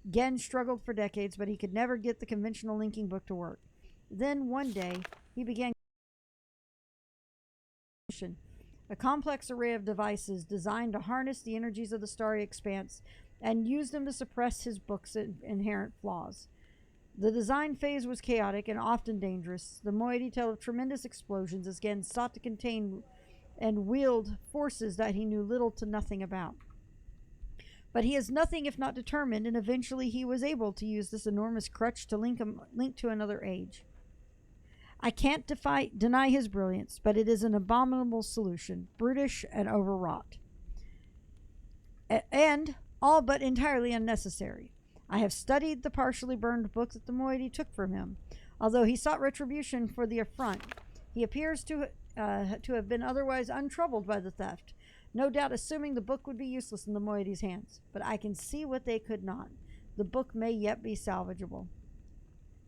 Speaker 1: Gen struggled for decades, but he could never get the conventional linking book to work. Then, one day, he began a complex array of devices designed to harness the energies of the starry expanse and use them to suppress his book's inherent flaws. The design phase was chaotic and often dangerous. The moiety tell of tremendous explosions as Gen sought to contain and wield forces that he knew little to nothing about. But he is nothing if not determined, and eventually he was able to use this enormous crutch to link to another age. I can't deny his brilliance, but it is an abominable solution, brutish and overwrought. And all but entirely unnecessary. I have studied the partially burned book that the moiety took from him. Although he sought retribution for the affront, he appears to have been otherwise untroubled by the theft, no doubt assuming the book would be useless in the moiety's hands. But I can see what they could not. The book may yet be salvageable.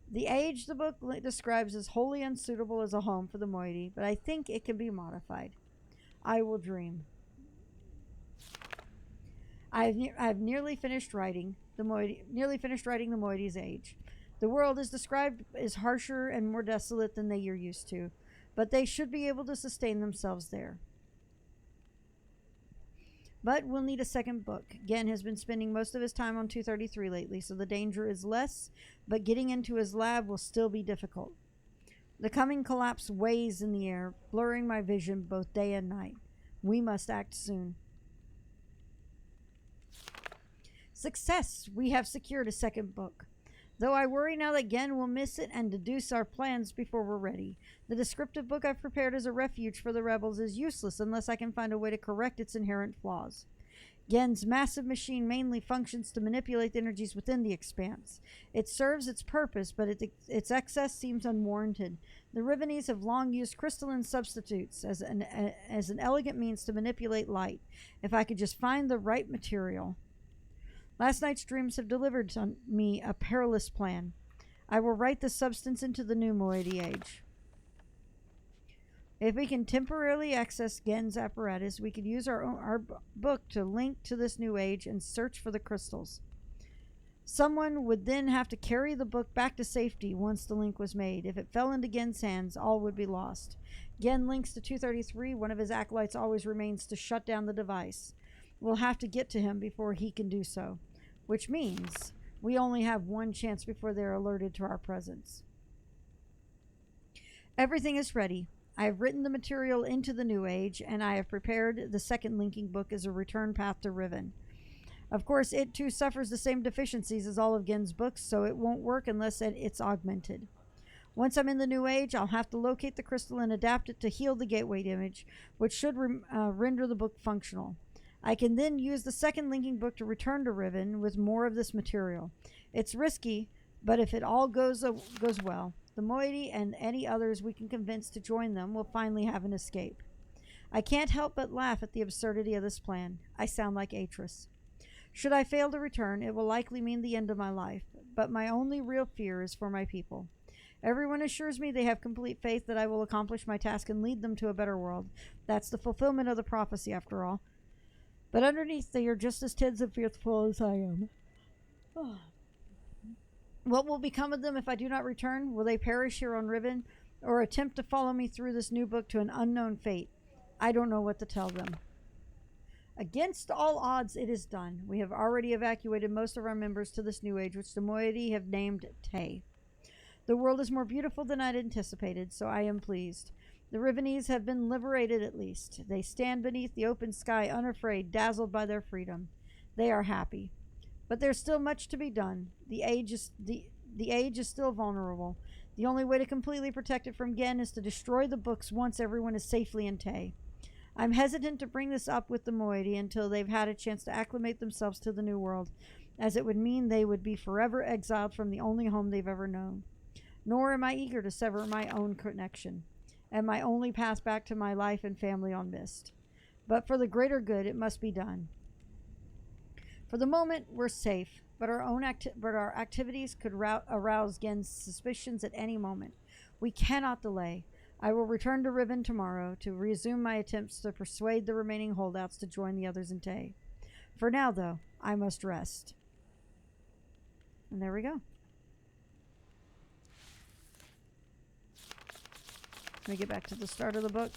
Speaker 1: The age the book describes is wholly unsuitable as a home for the moiety, but I think it can be modified. I will dream. I've nearly finished writing the moiety's age. The world is described as harsher and more desolate than they are used to, but they should be able to sustain themselves there. But we'll need a second book. Gen has been spending most of his time on 233 lately, so the danger is less, but getting into his lab will still be difficult. The coming collapse weighs in the air, blurring my vision both day and night. We must act soon. Success! We have secured a second book. Though I worry now that Gen will miss it and deduce our plans before we're ready. The descriptive book I've prepared as a refuge for the rebels is useless unless I can find a way to correct its inherent flaws. Gen's massive machine mainly functions to manipulate the energies within the expanse. It serves its purpose, but its excess seems unwarranted. The Rivenese have long used crystalline substitutes as an elegant means to manipulate light. If I could just find the right material. Last night's dreams have delivered on me a perilous plan. I will write the substance into the new moiety age. If we can temporarily access Gen's apparatus, we could use our book to link to this new age and search for the crystals. Someone would then have to carry the book back to safety once the link was made. If it fell into Gen's hands, all would be lost. Gen links to 233. One of his acolytes always remains to shut down the device. We'll have to get to him before he can do so, which means we only have one chance before they're alerted to our presence. Everything is ready. I have written the material into the New Age, and I have prepared the second linking book as a return path to Riven. Of course, it too suffers the same deficiencies as all of Gen's books, so it won't work unless it's augmented. Once I'm in the New Age, I'll have to locate the crystal and adapt it to heal the gateway image, which should render the book functional. I can then use the second linking book to return to Riven with more of this material. It's risky, but if it all goes well, the moiety and any others we can convince to join them will finally have an escape. I can't help but laugh at the absurdity of this plan. I sound like Atris. Should I fail to return, it will likely mean the end of my life, but my only real fear is for my people. Everyone assures me they have complete faith that I will accomplish my task and lead them to a better world. That's the fulfillment of the prophecy, after all. But underneath, they are just as tense and fearful as I am. What will become of them if I do not return? Will they perish here on Riven, or attempt to follow me through this new book to an unknown fate? I don't know what to tell them. Against all odds, it is done. We have already evacuated most of our members to this new age, which the moiety have named Tay. The world is more beautiful than I'd anticipated, so I am pleased. The Rivenese have been liberated at least. They stand beneath the open sky, unafraid, dazzled by their freedom. They are happy. But there's still much to be done. The age is still vulnerable. The only way to completely protect it from Gen is to destroy the books once everyone is safely in Tay. I'm hesitant to bring this up with the moiety until they've had a chance to acclimate themselves to the new world, as it would mean they would be forever exiled from the only home they've ever known. Nor am I eager to sever my own connection, and my only path back to my life and family on Mist. But for the greater good, it must be done. For the moment, we're safe, but our activities could arouse Gen's suspicions at any moment. We cannot delay. I will return to Riven tomorrow to resume my attempts to persuade the remaining holdouts to join the others in Tay. For now, though, I must rest. And there we go. Let me get back to the start of the book.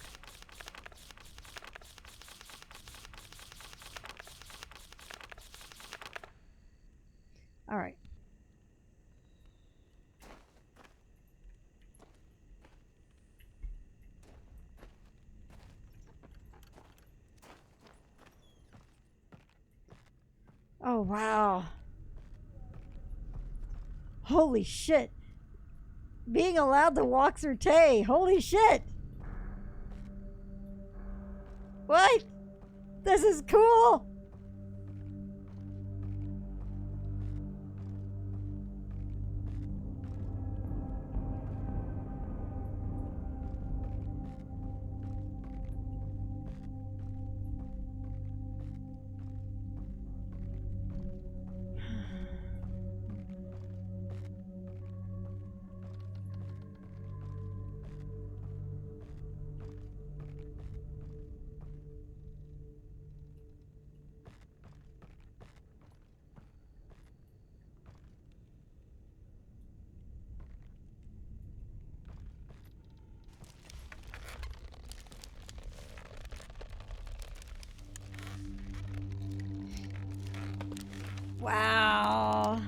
Speaker 1: All right. Oh, wow. Holy shit. Being allowed to walk through Tay. Holy shit. What? This is cool. Wow.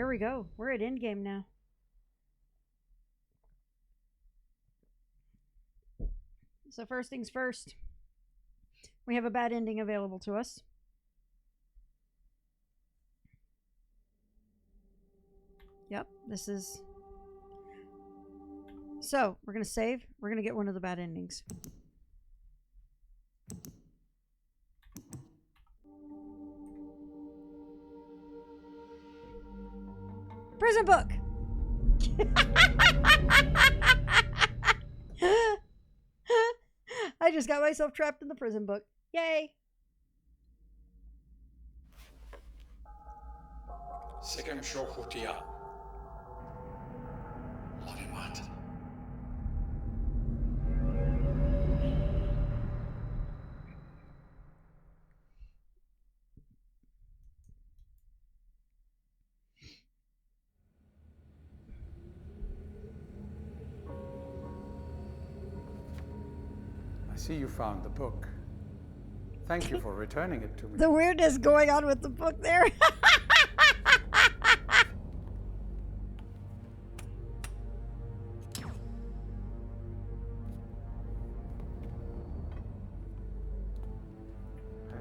Speaker 1: There we go. We're at endgame now. So first things first. We have a bad ending available to us. Yep, this is... So, we're going to save. We're going to get one of the bad endings. Prison book! I just got myself trapped in the prison book. Yay!
Speaker 6: 지금 쇼후디야. 어디만.
Speaker 2: I see you found the book. Thank you for returning it to me.
Speaker 1: The weirdness going on with the book there.
Speaker 2: I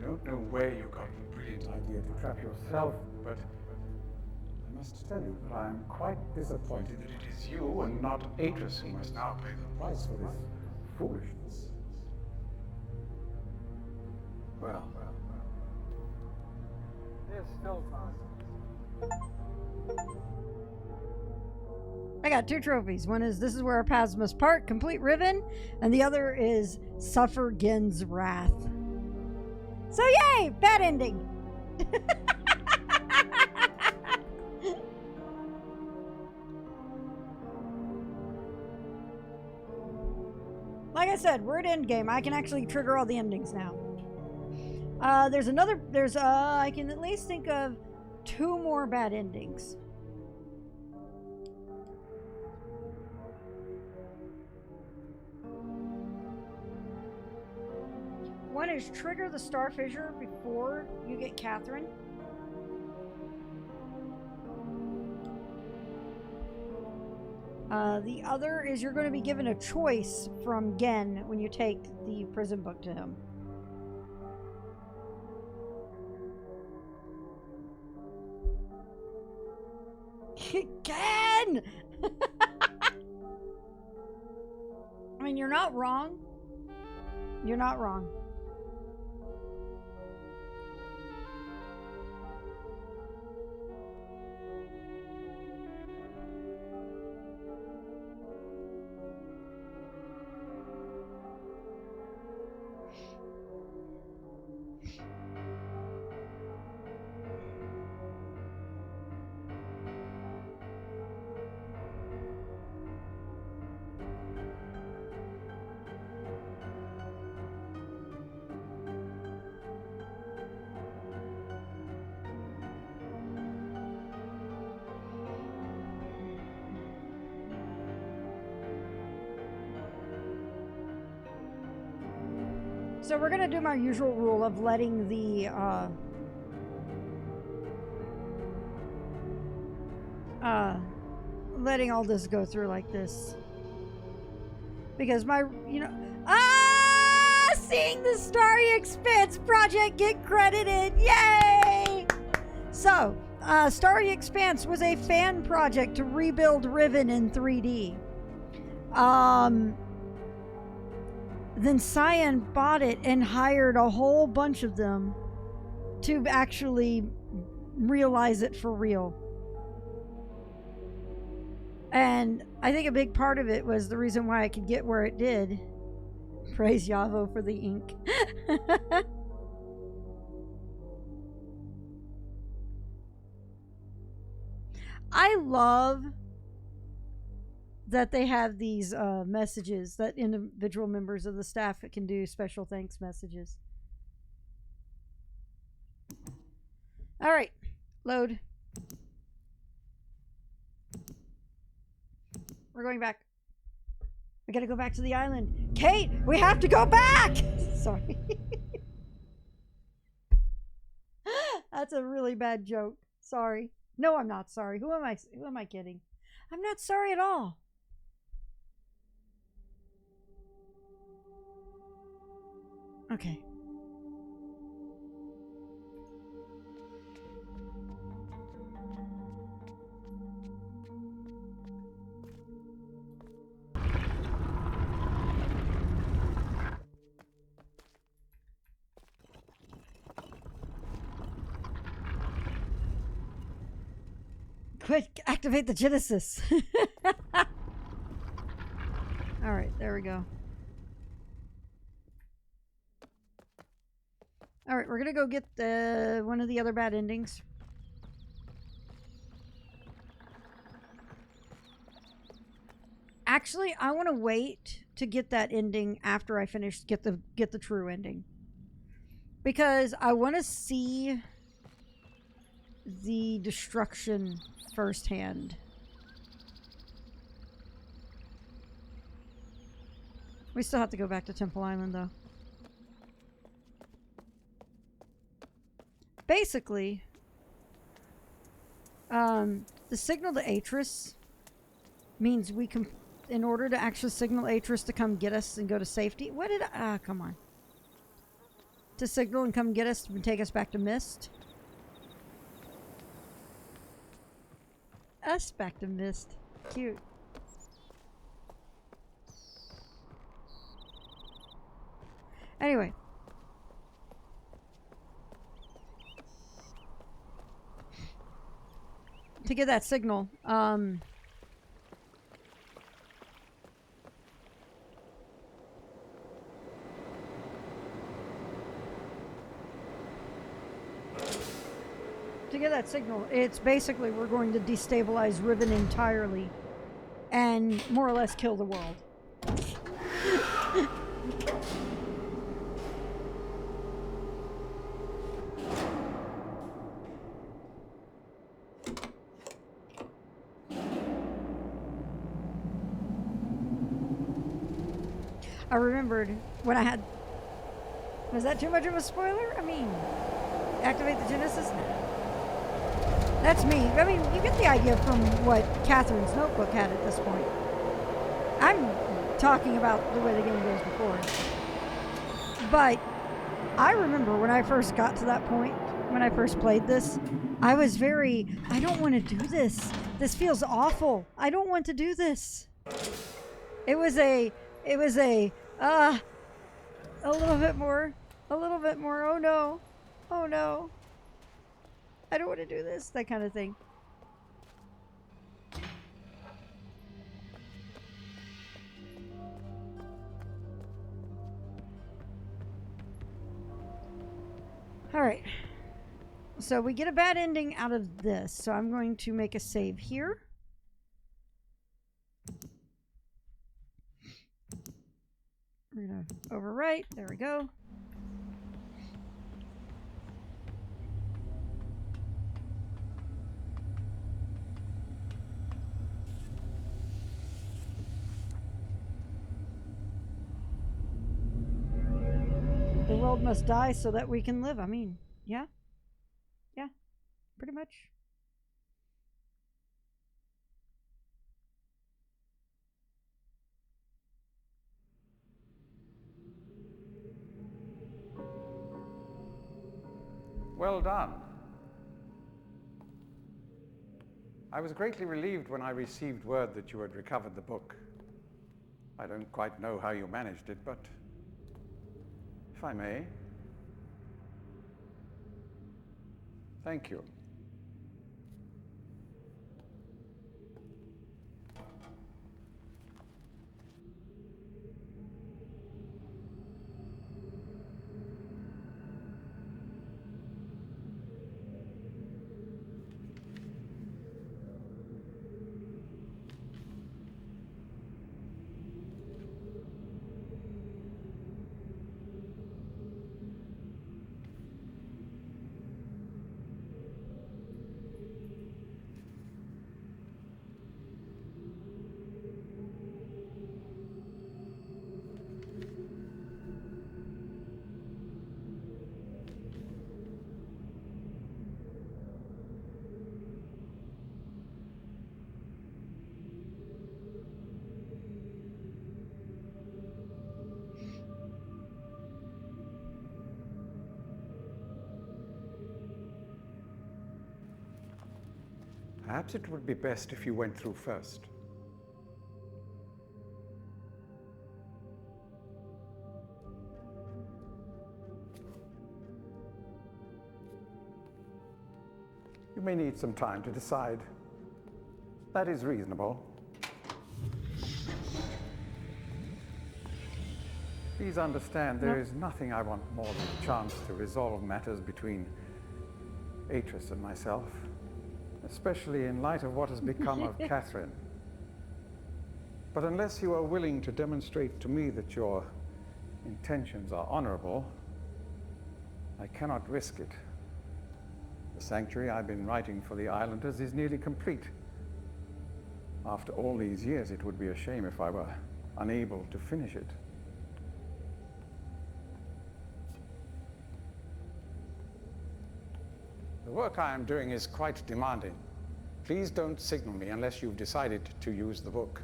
Speaker 2: don't know where you got the brilliant idea to trap yourself, but I must tell you that I am quite disappointed that it is you and not Atris who must now pay the price for this foolishness. Well,
Speaker 5: There's still time.
Speaker 1: I got 2 trophies. One is This Is Where Our Paths Must Part, complete Riven, and the other is Suffer Gen's Wrath. So yay! Bad ending! Like I said, we're at endgame. I can actually trigger all the endings now. I can at least think of 2 more bad endings. One is trigger the star fissure before you get Catherine. The other is you're going to be given a choice from Gen when you take the prison book to him. Gen! I mean, you're not wrong. You're not wrong. So we're gonna do my usual rule of letting the letting all this go through like this, because seeing the Starry Expanse project get credited, yay! So Starry Expanse was a fan project to rebuild Riven in 3D. Then Cyan bought it and hired a whole bunch of them to actually realize it for real. And I think a big part of it was the reason why I could get where it did. Praise Yavo for the ink. I love that they have these messages that individual members of the staff can do special thanks messages. All right, load. We're going back. We gotta go back to the island. Kate, we have to go back! Sorry. That's a really bad joke. Sorry. No, I'm not sorry. Who am I? Who am I kidding? I'm not sorry at all. Okay. Quick, activate the Genesis. All right, there we go. All right, we're gonna go get one of the other bad endings. Actually, I want to wait to get that ending after I finish get the true ending, because I want to see the destruction firsthand. We still have to go back to Temple Island, though. Basically, the signal to Atris means we can, in order to actually signal Atris to come get us and go to safety. What did I, come on. To signal and come get us and take us back to Mist. Us back to Mist. Cute. Anyway. To get that signal, it's basically we're going to destabilize Riven entirely and more or less kill the world. I remembered when I had... Was that too much of a spoiler? I mean, activate the Genesis? That's me. I mean, you get the idea from what Catherine's notebook had at this point. I'm talking about the way the game goes before. But I remember when I first got to that point, when I first played this, I was very, I don't want to do this. This feels awful. I don't want to do this. It was a little bit more, oh no, I don't want to do this, that kind of thing. All right, so we get a bad ending out of this, so I'm going to make a save here. We're gonna overwrite. There we go. The world must die so that we can live. I mean, yeah. Yeah, pretty much.
Speaker 2: Well done. I was greatly relieved when I received word that you had recovered the book. I don't quite know how you managed it, but if I may. Thank you. Perhaps it would be best if you went through first. You may need some time to decide. That is reasonable. Please understand, there is nothing I want more than a chance to resolve matters between Atris and myself, especially in light of what has become of Catherine. But unless you are willing to demonstrate to me that your intentions are honorable, I cannot risk it. The sanctuary I've been writing for the Islanders is nearly complete. After all these years, it would be a shame if I were unable to finish it. The work I am doing is quite demanding. Please don't signal me unless you've decided to use the book.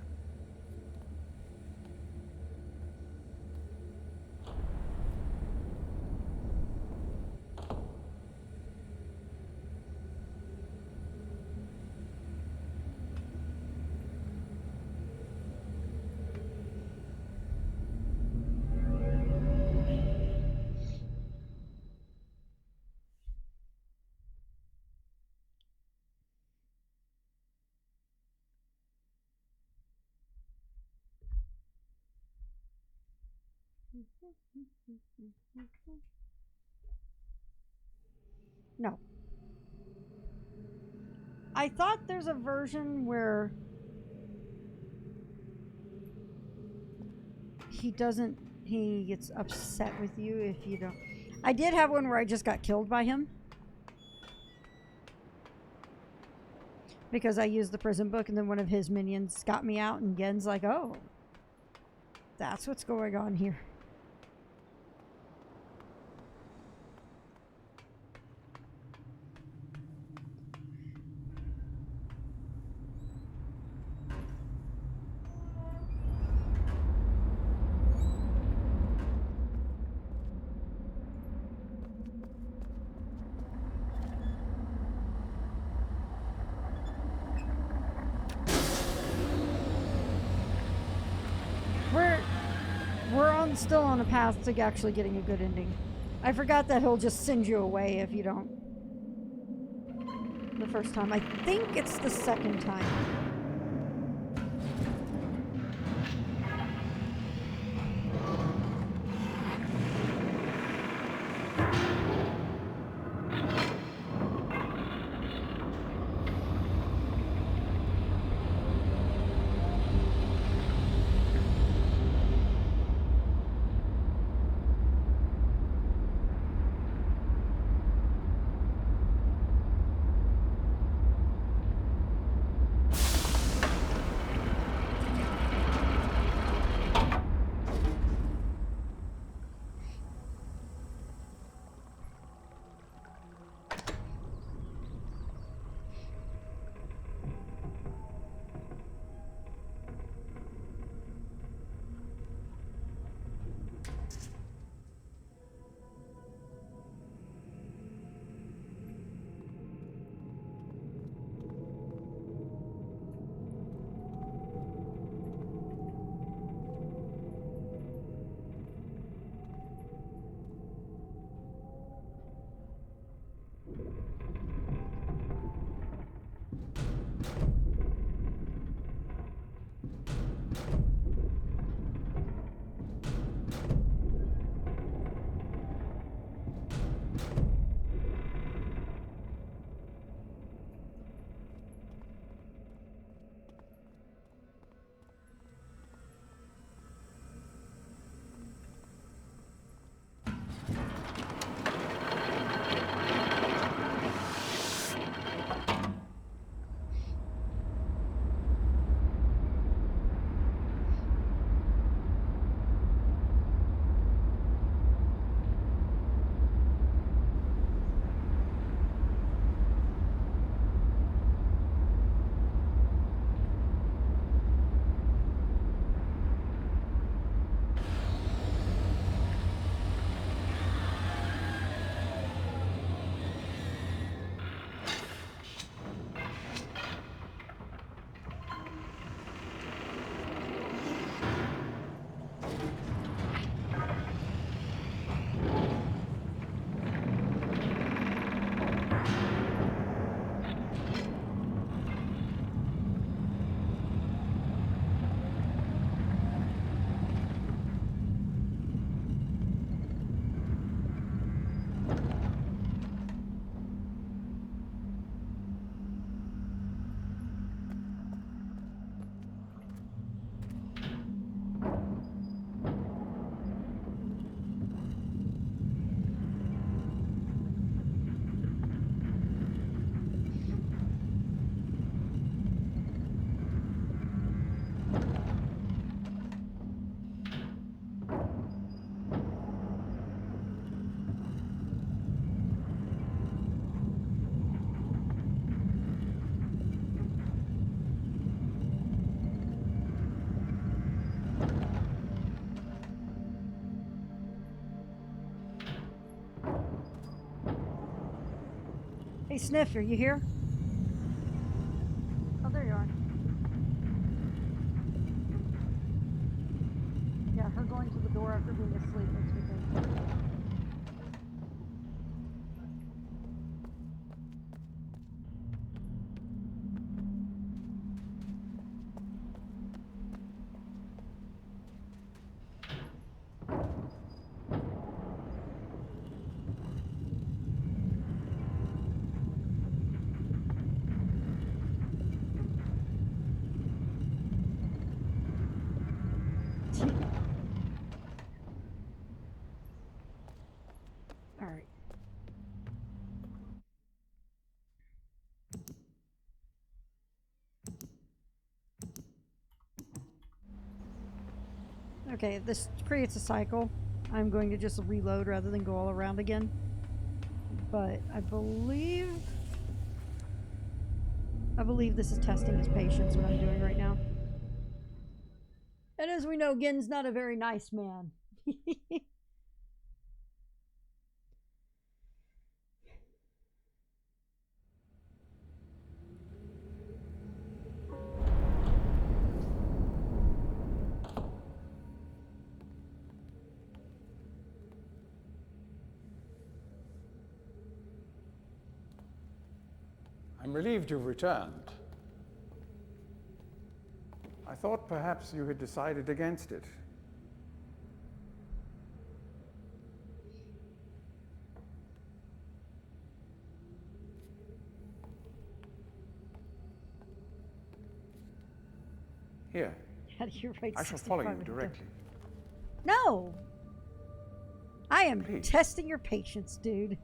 Speaker 1: No. I thought there's a version where he gets upset with you if you don't. I did have one where I just got killed by him. Because I used the prison book and then one of his minions got me out and Gen's like, oh, that's what's going on here. We're still on a path to actually getting a good ending. I forgot that he'll just send you away if you don't. The first time. I think it's the second time. Hey, Sniff, are you here? Oh, there you are. Yeah, her going to the door after being asleep makes me think. All right. Okay, this creates a cycle. I'm going to just reload rather than go all around again. But I believe this is testing his patience, what I'm doing right now. And as we know, Gen's not a very nice man.
Speaker 2: I'm relieved you've returned. I thought perhaps you had decided against it. Here,
Speaker 1: How do you write
Speaker 2: I shall follow
Speaker 1: 65
Speaker 2: you
Speaker 1: in a day?
Speaker 2: directly.
Speaker 1: No! I am
Speaker 2: Please.
Speaker 1: testing your patience, dude.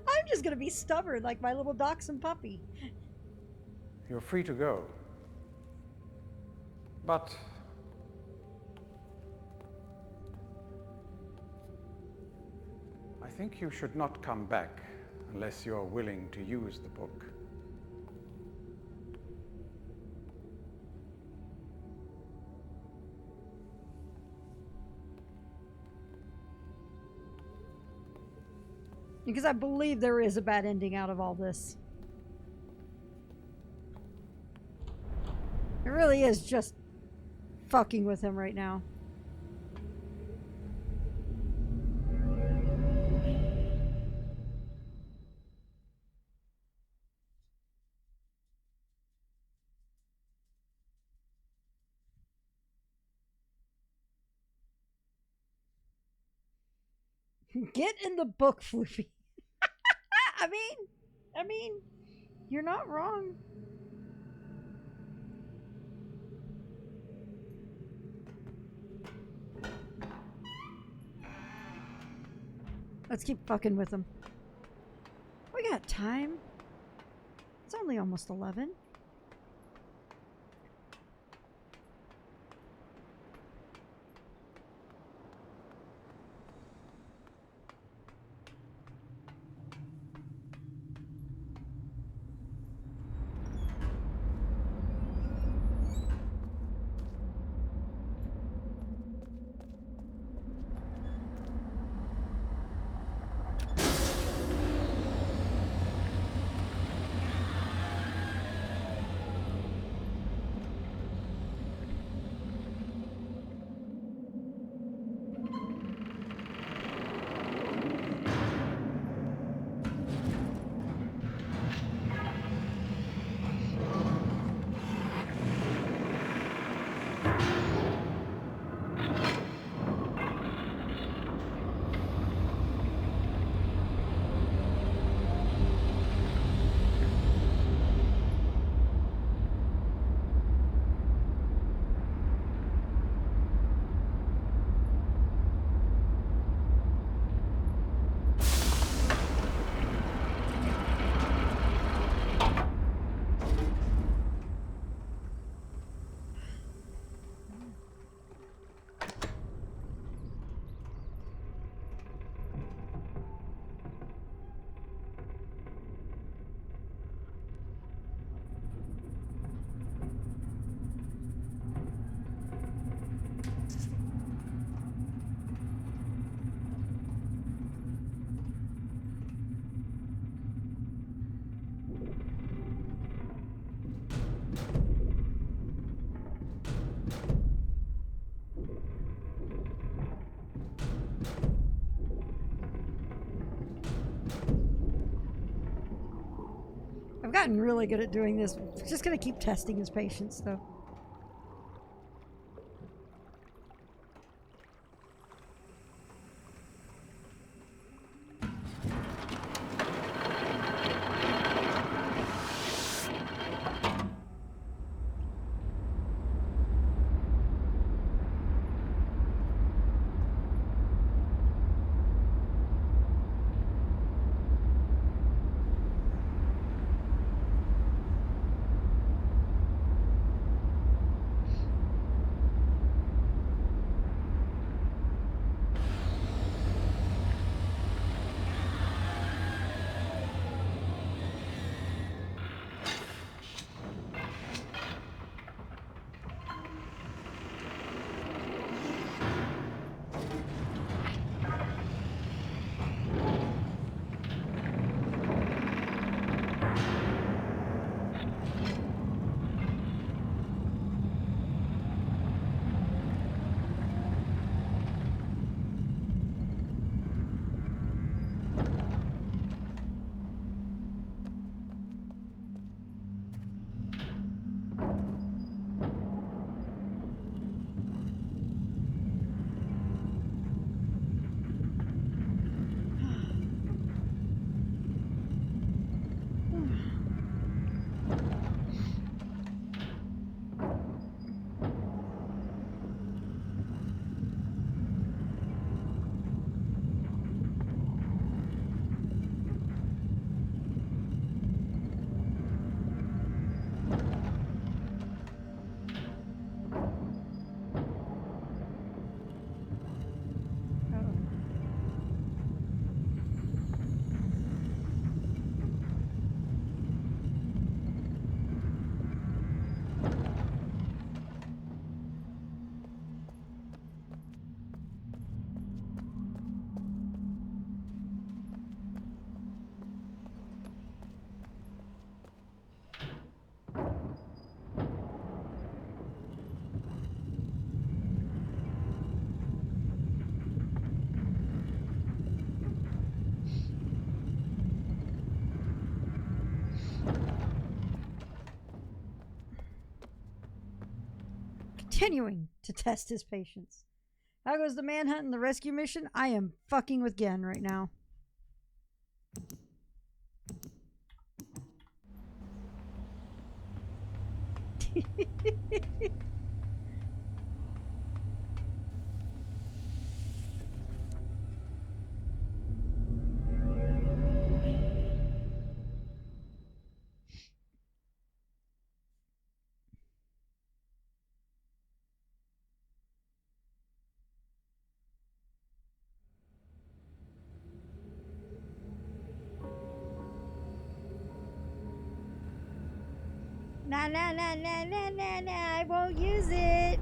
Speaker 1: I'm just gonna be stubborn like my little dachshund puppy.
Speaker 2: You're free to go. But I think you should not come back unless you're willing to use the book.
Speaker 1: Because I believe there is a bad ending out of all this. It really is just fucking with him right now. Get in the book, Floofy. I mean, you're not wrong. Let's keep fucking with him. We got time. It's only almost 11. gotten really good at doing this. We're just gonna keep testing his patience, though. Continuing to test his patience. How goes the manhunt and the rescue mission? I am fucking with Gen right now. Nah, nah, nah, nah, nah, nah, nah, I won't use it.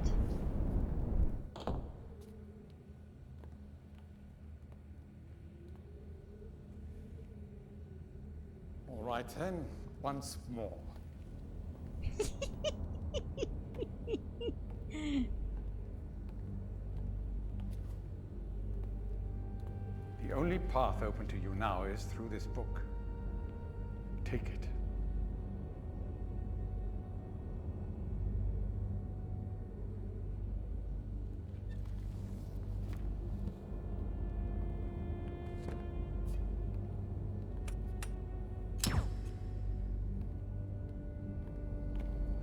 Speaker 2: All right then, once more. The only path open to you now is through this book. Take it.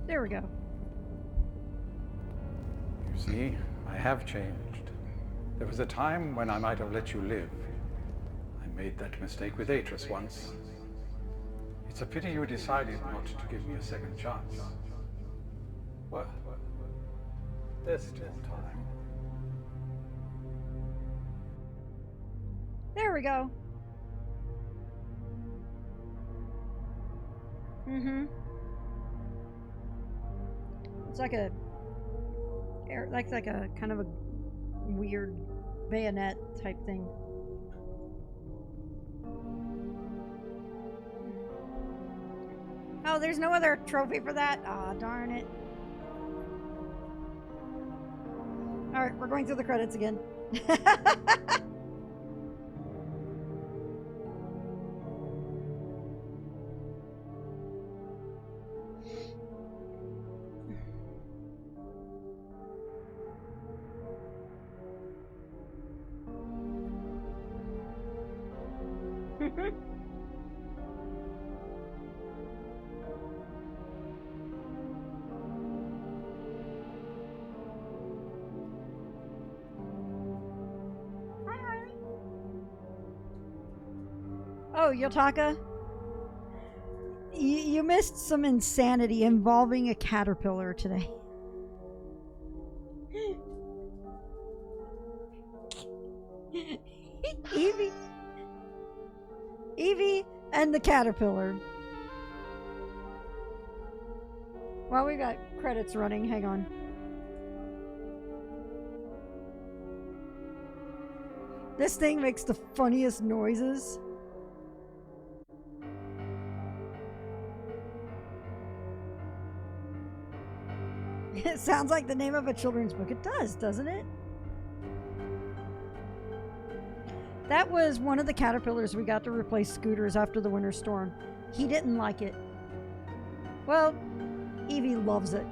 Speaker 1: There we go.
Speaker 2: You see, I have changed. There was a time when I might have let you live. I made that mistake with Atris once. It's a pity you decided not to give me a second chance. Well, there's still time.
Speaker 1: There we go. Mm-hmm. It's like a kind of a weird bayonet type thing. Oh, there's no other trophy for that? Aw, darn it. Alright, we're going through the credits again. Oh, Yotaka, you missed some insanity involving a caterpillar today. Evie. Evie and the caterpillar. Well, we got credits running. Hang on. This thing makes the funniest noises. It sounds like the name of a children's book. It does, doesn't it? That was one of the caterpillars we got to replace Scooters after the winter storm. He didn't like it. Well, Evie loves it.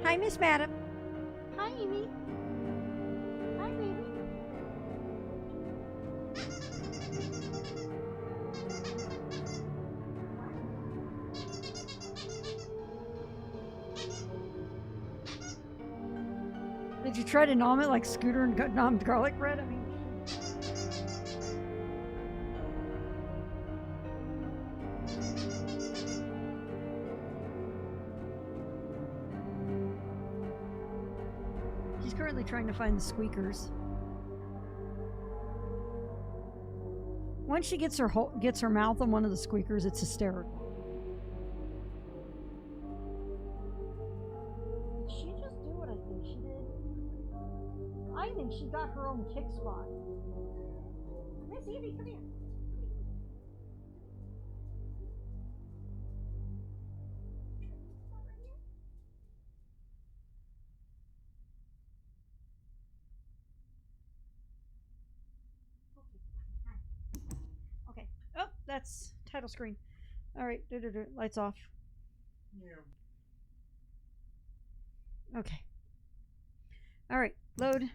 Speaker 1: Hi, Miss Madam. Hi, Evie. Hi, baby. Did you try to nom it like Scooter and nommed garlic bread? I mean, she's currently trying to find the squeakers. Once she gets her mouth on one of the squeakers, it's hysterical. Did she just do what I think she did? I think she got her own kick spot. Miss Evie, come here. Okay. Oh, that's title screen. All right. Lights off.
Speaker 5: Yeah.
Speaker 1: Okay. All right. Load.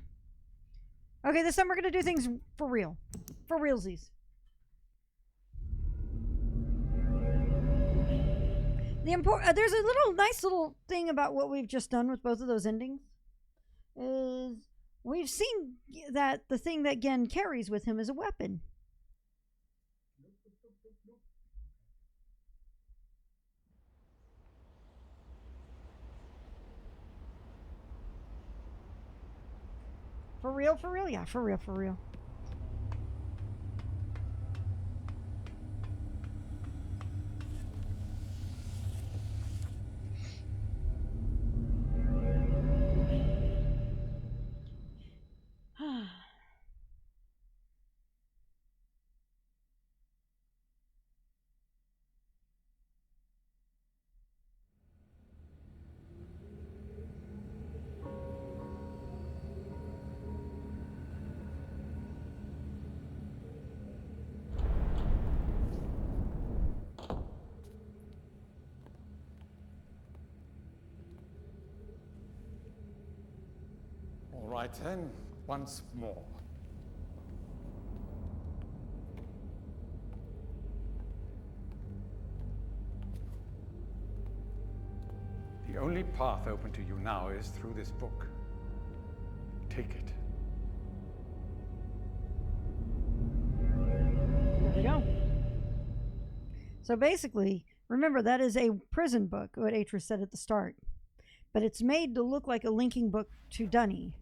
Speaker 1: Okay, this time we're going to do things for real. For realsies. There's a nice little thing about what we've just done with both of those endings. Is we've seen that the thing that Gen carries with him is a weapon. For real? For real? Yeah, for real, for real.
Speaker 2: All right then, once more. The only path open to you now is through this book. Take it.
Speaker 1: There we go. So basically, remember that is a prison book, what Atris said at the start. But it's made to look like a linking book to Dunny.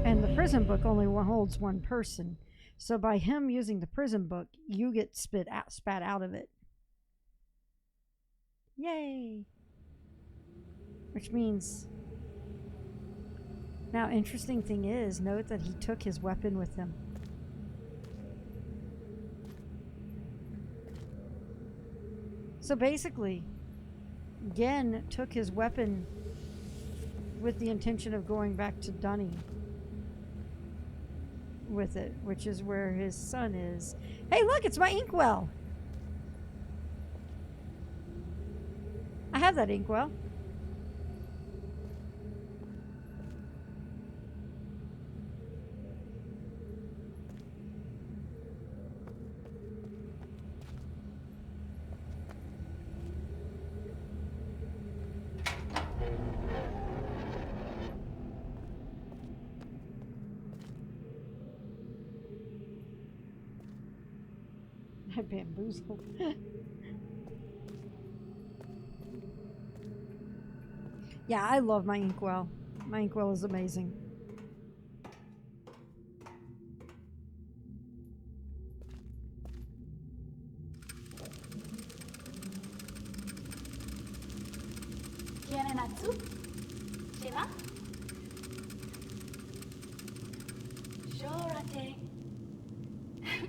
Speaker 1: And the prison book only holds one person. So by him using the prison book, you get spat out of it. Yay! Which means... Now, interesting thing is, note that he took his weapon with him. So basically, Gen took his weapon with the intention of going back to Dunny with it, which is where his son is. Hey, look, it's my inkwell. I have that inkwell. I bamboozled. Yeah, I love my inkwell. My inkwell is amazing.
Speaker 7: ¿Quieren atsu? ¿Lleva? Llórate.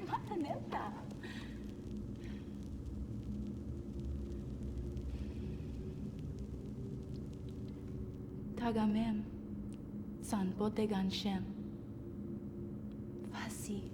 Speaker 7: Mata neta. Tagamem. San botegan shem. Fasi.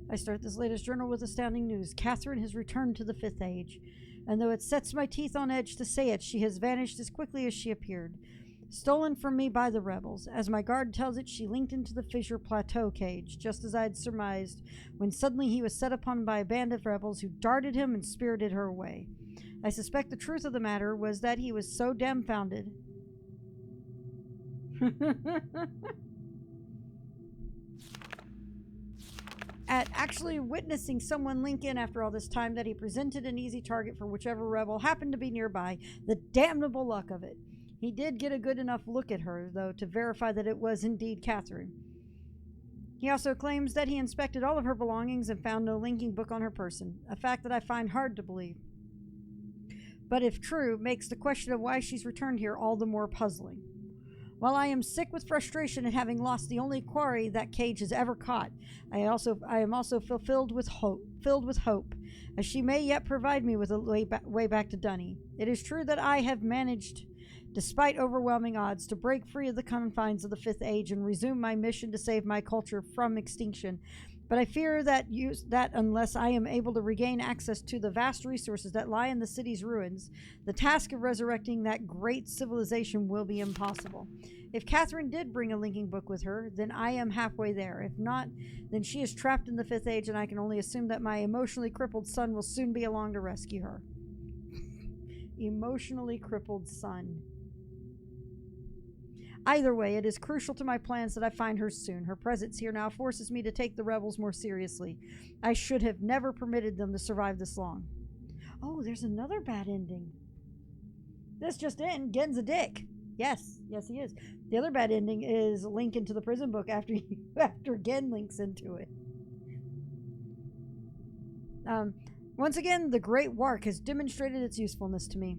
Speaker 1: I start this latest journal with astounding news. Catherine has returned to the Fifth Age, and though it sets my teeth on edge to say it, she has vanished as quickly as she appeared. Stolen from me by the rebels. As my guard tells it, she linked into the Fissure Plateau cage, just as I had surmised, when suddenly he was set upon by a band of rebels who darted him and spirited her away. I suspect the truth of the matter was that he was so dumbfounded at actually witnessing someone link in after all this time that he presented an easy target for whichever rebel happened to be nearby. The damnable luck of it. He did get a good enough look at her, though, to verify that it was indeed Catherine. He also claims that he inspected all of her belongings and found no linking book on her person, a fact that I find hard to believe. But if true, makes the question of why she's returned here all the more puzzling. While I am sick with frustration at having lost the only quarry that cage has ever caught, I am also filled with hope, as she may yet provide me with a way back to Dunny. It is true that I have managed, despite overwhelming odds, to break free of the confines of the Fifth Age and resume my mission to save my culture from extinction. But I fear that unless I am able to regain access to the vast resources that lie in the city's ruins, the task of resurrecting that great civilization will be impossible. If Catherine did bring a linking book with her, then I am halfway there. If not, then she is trapped in the Fifth Age, and I can only assume that my emotionally crippled son will soon be along to rescue her. Emotionally crippled son. Either way, it is crucial to my plans that I find her soon. Her presence here now forces me to take the rebels more seriously. I should have never permitted them to survive this long. Oh, there's another bad ending. This just in, Gen's a dick. Yes, he is. The other bad ending is link into the prison book after Gen links into it. Once again, the Great Wark has demonstrated its usefulness to me.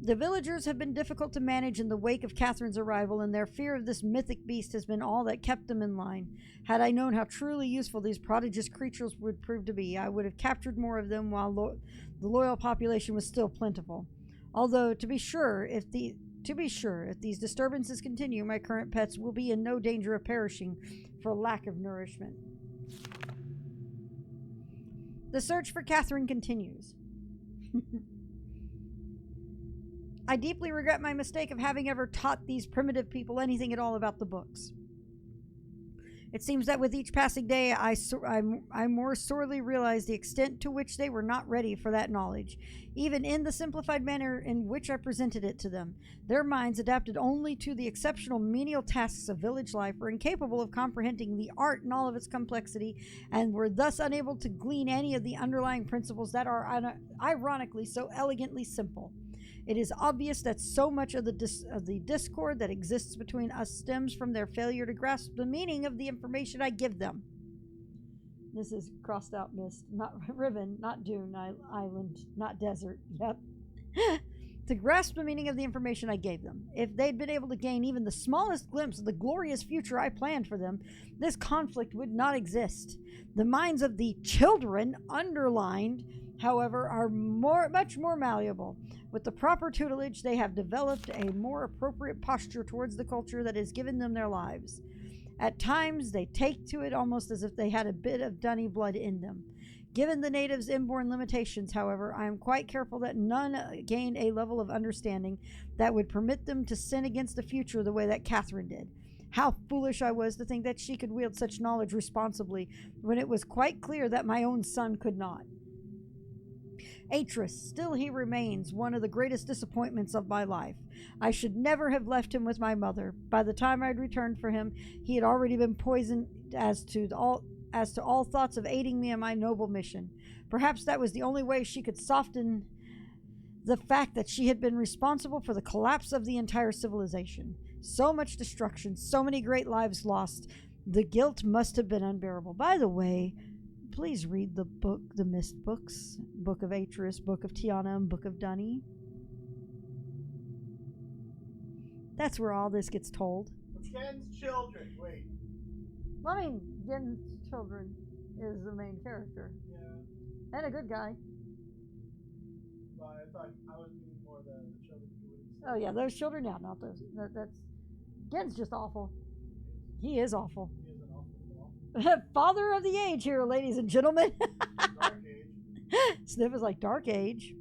Speaker 1: The villagers have been difficult to manage in the wake of Catherine's arrival, and their fear of this mythic beast has been all that kept them in line. Had I known how truly useful these prodigious creatures would prove to be, I would have captured more of them while the loyal population was still plentiful. Although, to be sure, if these disturbances continue, my current pets will be in no danger of perishing for lack of nourishment. The search for Catherine continues. I deeply regret my mistake of having ever taught these primitive people anything at all about the books. It seems that with each passing day, I more sorely realize the extent to which they were not ready for that knowledge, even in the simplified manner in which I presented it to them. Their minds, adapted only to the exceptional menial tasks of village life, were incapable of comprehending the art in all of its complexity, and were thus unable to glean any of the underlying principles that are, ironically, so elegantly simple. It is obvious that so much of the discord that exists between us stems from their failure to grasp the meaning of the information I give them. This is crossed out mist, not Riven, not dune, island, not desert. Yep. To grasp the meaning of the information I gave them. If they'd been able to gain even the smallest glimpse of the glorious future I planned for them, this conflict would not exist. The minds of the children, underlined, however, are much more malleable. With the proper tutelage, they have developed a more appropriate posture towards the culture that has given them their lives. At times, they take to it almost as if they had a bit of Dunny blood in them. Given the natives' inborn limitations, however, I am quite careful that none gain a level of understanding that would permit them to sin against the future the way that Catherine did. How foolish I was to think that she could wield such knowledge responsibly when it was quite clear that my own son could not. Atris, still he remains one of the greatest disappointments of my life. I should never have left him with my mother. By the time I had returned for him, he had already been poisoned as to all thoughts of aiding me in my noble mission. Perhaps that was the only way she could soften the fact that she had been responsible for the collapse of the entire civilization. So much destruction, so many great lives lost. The guilt must have been unbearable. By the way, please read the book, the Mist books. Book of Atris, Book of Tiana, and Book of Dunny. That's where all this gets told.
Speaker 5: Gen's children. Wait.
Speaker 1: Well, I mean, Gen's children is the main character.
Speaker 5: Yeah.
Speaker 1: And a good guy.
Speaker 5: But I thought I was meaning more the children who wouldn't.
Speaker 1: Oh, yeah, those children, yeah, not those. That's Gen's just awful. He is awful.
Speaker 5: He is an awful.
Speaker 1: Father of the age here, ladies and gentlemen.
Speaker 5: Dark Age.
Speaker 1: Sniff is like Dark Age.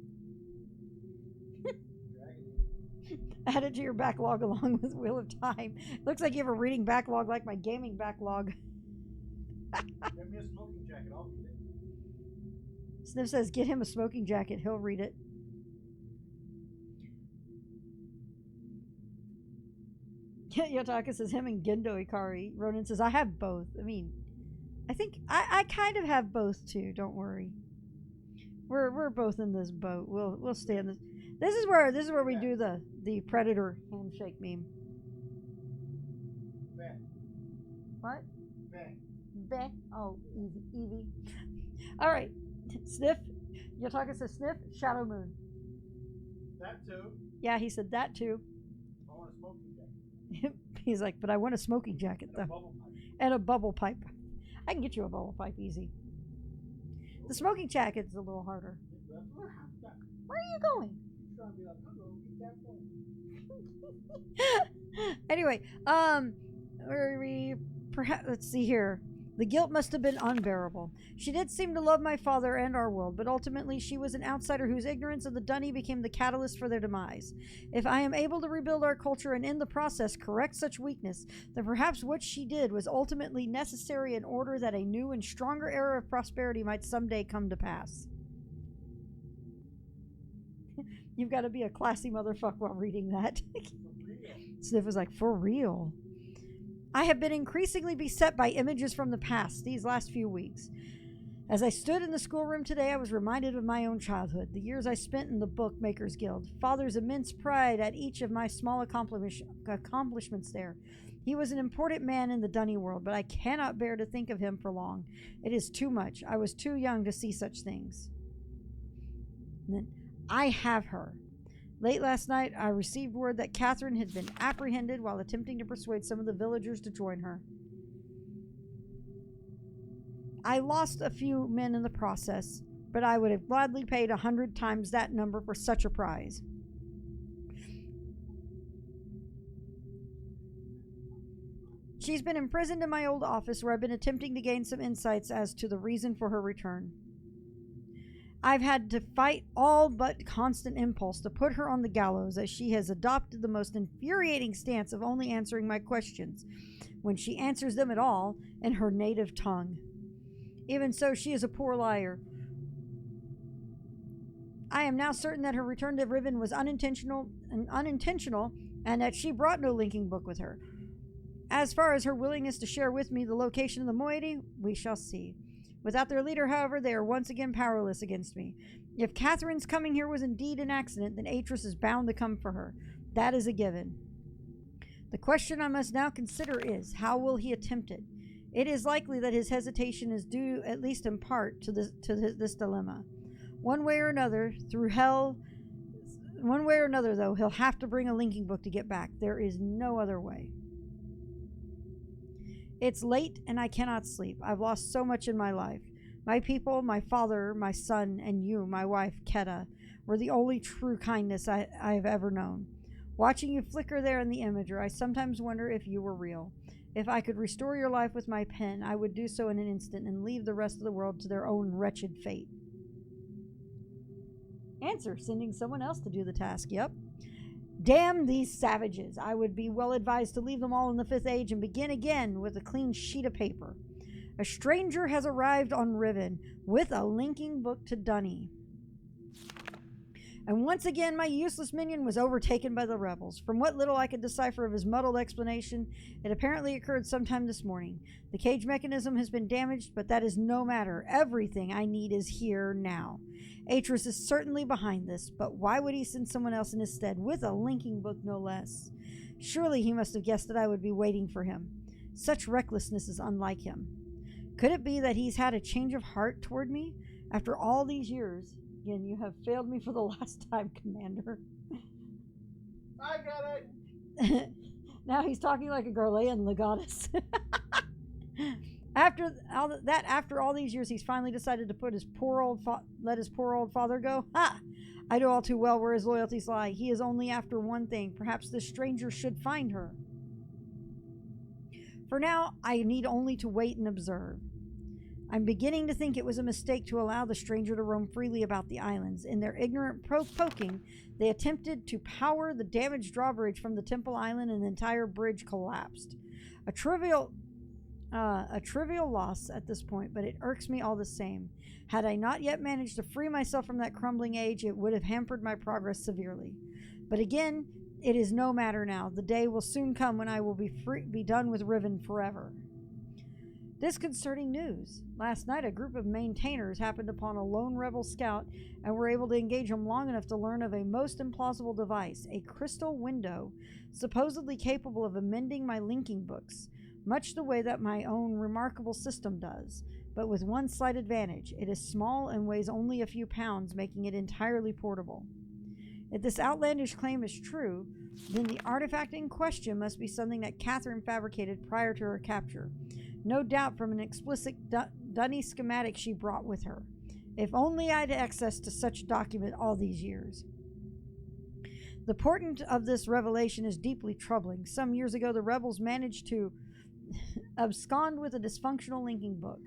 Speaker 1: Add it to your backlog along with Wheel of Time. Looks like you have a reading backlog like my gaming backlog.
Speaker 5: Get me a smoking jacket, I'll read it.
Speaker 1: Sniff says, get him a smoking jacket. He'll read it. Yotaka says, him and Gendo Ikari. Ronan says, I have both. I mean, I think I kind of have both too. Don't worry. We're both in this boat. We'll stay in this. This is where we do the predator handshake meme.
Speaker 5: Beh.
Speaker 1: What?
Speaker 5: Beh.
Speaker 1: Beh. Oh, easy, Evie. All right, Sniff. Yotaka says Sniff. Shadow Moon.
Speaker 5: That too.
Speaker 1: Yeah, he said that too.
Speaker 5: I want a smoking jacket.
Speaker 1: He's like, but I want a smoking jacket
Speaker 5: And a
Speaker 1: though,
Speaker 5: bubble pipe.
Speaker 1: and a bubble pipe. I can get you a bubble pipe easy. The smoking jacket's a little harder.
Speaker 5: That's what I have got.
Speaker 1: Where are you going?
Speaker 5: I'm trying to be like, hello, be careful.
Speaker 1: Anyway, perhaps let's see here. The guilt must have been unbearable. She did seem to love my father and our world, but ultimately she was an outsider whose ignorance of the Dunny became the catalyst for their demise. If I am able to rebuild our culture and in the process correct such weakness, then perhaps what she did was ultimately necessary in order that a new and stronger era of prosperity might someday come to pass. You've got to be a classy motherfucker while reading that. Sniff was like, for real. I have been increasingly beset by images from the past these last few weeks. As I stood in the schoolroom today, I was reminded of my own childhood, the years I spent in the Bookmakers Guild, Father's immense pride at each of my small accomplishments there. He was an important man in the Dunny world, but I cannot bear to think of him for long. It is too much. I was too young to see such things. And then, I have her. Late last night, I received word that Catherine had been apprehended while attempting to persuade some of the villagers to join her. I lost a few men in the process, but I would have gladly paid 100 times that number for such a prize. She's been imprisoned in my old office where I've been attempting to gain some insights as to the reason for her return. I've had to fight all but constant impulse to put her on the gallows, as she has adopted the most infuriating stance of only answering my questions, when she answers them at all, in her native tongue. Even so, she is a poor liar. I am now certain that her return to Riven was unintentional, and that she brought no linking book with her. As far as her willingness to share with me the location of the moiety, we shall see. Without their leader, however, they are once again powerless against me. If Catherine's coming here was indeed an accident, then Atris is bound to come for her. That is a given. The question I must now consider is, how will he attempt it? It is likely that his hesitation is due, at least in part, to this dilemma. One way or another, though, he'll have to bring a linking book to get back. There is no other way. It's late, and I cannot sleep. I've lost so much in my life. My people, my father, my son, and you, my wife, Keta, were the only true kindness I have ever known. Watching you flicker there in the imager, I sometimes wonder if you were real. If I could restore your life with my pen, I would do so in an instant and leave the rest of the world to their own wretched fate. Answer: sending someone else to do the task. Yep. Damn these savages. I would be well advised to leave them all in the 5th Age and begin again with a clean sheet of paper. A stranger has arrived on Riven with a linking book to Dunny. And once again, my useless minion was overtaken by the rebels. From what little I could decipher of his muddled explanation, it apparently occurred sometime this morning. The cage mechanism has been damaged, but that is no matter. Everything I need is here now. Atris is certainly behind this, but why would he send someone else in his stead, with a linking book no less? Surely he must have guessed that I would be waiting for him. Such recklessness is unlike him. Could it be that he's had a change of heart toward me? After all these years... Again, you have failed me for the last time, Commander.
Speaker 5: I get it.
Speaker 1: Now he's talking like a Garlean Legatus. After all these years, he's finally decided to put his let his poor old father go. Ha! I know all too well where his loyalties lie. He is only after one thing. Perhaps this stranger should find her. For now, I need only to wait and observe. I'm beginning to think it was a mistake to allow the stranger to roam freely about the islands. In their ignorant poking, they attempted to power the damaged drawbridge from the Temple Island, and the entire bridge collapsed. A trivial loss at this point, but it irks me all the same. Had I not yet managed to free myself from that crumbling age, it would have hampered my progress severely. But again, it is no matter now. The day will soon come when I will be done with Riven forever. Disconcerting news. Last night, a group of maintainers happened upon a lone rebel scout and were able to engage him long enough to learn of a most implausible device, a crystal window, supposedly capable of amending my linking books, much the way that my own remarkable system does, but with one slight advantage. It is small and weighs only a few pounds, making it entirely portable. If this outlandish claim is true, then the artifact in question must be something that Catherine fabricated prior to her capture. No doubt from an explicit Dunny schematic she brought with her. If only I had access to such a document all these years. The portent of this revelation is deeply troubling. Some years ago, the rebels managed to abscond with a dysfunctional linking book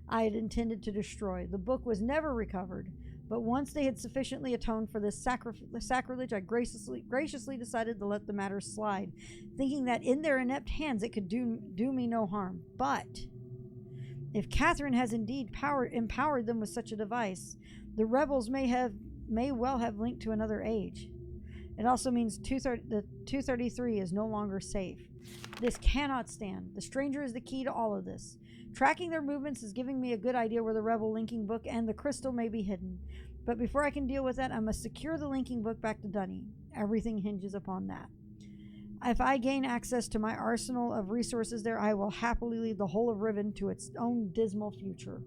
Speaker 1: I had intended to destroy. The book was never recovered, but once they had sufficiently atoned for this sacrilege, I graciously decided to let the matter slide, thinking that in their inept hands it could do me no harm. But if Catherine has indeed empowered them with such a device, the rebels may well have linked to another age. It also means the 233 is no longer safe. This cannot stand. The stranger is the key to all of this. Tracking their movements is giving me a good idea where the rebel linking book and the crystal may be hidden. But before I can deal with that, I must secure the linking book back to Dunny. Everything hinges upon that. If I gain access to my arsenal of resources there, I will happily leave the whole of Riven to its own dismal future.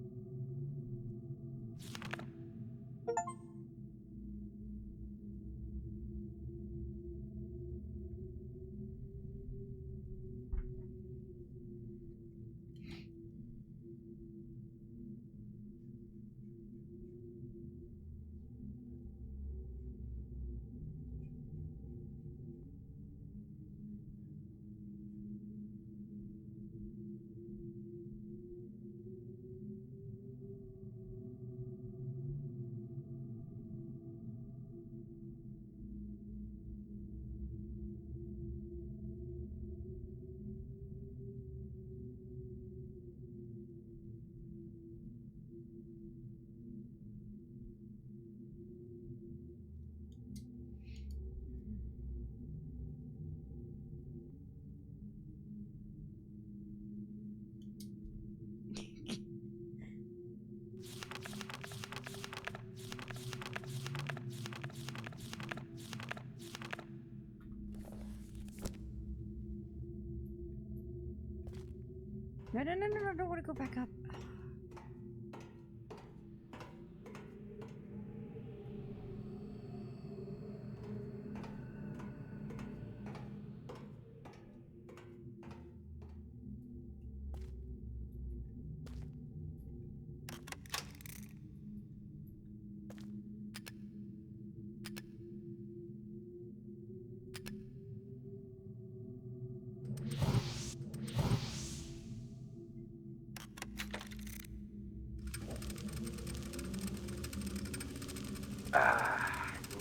Speaker 1: No, no, no, no, no, I don't want to go back up.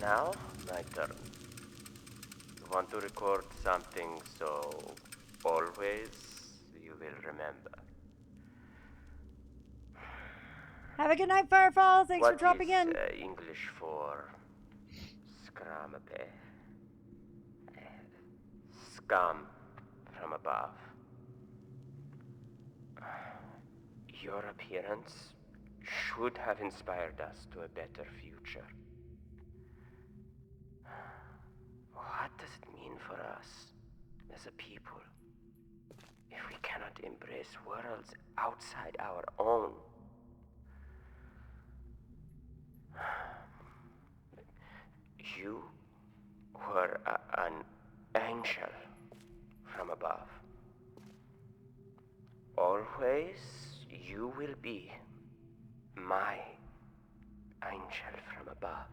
Speaker 8: Now, my turn. Want to record something so always you will remember.
Speaker 1: Have a good night, Firefall. Thanks for dropping in.
Speaker 8: What is English for scramape? Scum from above. Your appearance should have inspired us to a better future. What does it mean for us as a people if we cannot embrace worlds outside our own? You were an angel from above. Always you will be my angel from above.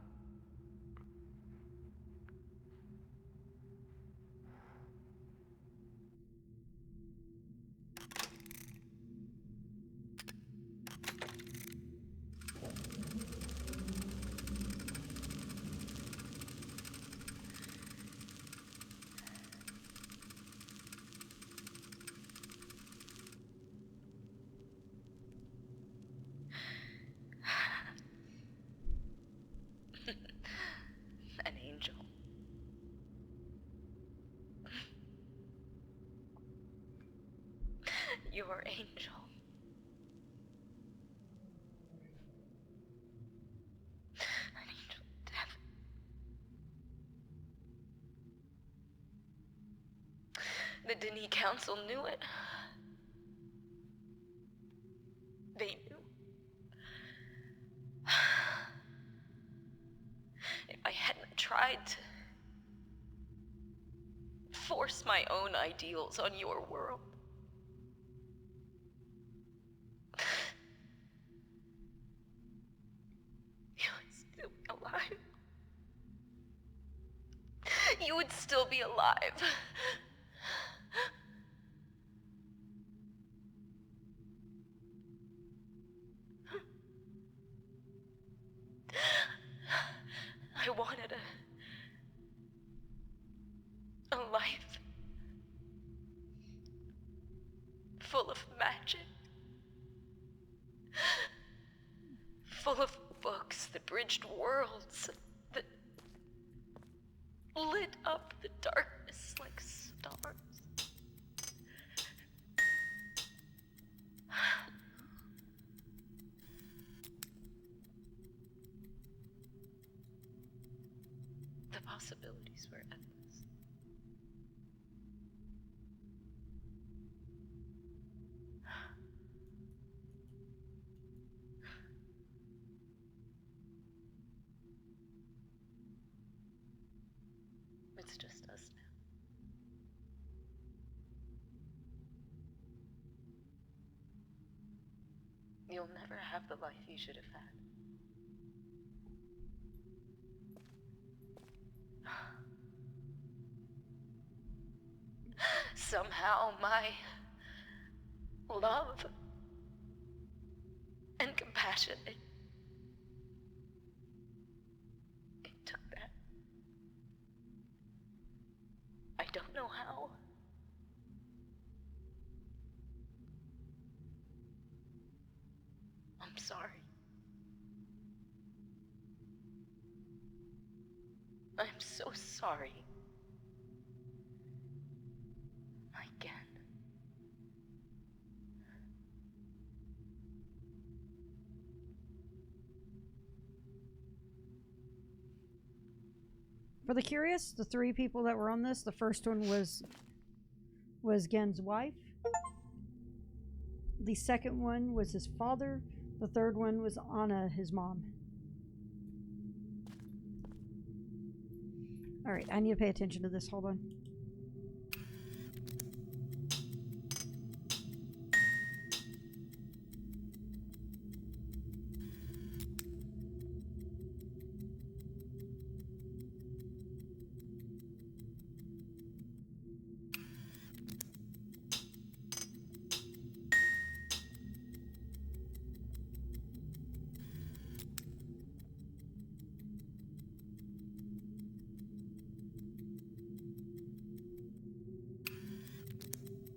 Speaker 9: An angel. Your angel. An angel of death. The Denis Council knew it. They knew. If I hadn't tried to force my own ideals on your world, you would still be alive. You would still be alive. I wanted a life full of magic, full of books that bridged worlds, that lit up the darkness like stars. The possibilities were endless. It's just us now. You'll never have the life you should have had. Somehow my love and compassion, it took that. I don't know how. I'm sorry. I'm so sorry. Again.
Speaker 1: For the curious, the three people that were on this, the first one was Gen's wife. The second one was his father. The third one was Anna, his mom. Alright, I need to pay attention to this. Hold on.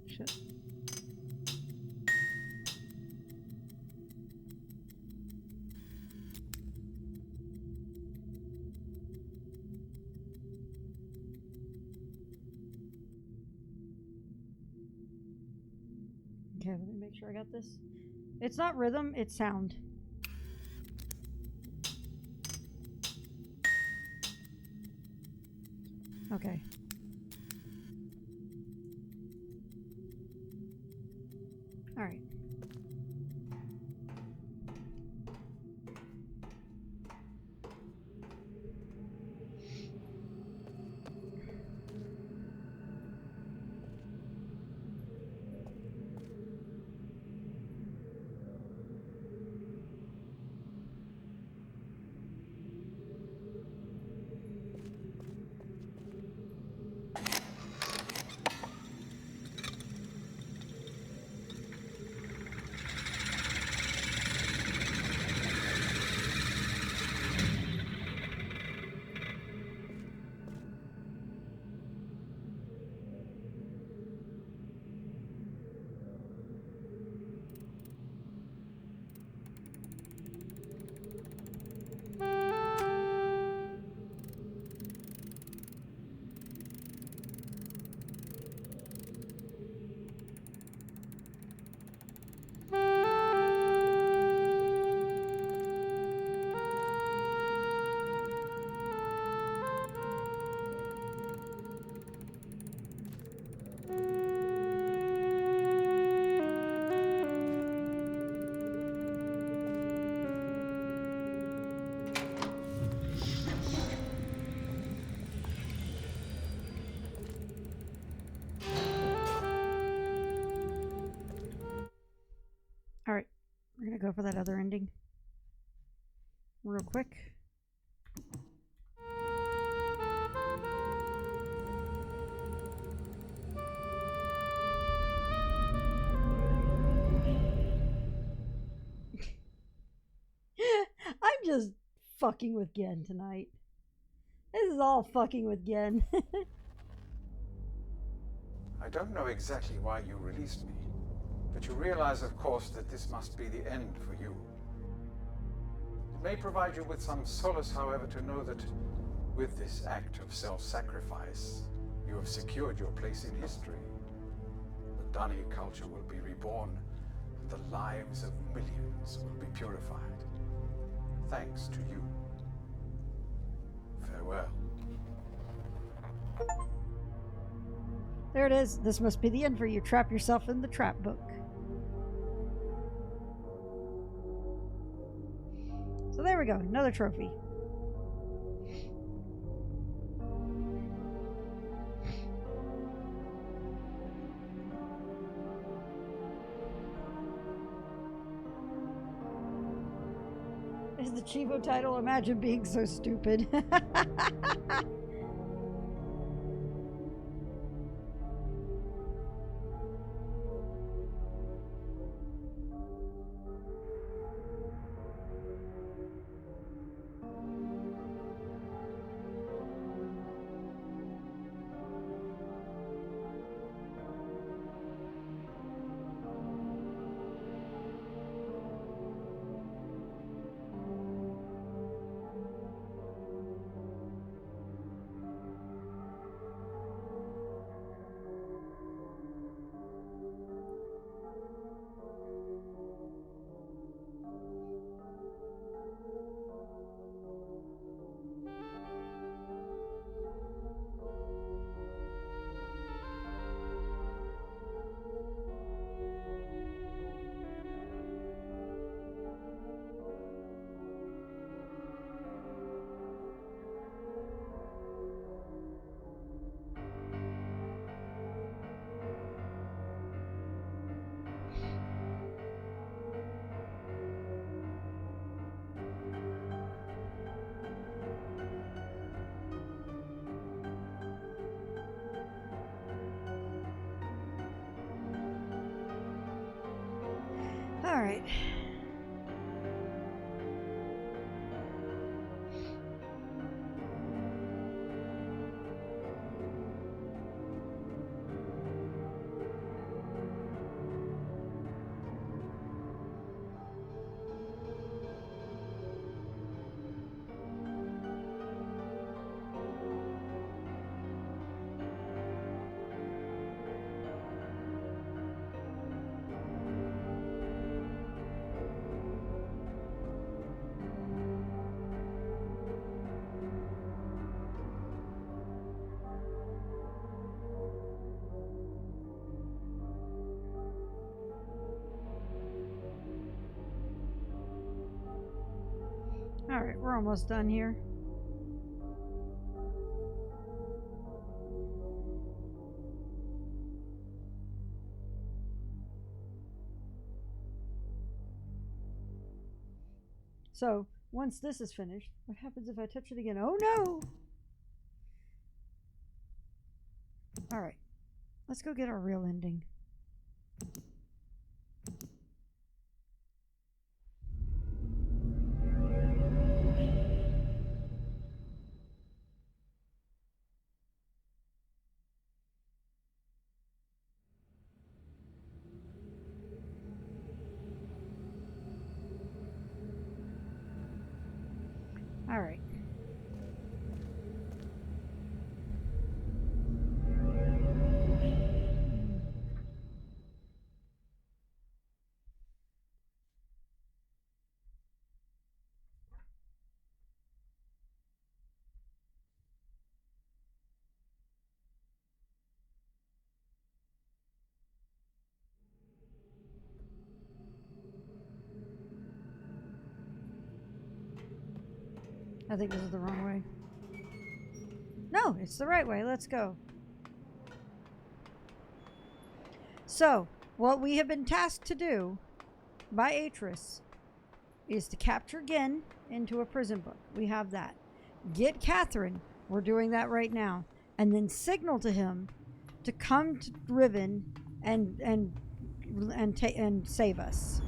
Speaker 1: Shit. Okay, let me make sure I got this. It's not rhythm, it's sound. Okay. All right. All right. We're going to go for that other ending. Real quick. I'm just fucking with Gen tonight. This is all fucking with Gen.
Speaker 2: I don't know exactly why you released me, but you realize, of course, that this must be the end for you. It may provide you with some solace, however, to know that with this act of self-sacrifice, you have secured your place in history. The Dunny culture will be reborn, and the lives of millions will be purified. Thanks to you. Farewell.
Speaker 1: There it is. This must be the end for you. Trap yourself in the trap book. So there we go. Another trophy. Is the Chivo title? Imagine being so stupid. right. All right, we're almost done here. So, once this is finished, what happens if I touch it again? Oh no! Alright, let's go get our real ending. Alright. I think this is the wrong way. No, it's the right way. Let's go. So, what we have been tasked to do by Atris is to capture Gin into a prison book. We have that. Get Catherine. We're doing that right now. And then signal to him to come to Riven and save us.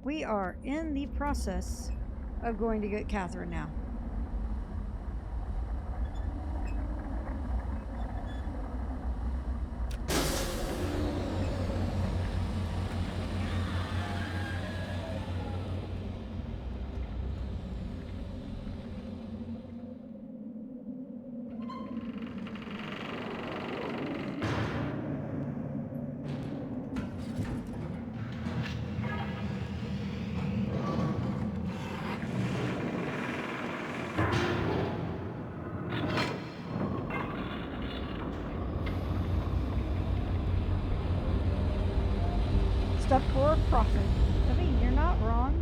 Speaker 1: We are in the process of going to get Catherine now. Stuff for a profit. I mean, you're not wrong.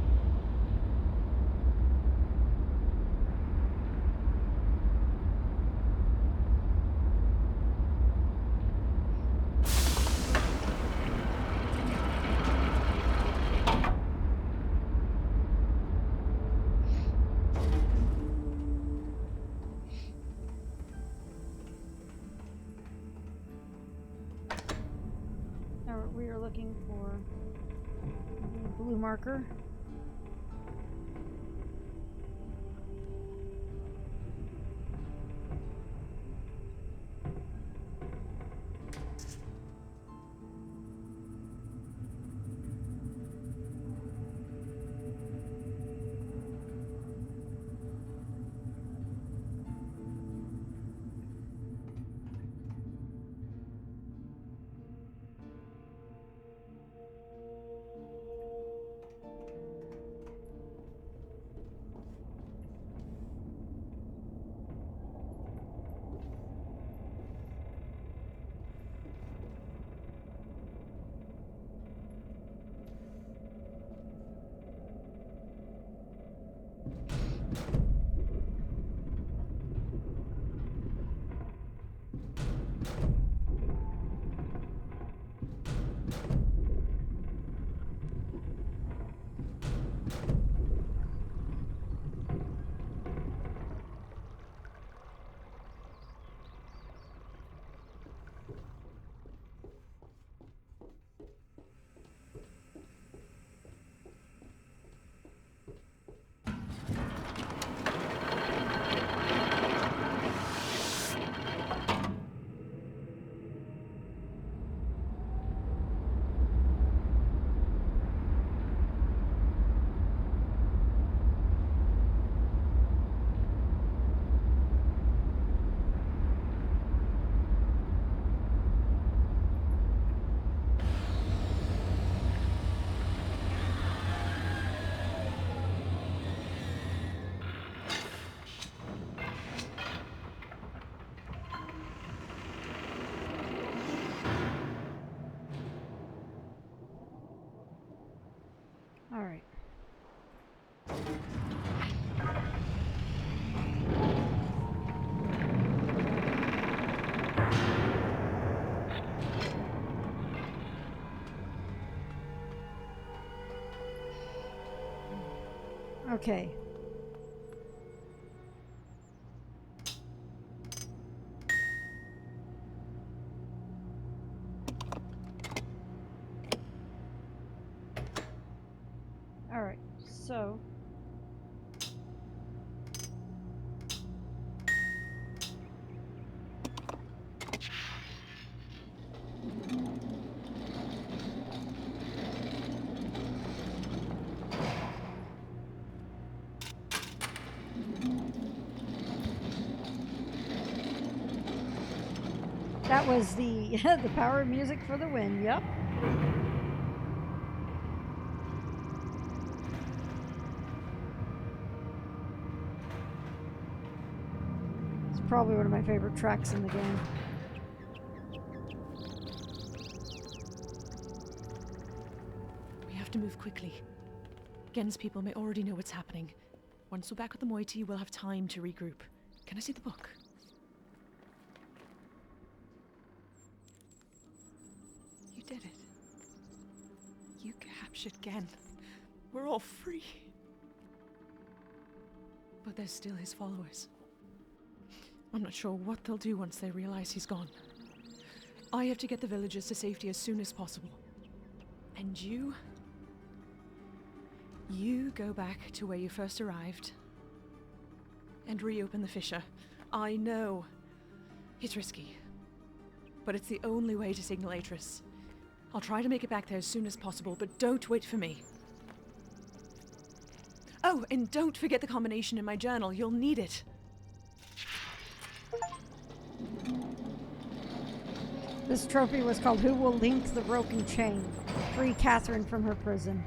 Speaker 1: Now we are looking for the blue marker. Okay. All right. So. That was the the power of music for the win. Yep. It's probably one of my favorite tracks in the game.
Speaker 3: We have to move quickly. Gen's people may already know what's happening. Once we're back with the moiety, we'll have time to regroup. Can I see the book? You did it. You captured Gen. We're all free. But there's still his followers. I'm not sure what they'll do once they realize he's gone. I have to get the villagers to safety as soon as possible. And you go back to where you first arrived and reopen the fissure. I know it's risky, but it's the only way to signal Atris. I'll try to make it back there as soon as possible, but don't wait for me. Oh, and don't forget the combination in my journal. You'll need it.
Speaker 1: This trophy was called Who Will Link the Broken Chain? Free Catherine from her prison.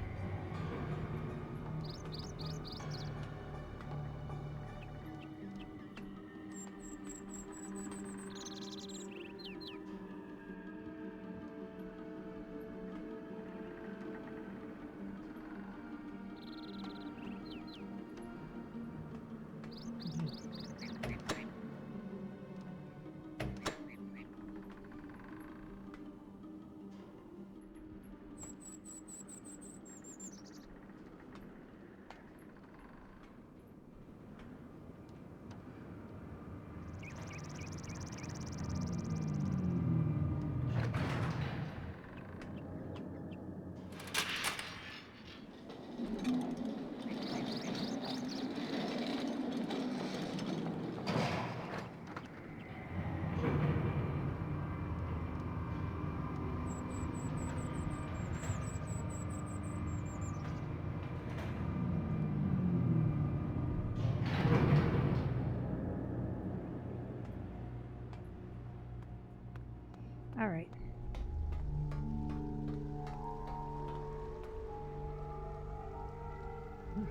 Speaker 1: All right.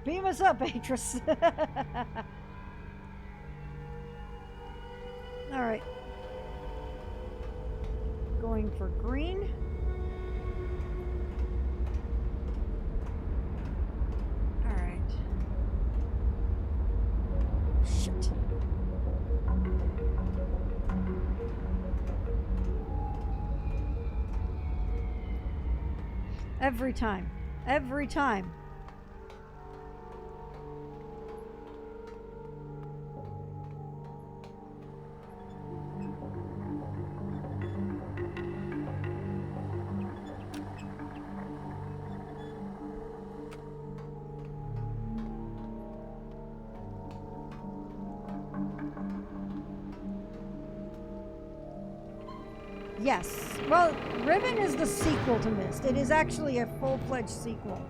Speaker 1: Beam us up, Atris. All right. Going for green. All right. Shit. Every time. Every time. Yes. Well, Riven is the sequel to Myst. It is actually a full-fledged sequel.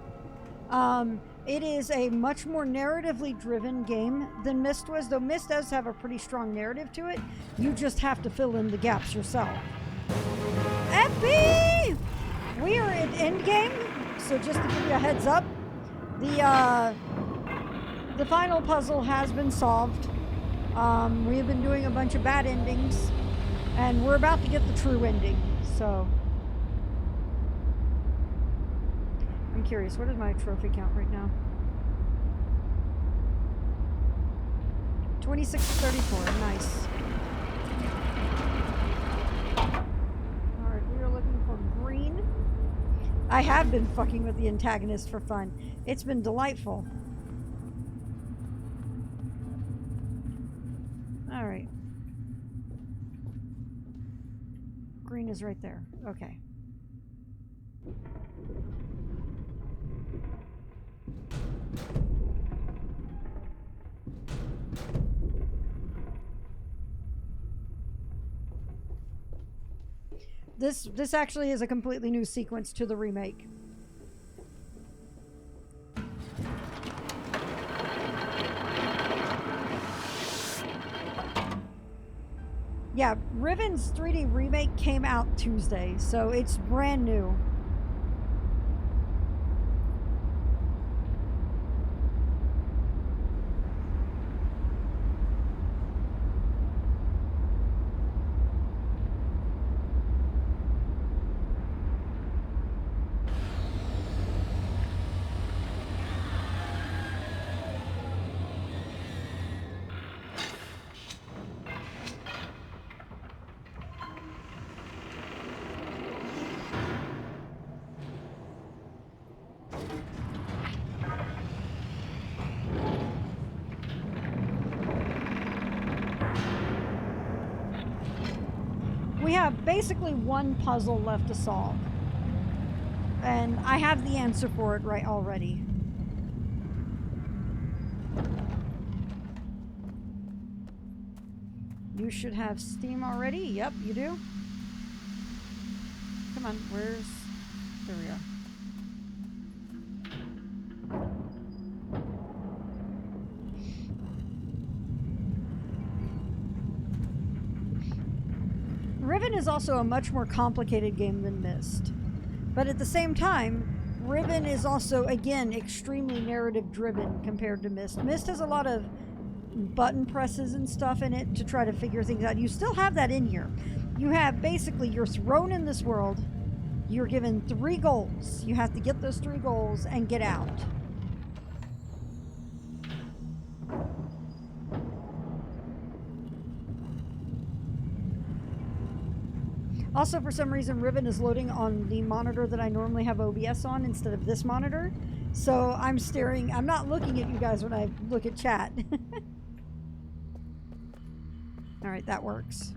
Speaker 1: It is a much more narratively driven game than Myst was, though Myst does have a pretty strong narrative to it. You just have to fill in the gaps yourself. Epi! We are at endgame, so just to give you a heads up, the final puzzle has been solved. We have been doing a bunch of bad endings. And we're about to get the true ending, so... I'm curious, what is my trophy count right now? 26-34, nice. Alright, we are looking for green. I have been fucking with the antagonist for fun. It's been delightful. screen is right there. Okay. This actually is a completely new sequence to the remake. Yeah, Riven's 3D remake came out Tuesday, so it's brand new. We have basically one puzzle left to solve. And I have the answer for it right already. You should have Steam already. Yep, you do. Come on, where's... There we go. Riven is also a much more complicated game than Myst. But at the same time, Riven is also, again, extremely narrative-driven compared to Myst. Myst has a lot of button presses and stuff in it to try to figure things out. You still have that in here. You have, basically, you're thrown in this world. You're given 3 goals. You have to get those 3 goals and get out. Also, for some reason, Riven is loading on the monitor that I normally have OBS on instead of this monitor. So I'm not looking at you guys when I look at chat. All right, that works.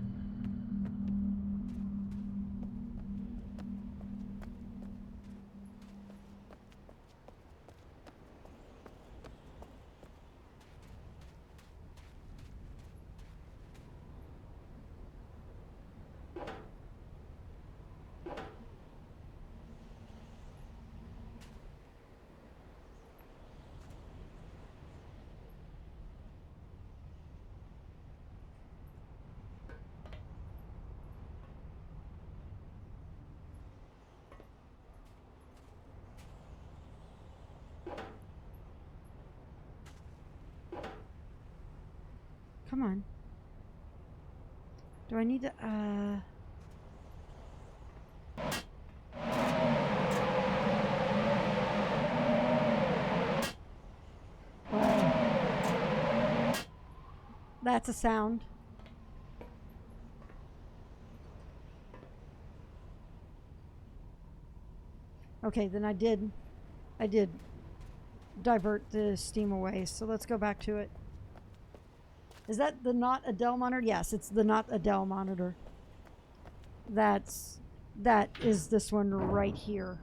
Speaker 1: Come on. Do I need to, That's a sound. Okay, then I did divert the Steam away, so let's go back to it. Is that the not Adele monitor? Yes, it's the not Adele monitor. That is this one right here.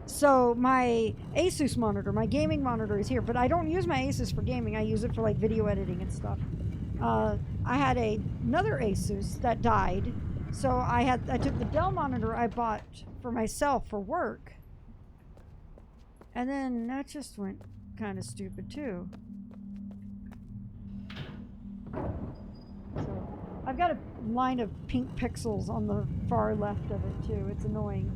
Speaker 1: So my Asus monitor, my gaming monitor is here, but I don't use my Asus for gaming. I use it for like video editing and stuff. I had another Asus that died, so I took the Dell monitor I bought for myself for work, and then that just went kind of stupid too. So I've got a line of pink pixels on the far left of it too. It's annoying.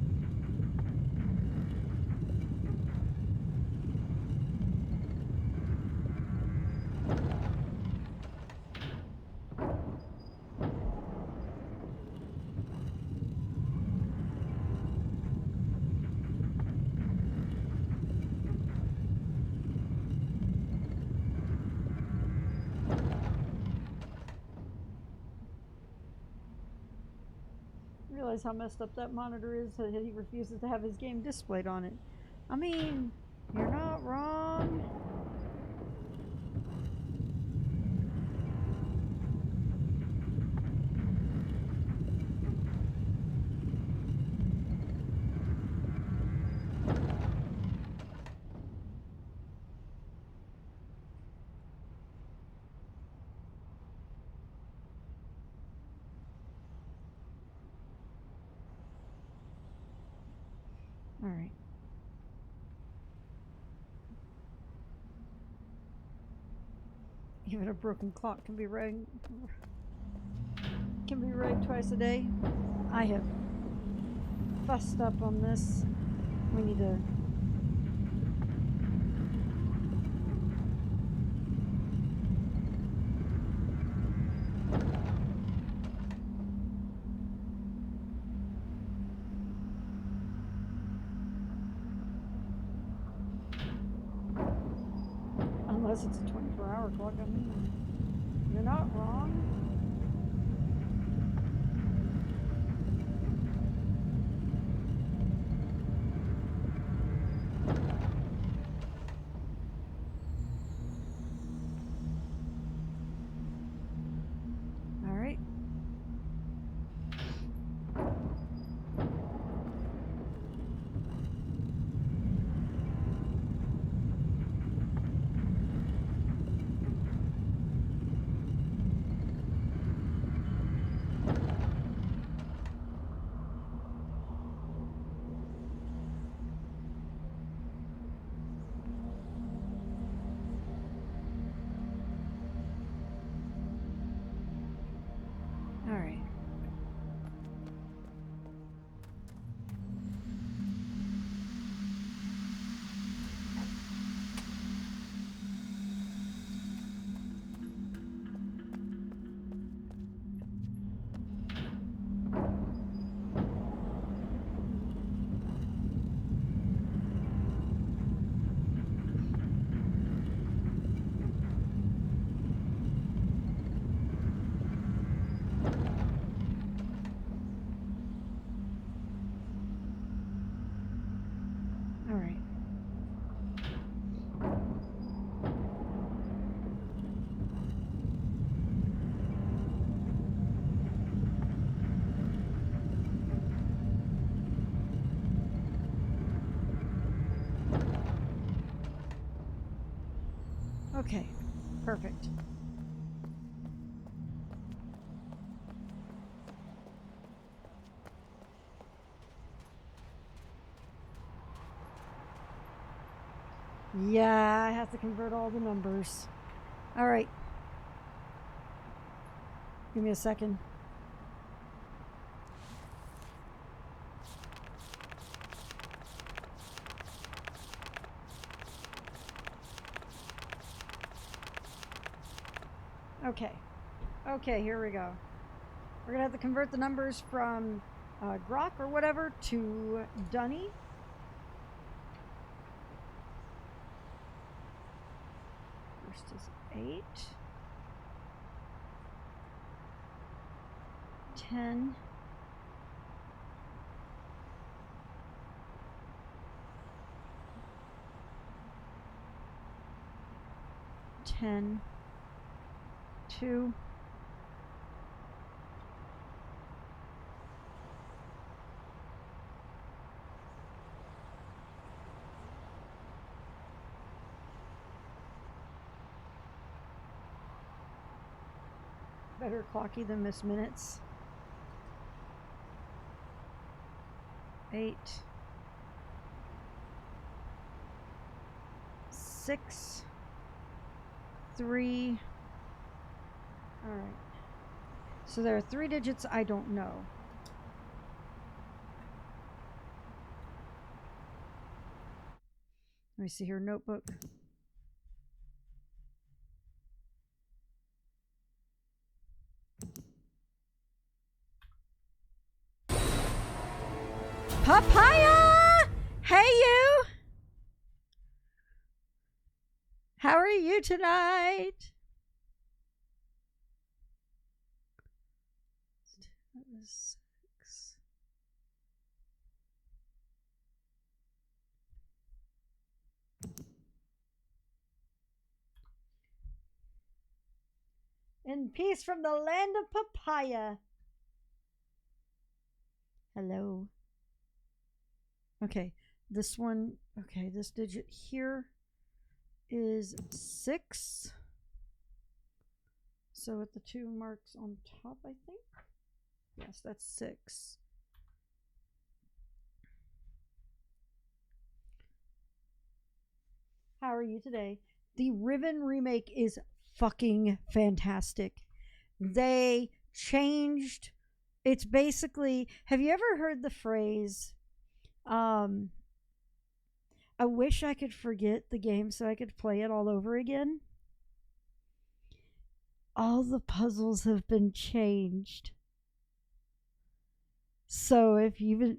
Speaker 1: Realize how messed up that monitor is that he refuses to have his game displayed on it. I mean, you're not wrong. Alright. Even a broken clock can be rigged twice a day. I have fussed up on this. We need to unless it's a 24-hour clock. I mean, you're not wrong. All right. All right. All right. Okay. Perfect. Yeah, I have to convert all the numbers. All right. Give me a second. Okay. Okay, here we go. We're going to have to convert the numbers from Grok or whatever to Dunny. First is 8. 10. 10. 2. Better clocky than miss minutes. 8. 6. 3. All right. So there are 3 digits I don't know. Let me see here, notebook. Papaya! Hey, you! How are you tonight? That was 6. In peace from the land of papaya. Hello. Okay, this one, okay, this digit here is 6. So with the 2 marks on top, I think. Yes, that's 6. How are you today? The Riven remake is fucking fantastic. They changed. It's basically. Have you ever heard the phrase? I wish I could forget the game so I could play it all over again. All the puzzles have been changed. So if you've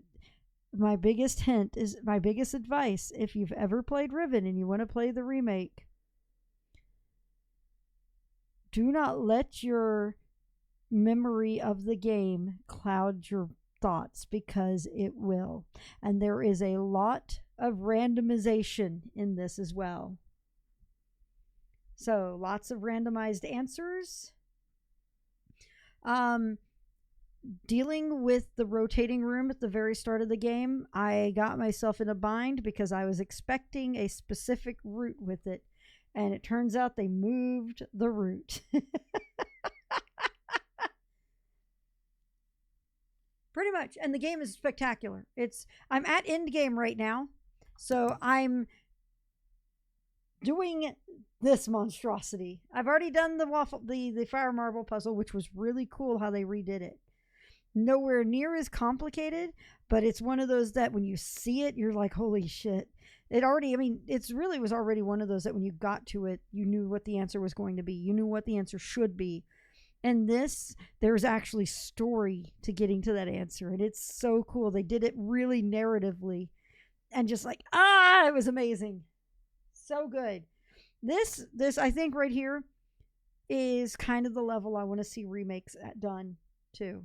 Speaker 1: my biggest hint is my biggest advice if you've ever played Riven and you want to play the remake, do not let your memory of the game cloud your thoughts, because it will. And there is a lot of randomization in this as well. So lots of randomized answers. Dealing with the rotating room at the very start of the game, I got myself in a bind because I was expecting a specific route with it, and it turns out they moved the route. Pretty much. And the game is spectacular. I'm at end game right now, so I'm doing this monstrosity. I've already done the fire marble puzzle, which was really cool how they redid it. Nowhere near as complicated, but it's one of those that when you see it, you're like, holy shit. It's really was already one of those that when you got to it, you knew what the answer was going to be. You knew what the answer should be. And this, there's actually story to getting to that answer. And it's so cool. They did it really narratively. And just like, it was amazing. So good. This I think right here is kind of the level I want to see remakes done too.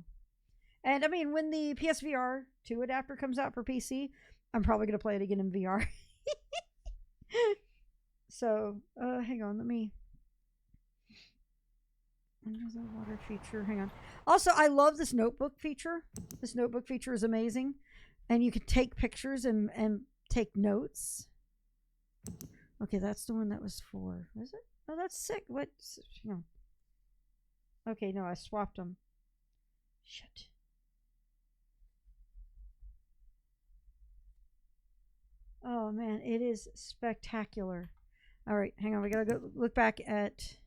Speaker 1: And I mean, when the PSVR 2 adapter comes out for PC, I'm probably going to play it again in VR. So, hang on, let me... Under the water feature, hang on. Also, I love this notebook feature. This notebook feature is amazing. And you can take pictures and take notes. Okay, that's the one that was 4. Is it? Oh, that's 6. What? Hang on. Okay, no, I swapped them. Shit. Oh man, it is spectacular. All right, hang on. We gotta go look back at.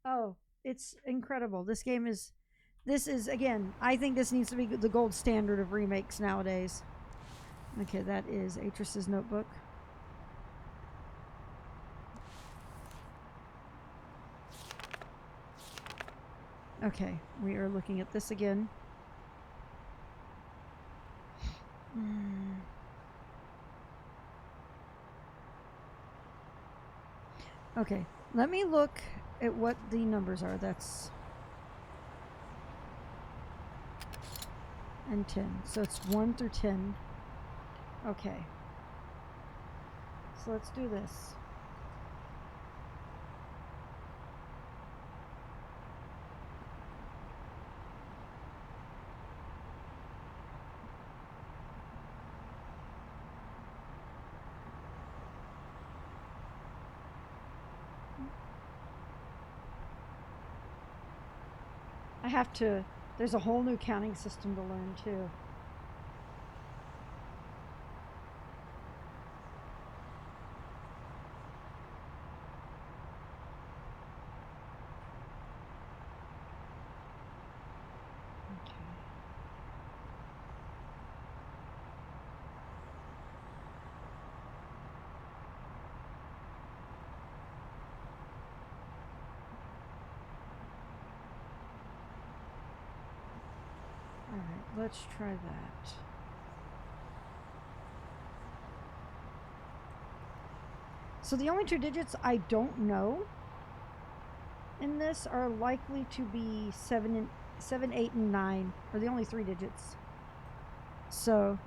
Speaker 1: Oh, it's incredible. This is again. I think this needs to be the gold standard of remakes nowadays. Okay, that is Atris's notebook. Okay, we are looking at this again. Okay, let me look at what the numbers are. That's and 10. So it's 1 through 10. Okay. So let's do this. I have to, there's a whole new counting system to learn too. Let's try that. So the only 2 digits I don't know in this are likely to be 7, 8, and 9, are the only 3 digits. So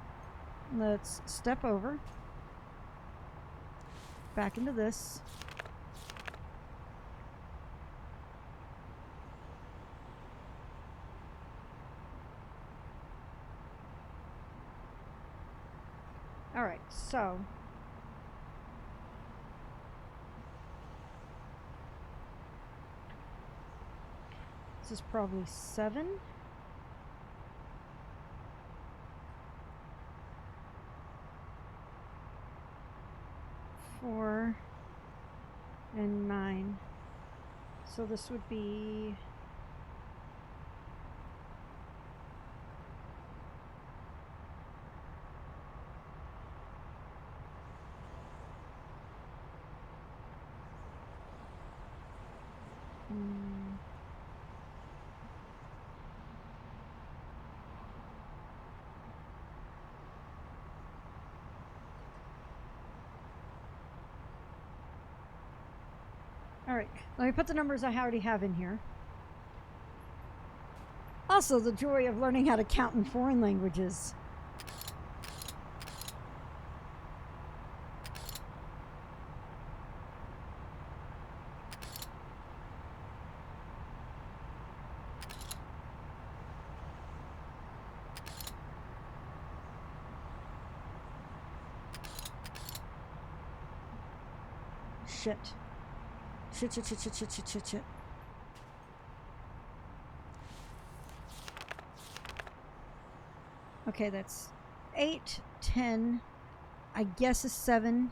Speaker 1: let's step over, back into this. All right, so This is probably 7. Four and 9. So this would be Alright, let me put the numbers I already have in here. Also, the joy of learning how to count in foreign languages. Shit. Shit. Okay, that's 8, 10, I guess is 7,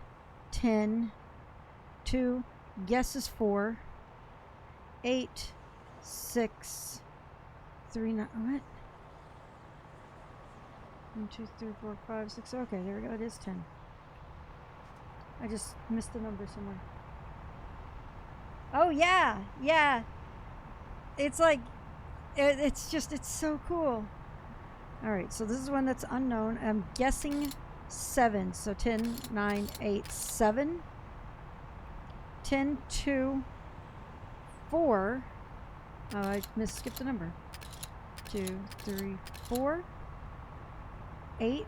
Speaker 1: 10, 2, guess is 4, 8, 6, 3, 9, what? 1, 2, 3, 4, 5, 6, okay, there we go, it is 10. I just missed the number somewhere. Oh yeah, yeah. It's like, it's so cool. All right, so this is one that's unknown. I'm guessing 7. So 10, 9, 8, 7. 10, 2, 4. Oh, I skipped a number. 2, 3, 4. 8.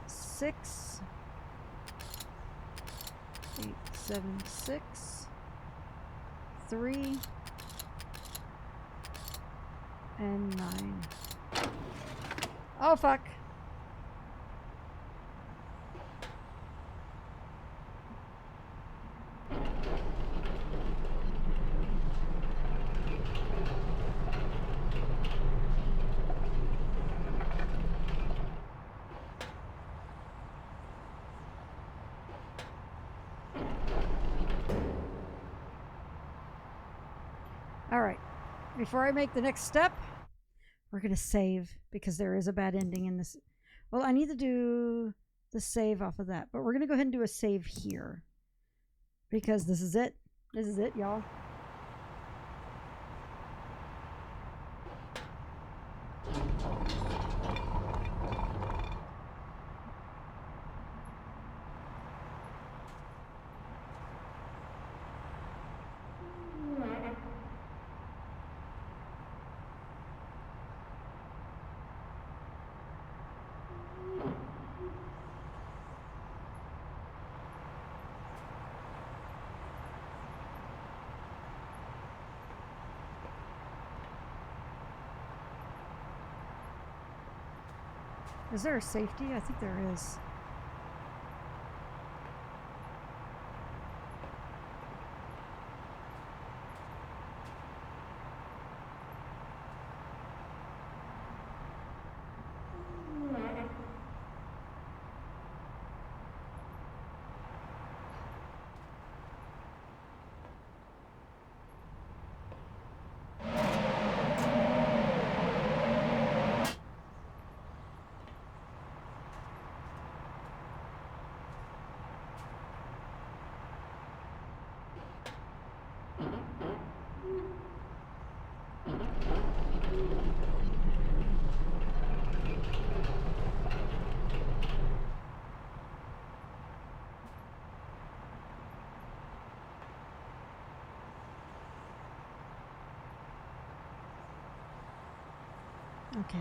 Speaker 1: 6. 8, 7, 6. 3. And 9. Oh, fuck. All right. Before I make the next step, we're going to save because there is a bad ending in this. Well, I need to do the save off of that, but we're going to go ahead and do a save here because this is it. This is it, y'all. Is there a safety? I think there is. Okay.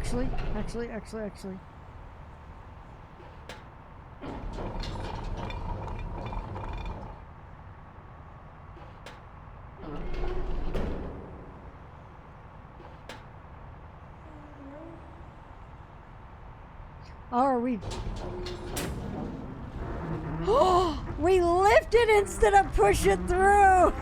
Speaker 1: Actually. Oh, are we? Oh, we lift it instead of push it through.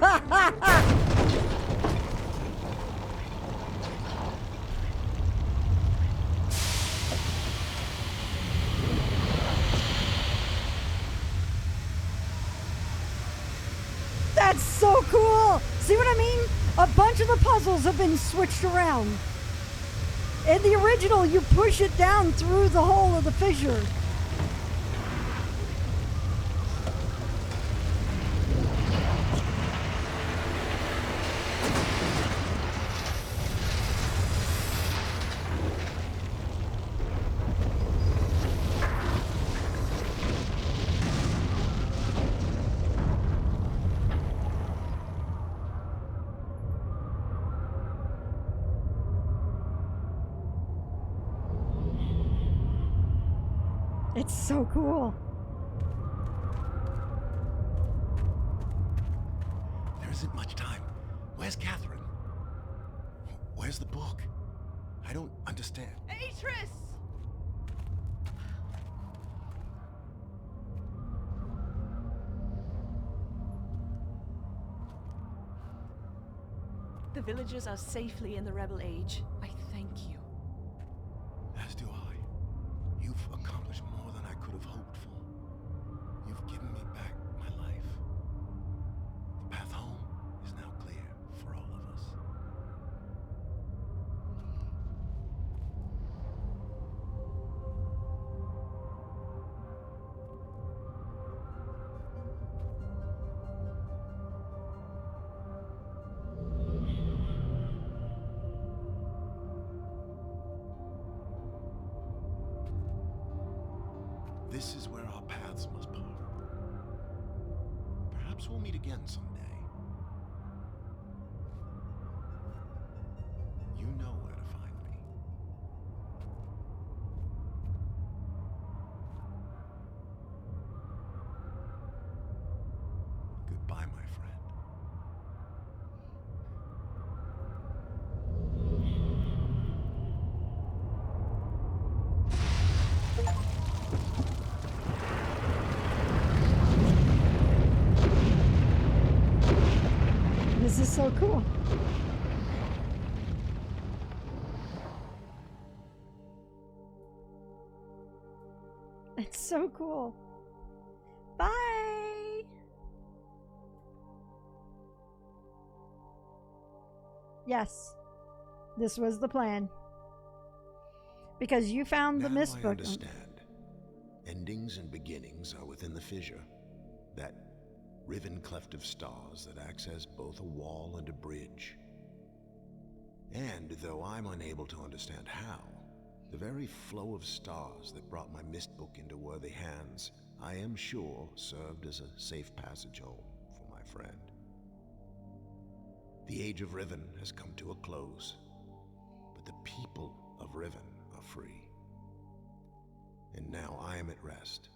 Speaker 1: That's so cool. See what I mean? A bunch of the puzzles have been switched around. In the original, you push it down through the hole of the fissure. It's so cool.
Speaker 10: There isn't much time. Where's Catherine? Where's the book? I don't understand.
Speaker 3: Atris! The villagers are safely in the Rebel Age. I thank you.
Speaker 10: As do I. You've accomplished more than I could have hoped for. You've given me back my life. The path home is now clear for all of us. This is where our paths must part. Perhaps we'll meet again someday. You know where to find me. Goodbye, my friend.
Speaker 1: This is so cool. It's so cool. Bye. Yes, this was the plan. Because you found the mist
Speaker 10: I
Speaker 1: book.
Speaker 10: understand. Endings and beginnings are within the fissure. That riven cleft of stars that acts as both a wall and a bridge. And though I'm unable to understand how, the very flow of stars that brought my mist book into worthy hands, I am sure served as a safe passage home for my friend. The Age of Riven has come to a close, but the people of Riven are free. And now I am at rest,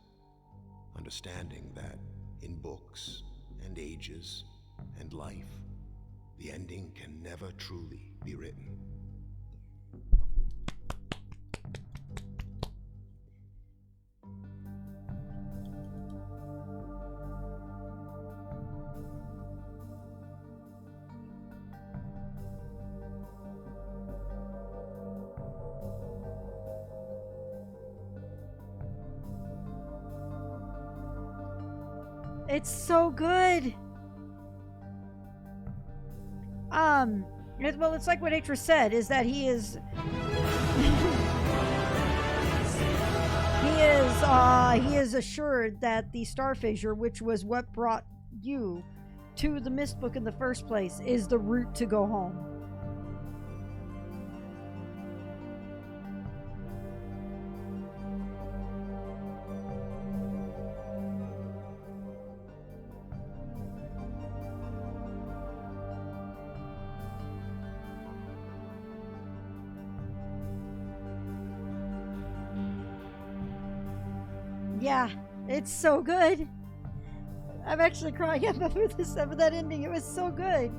Speaker 10: understanding that in books and ages and life, the ending can never truly be written.
Speaker 1: It's so good. Well, it's like what Atris said, is that he is he is assured that the star fissure, which was what brought you to the mist book in the first place, is the route to go home. Yeah, it's so good. I'm actually crying up over this over that ending. It was so good.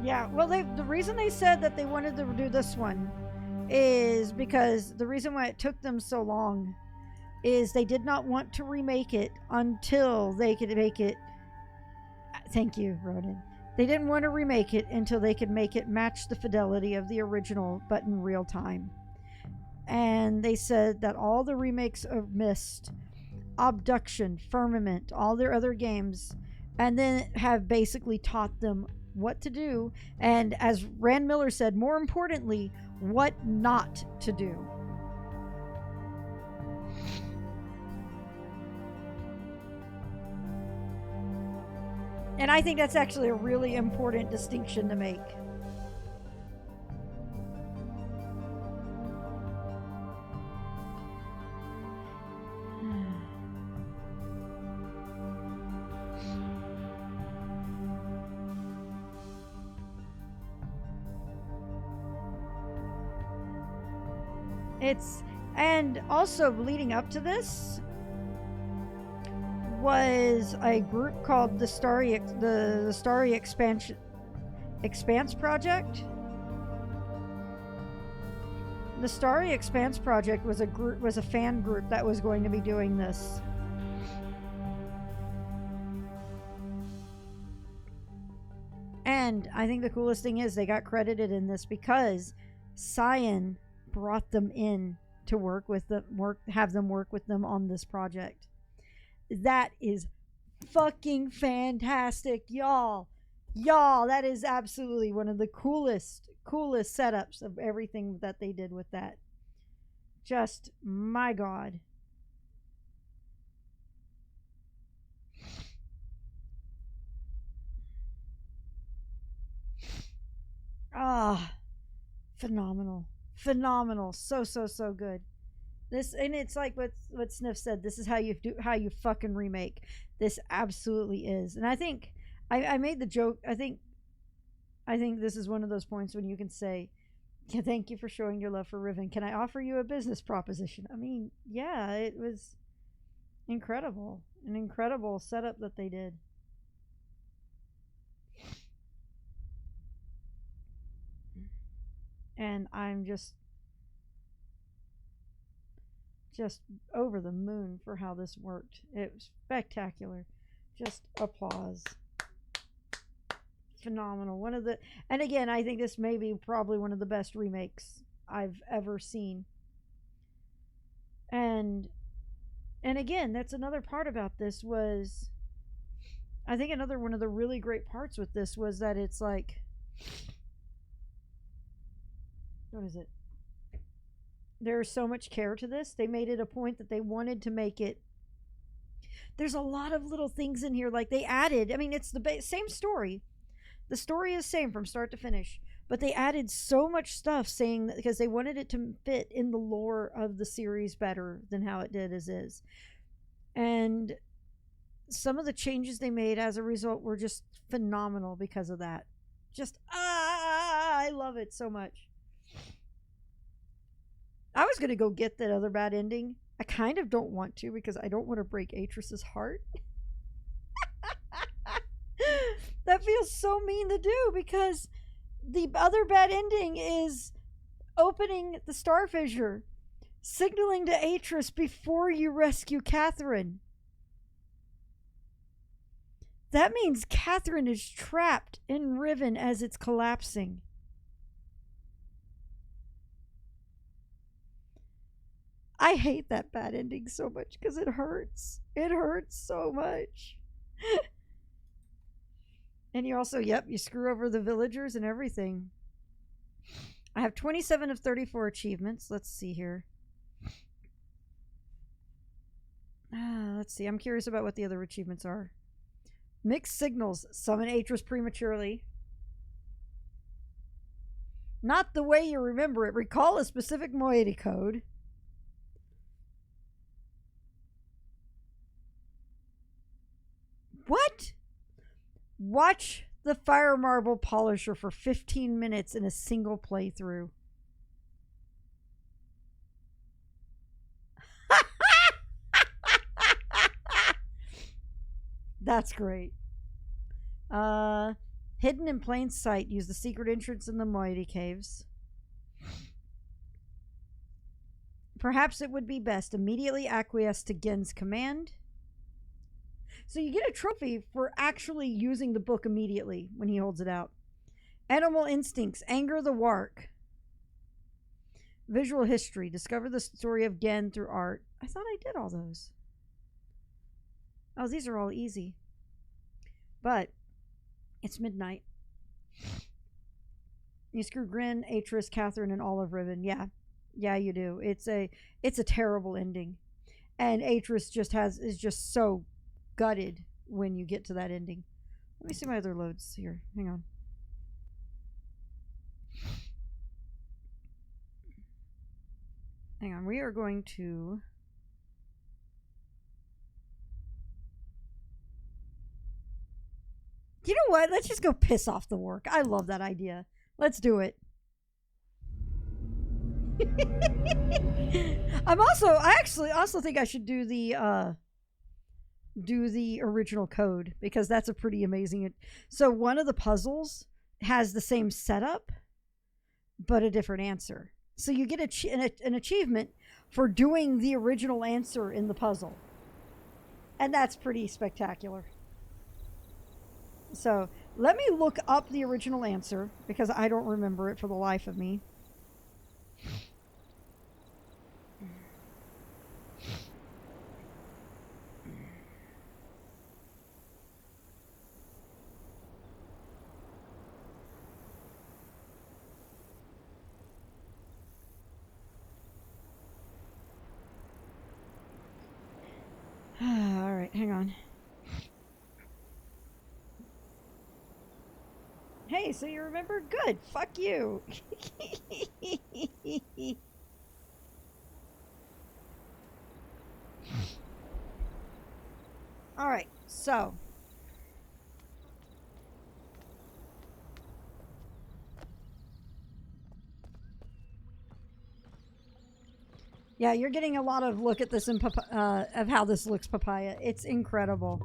Speaker 1: Yeah, well, the reason they said that they wanted to do this one is because the reason why it took them so long is they did not want to remake it until they could make it. Thank you, Ronan. They didn't want to remake it until they could make it match the fidelity of the original, but in real time. And they said that all the remakes of Myst, Abduction, Firmament, all their other games, and then have basically taught them what to do, and as Rand Miller said, more importantly, what not to do. And I think that's actually a really important distinction to make. And also leading up to this was a group called the Starry Expanse Project. The Starry Expanse Project was a fan group that was going to be doing this. And I think the coolest thing is they got credited in this because Cyan brought them in to have them work with them on this project. That is fucking fantastic, y'all. That is absolutely one of the coolest setups of everything that they did with that. Just, my God. Phenomenal. So good. This, and it's like what Sniff said, this is how you fucking remake. This absolutely is. And I think I made the joke. I think this is one of those points when you can say, yeah, thank you for showing your love for Riven. Can I offer you a business proposition? I mean, yeah, it was incredible. An incredible setup that they did. And I'm just over the moon for how this worked. It was spectacular. Just applause. Phenomenal. And again, I think this may be probably one of the best remakes I've ever seen. And again, that's another part about this was, I think another one of the really great parts with this was that it's like, what is it? There's so much care to this. They made it a point that they wanted to make it. There's a lot of little things in here. Like they added, I mean, it's the same story. The story is same from start to finish. But they added so much stuff saying that because they wanted it to fit in the lore of the series better than how it did as is. And some of the changes they made as a result were just phenomenal because of that. Just, I love it so much. I was going to go get that other bad ending. I kind of don't want to because I don't want to break Atris's heart. That feels so mean to do because the other bad ending is opening the star fissure, signaling to Atris before you rescue Catherine. That means Catherine is trapped in Riven as it's collapsing. I hate that bad ending so much because it hurts. It hurts so much. And you also, you screw over the villagers and everything. I have 27 of 34 achievements. Let's see here. Let's see. I'm curious about what the other achievements are. Mixed signals. Summon Atris prematurely. Not the way you remember it. Recall a specific moiety code. What? Watch the Fire Marble Polisher for 15 minutes in a single playthrough. That's great. Hidden in plain sight. Use the secret entrance in the Mighty Caves. Perhaps it would be best immediately acquiesce to Gen's command. So you get a trophy for actually using the book immediately when he holds it out. Animal instincts. Anger the Wark. Visual history. Discover the story of Gen through art. I thought I did all those. Oh, these are all easy. But it's midnight. You screw Grin, Atris, Catherine, and all of Riven. Yeah. Yeah, you do. It's a terrible ending. And Atris is just so gutted when you get to that ending. Let me see my other loads here. Hang on. Hang on. We are going to... You know what? Let's just go piss off the work. I love that idea. Let's do it. I actually also think I should do the original code, because that's a pretty amazing. So one of the puzzles has the same setup, but a different answer. So you get an achievement for doing the original answer in the puzzle. And that's pretty spectacular. So let me look up the original answer, because I don't remember it for the life of me. All right, hang on. Hey, so you remember? Good. Fuck you. All right, so. Yeah, you're getting a lot of look at this in of how this looks, Papaya. It's incredible.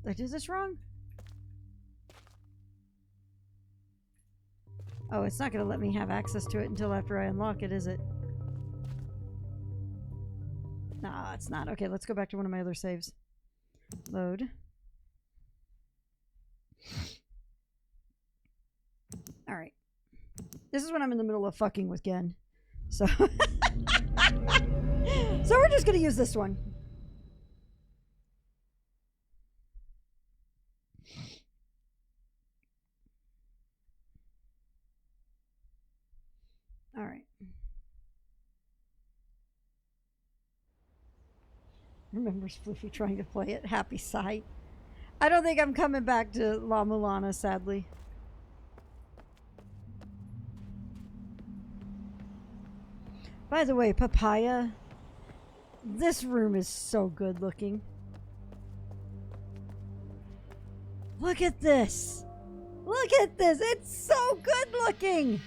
Speaker 1: Did I do this wrong? Oh, it's not going to let me have access to it until after I unlock it, is it? No, it's not. Okay, let's go back to one of my other saves. Load. Alright. This is when I'm in the middle of fucking with Gen. So... so we're just going to use this one. Alright. Remembers Floofy trying to play it. Happy sight. I don't think I'm coming back to La Mulana, sadly. By the way, Papaya, this room is so good looking. Look at this. Look at this. It's so good looking.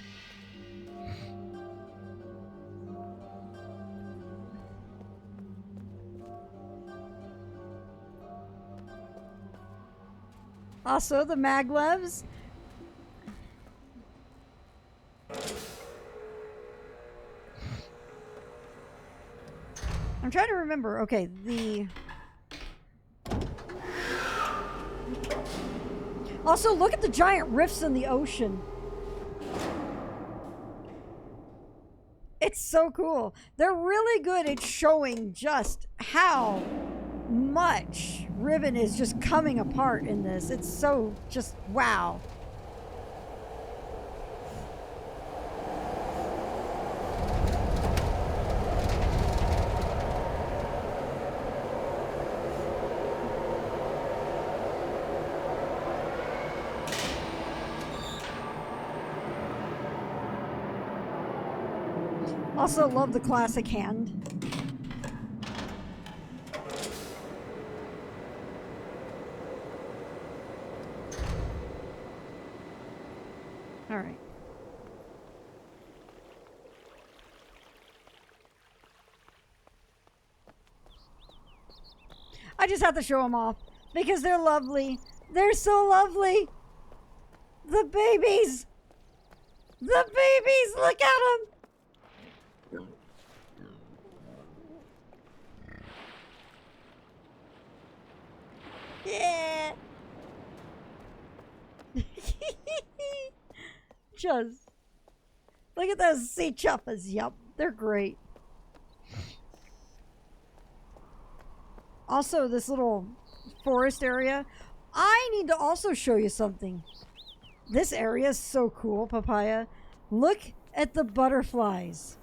Speaker 1: Also, the maglevs. I'm trying to remember. Okay, also, look at the giant rifts in the ocean. It's so cool. They're really good at showing just how much Riven is just coming apart in this. It's so just wow. Also love the classic hand. All right. I just have to show them off because they're lovely. They're so lovely. The babies. The babies. Look at them. Yeah. Just look at those sea choppers. Yup, they're great. Also, this little forest area. I need to also show you something. This area is so cool, Papaya. Look at the butterflies.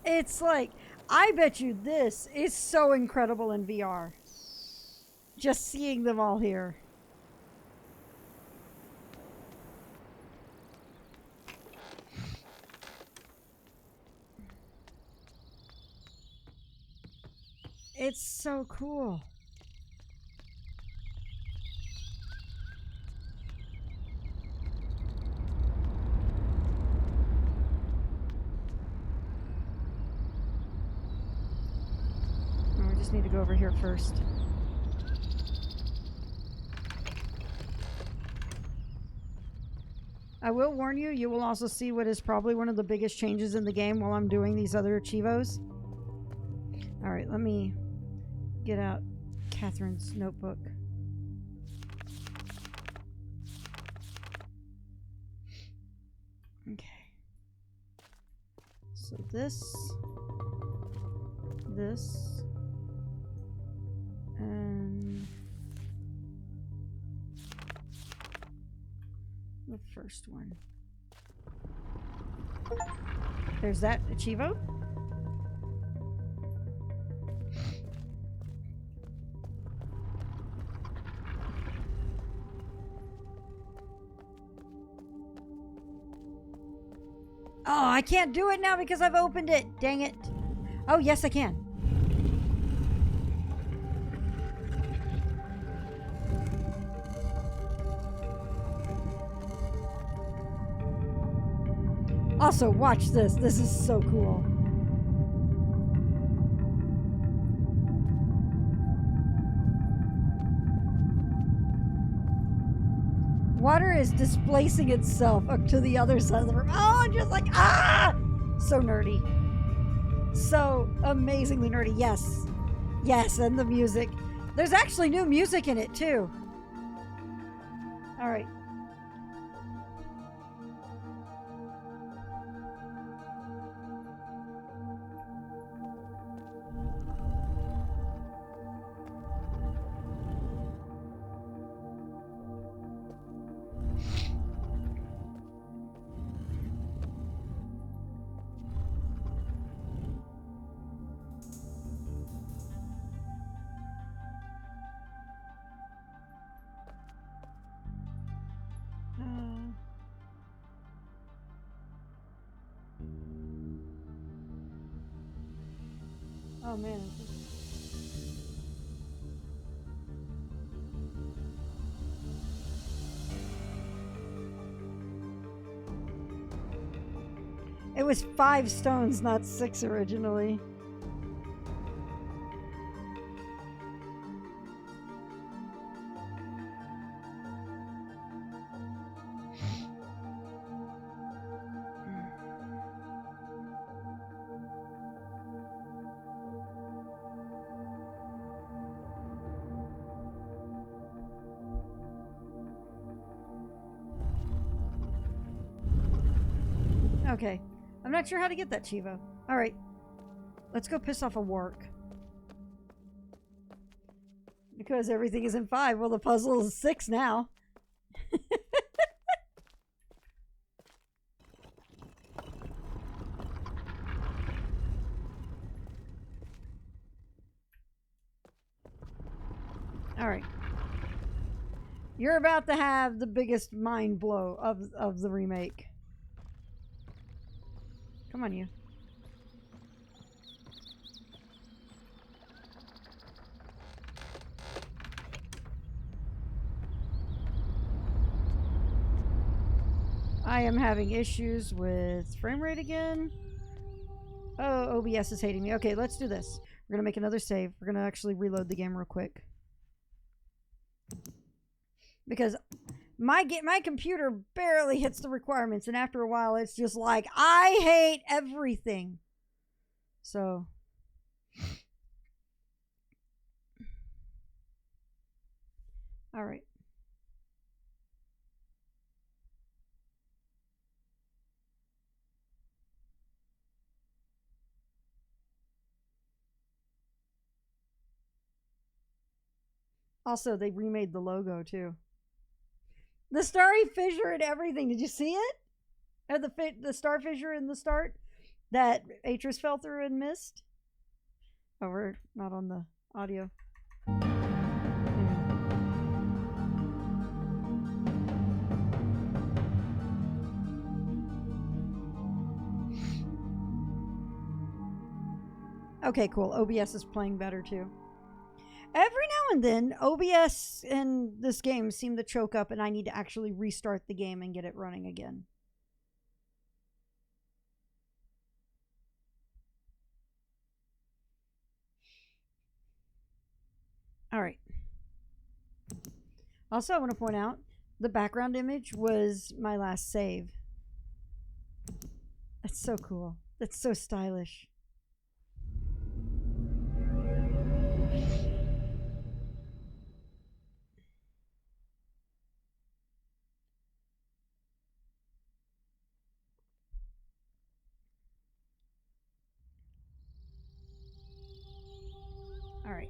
Speaker 1: It's like, I bet you this is so incredible in VR. Just seeing them all here. It's so cool. Oh, we just need to go over here first. I will warn you, you will also see what is probably one of the biggest changes in the game while I'm doing these other achievos. Alright, let me get out Catherine's notebook. Okay. So this, and the first one. There's that achievo. Oh, I can't do it now because I've opened it. Dang it. Oh, yes, I can. Also, watch this. This is so cool. Water is displacing itself up to the other side of the room. Oh, I'm just like, ah! So nerdy. So amazingly nerdy. Yes. Yes, and the music. There's actually new music in it, too. All right. Oh man. It was 5 stones, not 6 originally. Okay. I'm not sure how to get that Chivo. Alright. Let's go piss off a work. Because everything is in 5. Well, the puzzle is 6 now. All right. You're about to have the biggest mind blow of the remake. Come on, you. I am having issues with frame rate again. Oh, OBS is hating me. Okay, let's do this. We're going to make another save. We're going to actually reload the game real quick. Because my computer barely hits the requirements, and after a while it's just like, I hate everything. So all right. Also, they remade the logo too. The starry fissure and everything. Did you see it? Or the star fissure in the start that Atris fell through and missed? Oh, we're not on the audio. Okay, cool. OBS is playing better too. Every now and then, OBS in this game seem to choke up and I need to actually restart the game and get it running again. All right. Also, I want to point out the background image was my last save. That's so cool. That's so stylish. All right.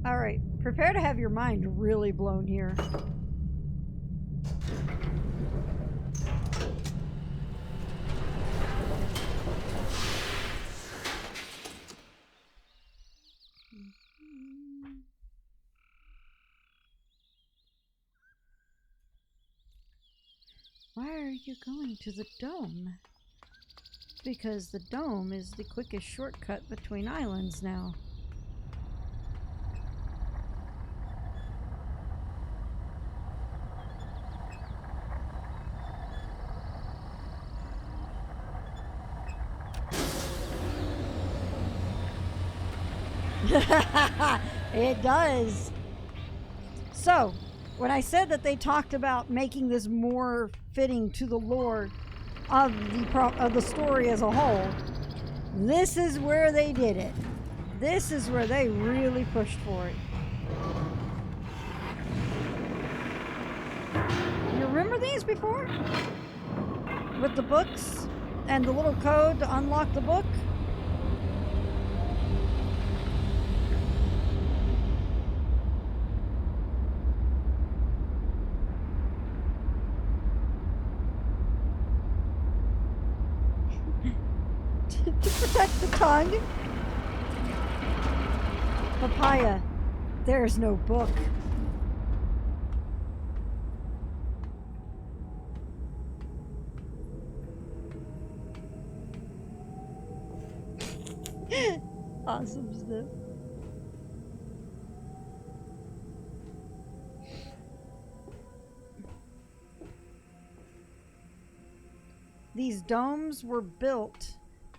Speaker 1: All right. Prepare to have your mind really blown here. Why are you going to the dome? Because the dome is the quickest shortcut between islands now. It does. So, when I said that they talked about making this more fitting to the lore of the story as a whole, this is where they did it. This is where they really pushed for it. You remember these before? With the books and the little code to unlock the book? To protect the tongue. Papaya, there's no book. Awesome stuff. These domes were built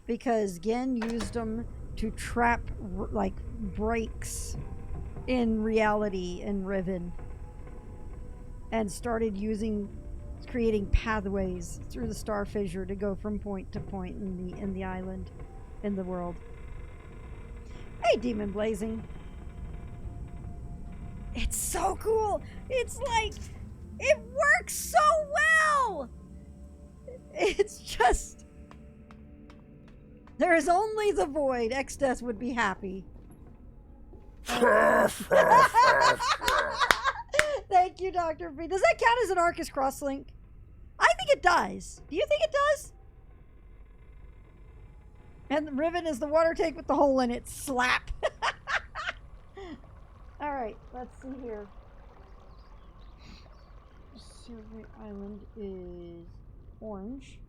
Speaker 1: because Gen used them to trap like breaks in reality in Riven, and started creating pathways through the star fissure to go from point to point in the island, in the world. Hey, Demon Blazing. It's so cool. It's like, it works so well. It's just, There is only the void. X-Death would be happy. Thank you, Dr. B. Does that count as an Arcus crosslink? I think it does. Do you think it does? And the Riven is the water tank with the hole in it. Slap. Alright, let's see here. Survey Island is orange.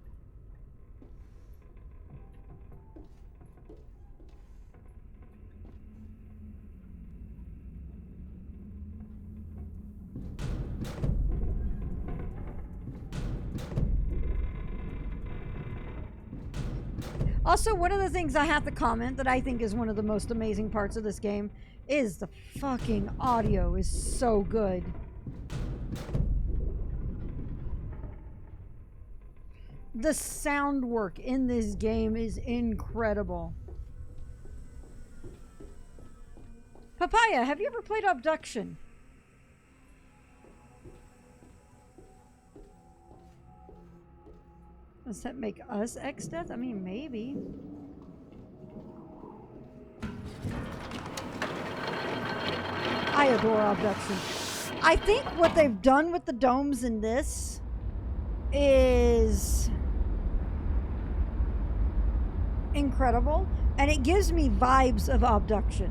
Speaker 1: Also, one of the things I have to comment that I think is one of the most amazing parts of this game is the fucking audio is so good. The sound work in this game is incredible. Papaya, have you ever played Abduction? Does that make us X-Death? I mean, maybe. I adore Abduction. I think what they've done with the domes in this is incredible, and it gives me vibes of Abduction.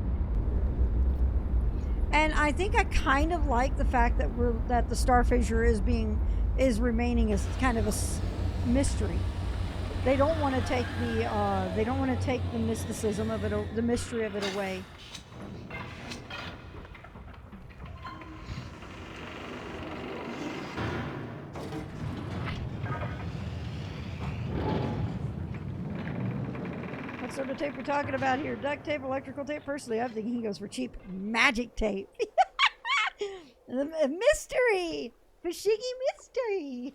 Speaker 1: And I think I kind of like the fact that the star fissure is remaining as kind of a mystery. They don't want to take the mysticism of it, the mystery of it away. What sort of tape we're talking about here? Duct tape, electrical tape? Personally, I'm thinking he goes for cheap magic tape. A mystery! Fashigi mystery!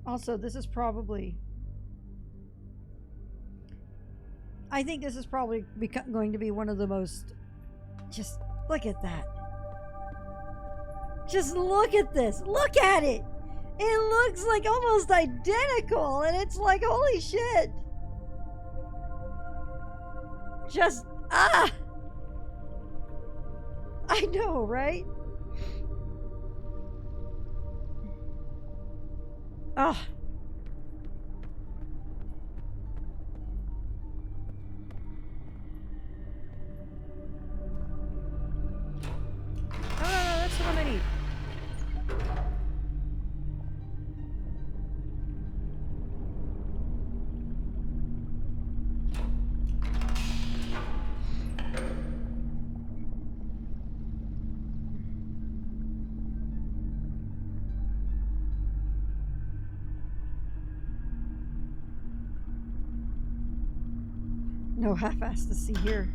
Speaker 1: Also, this is probably... I think this is probably going to be one of the most... Just look at that. Just look at this. Look at it. It looks like almost identical. And it's like, holy shit. Just, I know, right? Oh. No, that's the one I need. No half-ass to see here.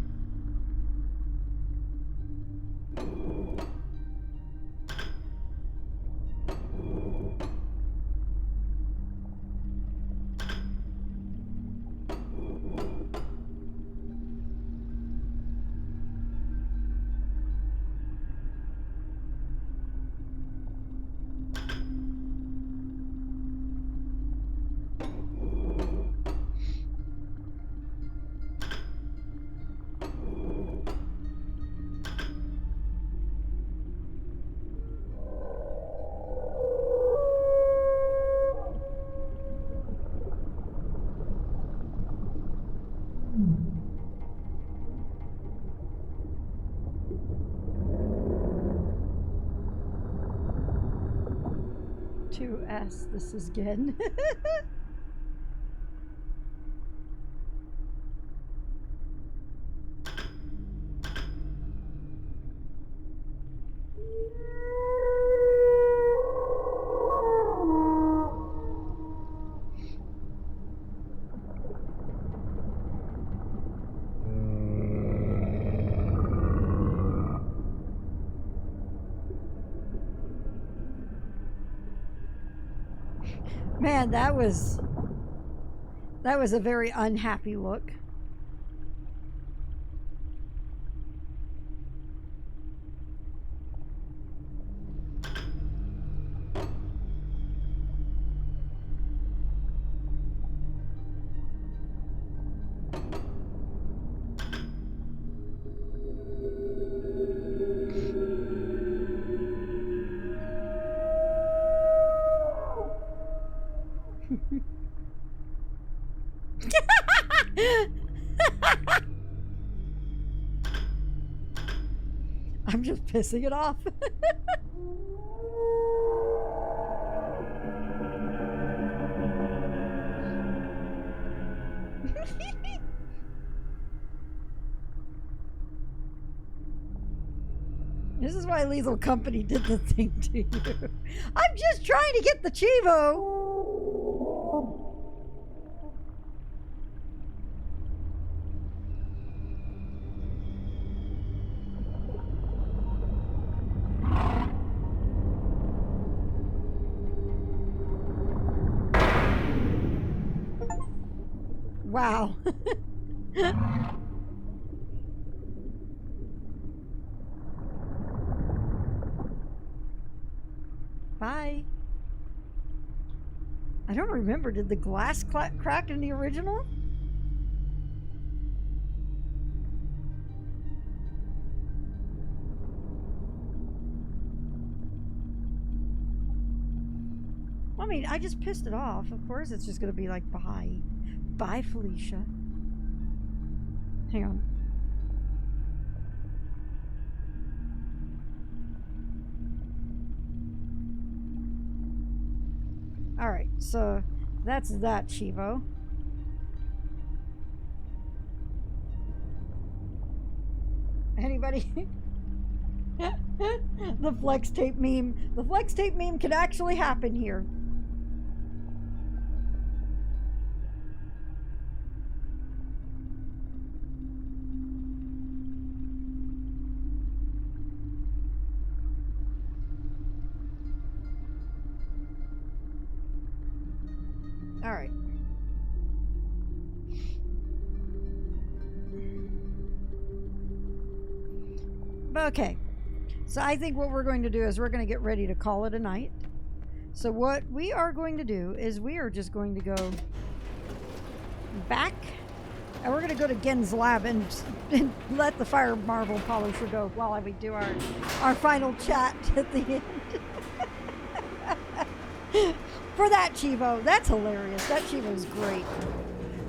Speaker 1: to ask this again. Man, that was a very unhappy look. I'm just pissing it off. This is why Lethal Company did the thing to you. I'm just trying to get the Chivo. Wow. Bye. I don't remember. Did the glass crack in the original? I mean, I just pissed it off. Of course, it's just going to be like, bye. Bye, Felicia. Hang on. Alright, so that's that Chivo. Anybody? The flex tape meme. The flex tape meme can actually happen here. All right. Okay. So I think what we're going to do is we're going to get ready to call it a night. So what we are going to do is we are just going to go back and we're going to go to Gen's lab and let the fire marble polisher go while we do our final chat at the end. For that Chivo. That's hilarious. That Chivo is great.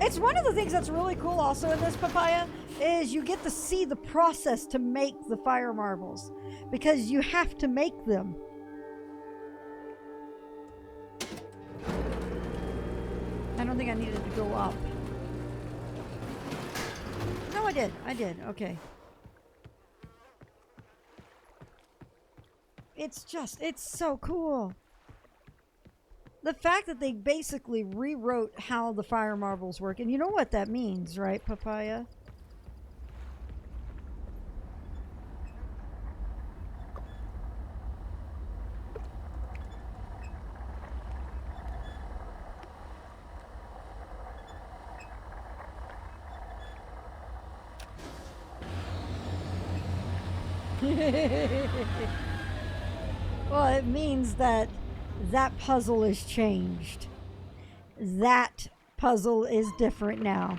Speaker 1: It's one of the things that's really cool also in this Papaya is you get to see the process to make the fire marbles because you have to make them. I don't think I needed to go up. No, I did. I did. Okay. It's so cool. The fact that they basically rewrote how the fire marbles work, and you know what that means, right, Papaya? Well, it means that that puzzle is changed. That puzzle is different now.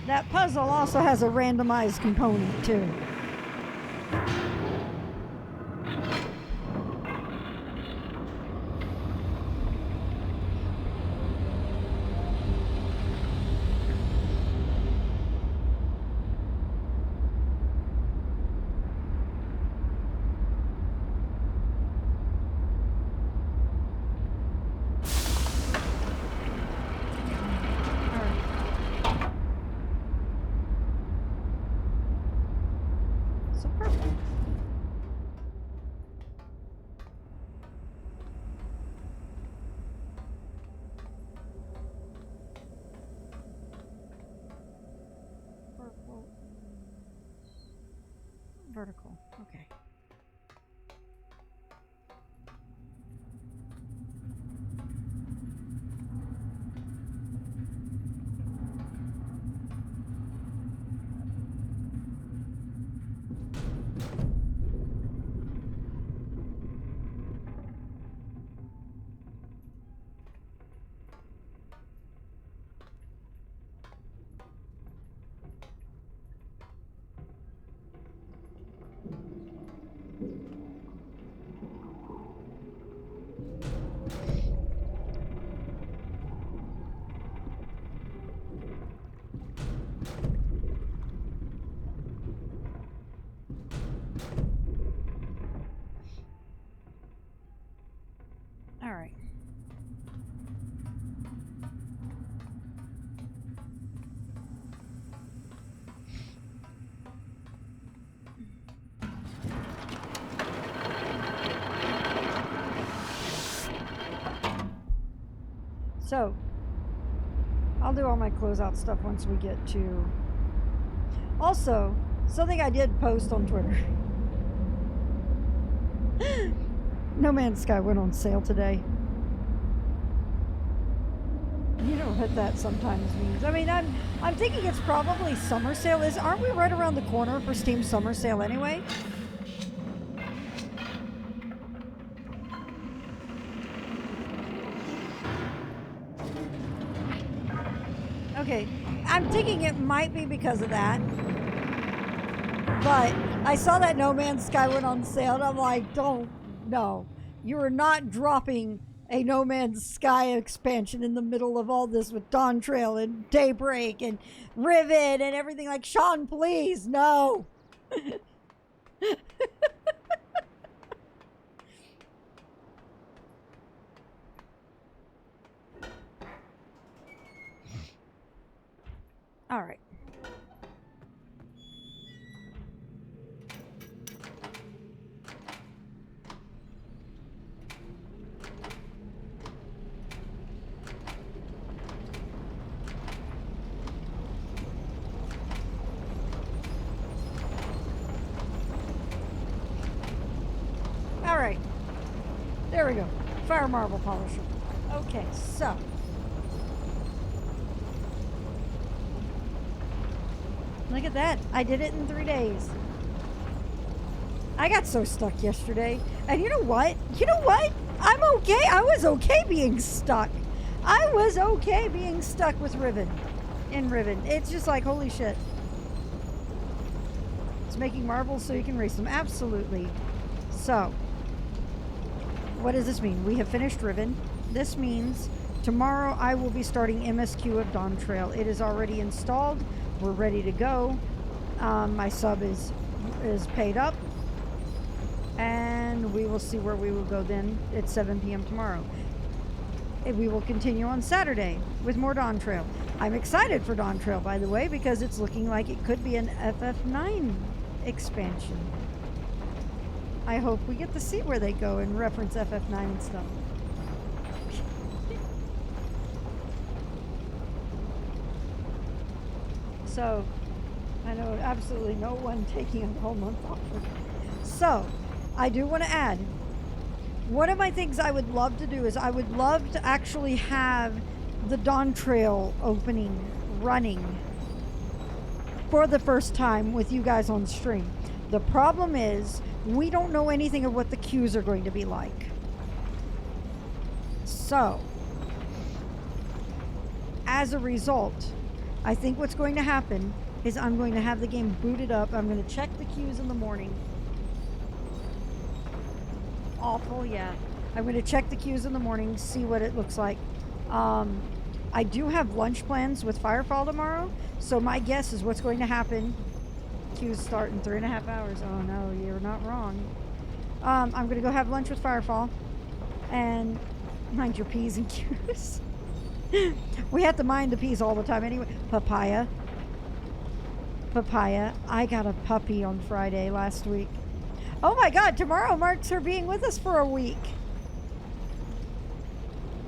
Speaker 1: That puzzle also has a randomized component too. So perfect. Purple. Vertical. Okay. All right. So, I'll do all my closeout stuff once we get to... Also, something I did post on Twitter. No Man's Sky went on sale today. You know what that sometimes means. I mean, I'm thinking it's probably summer sale. Aren't we right around the corner for Steam summer sale anyway? Okay, I'm thinking it might be because of that. But I saw that No Man's Sky went on sale, and I'm like, don't, no. You are not dropping a No Man's Sky expansion in the middle of all this with Dawn Trail and Daybreak and Riven and everything. Like, Sean, please, no. All right. All right. There we go. Fire marble polisher. Okay, so. Look at that. I did it in 3 days. I got so stuck yesterday. And you know what? You know what? I'm okay. I was okay being stuck. I was okay being stuck with Riven. In Riven. It's just like, holy shit. It's making marbles so you can race them. Absolutely. So, what does this mean? We have finished Riven. This means tomorrow I will be starting MSQ of Dawn Trail. It is already installed. We're ready to go. My sub is paid up. And we will see where we will go then at 7 p.m. tomorrow. And we will continue on Saturday with more Dawn Trail. I'm excited for Dawn Trail, by the way, because it's looking like it could be an FF9 expansion. I hope we get to see where they go and reference FF9 and stuff. So, I know absolutely no one taking a whole month off. So, I do want to add, one of my things I would love to do is I would love to actually have the Dawn Trail opening running for the first time with you guys on stream. The problem is, we don't know anything of what the queues are going to be like. So, as a result, I think what's going to happen is I'm going to have the game booted up. I'm going to check the queues in the morning. Awful, yeah. I'm going to check the queues in the morning, see what it looks like. I do have lunch plans with Firefall tomorrow, so my guess is what's going to happen. Queues start in 3.5 hours. Oh no, you're not wrong. I'm going to go have lunch with Firefall and mind your P's and Q's. We have to mind the P's all the time anyway. Papaya. Papaya, I got a puppy on Friday last week. Oh my god, tomorrow marks her being with us for a week.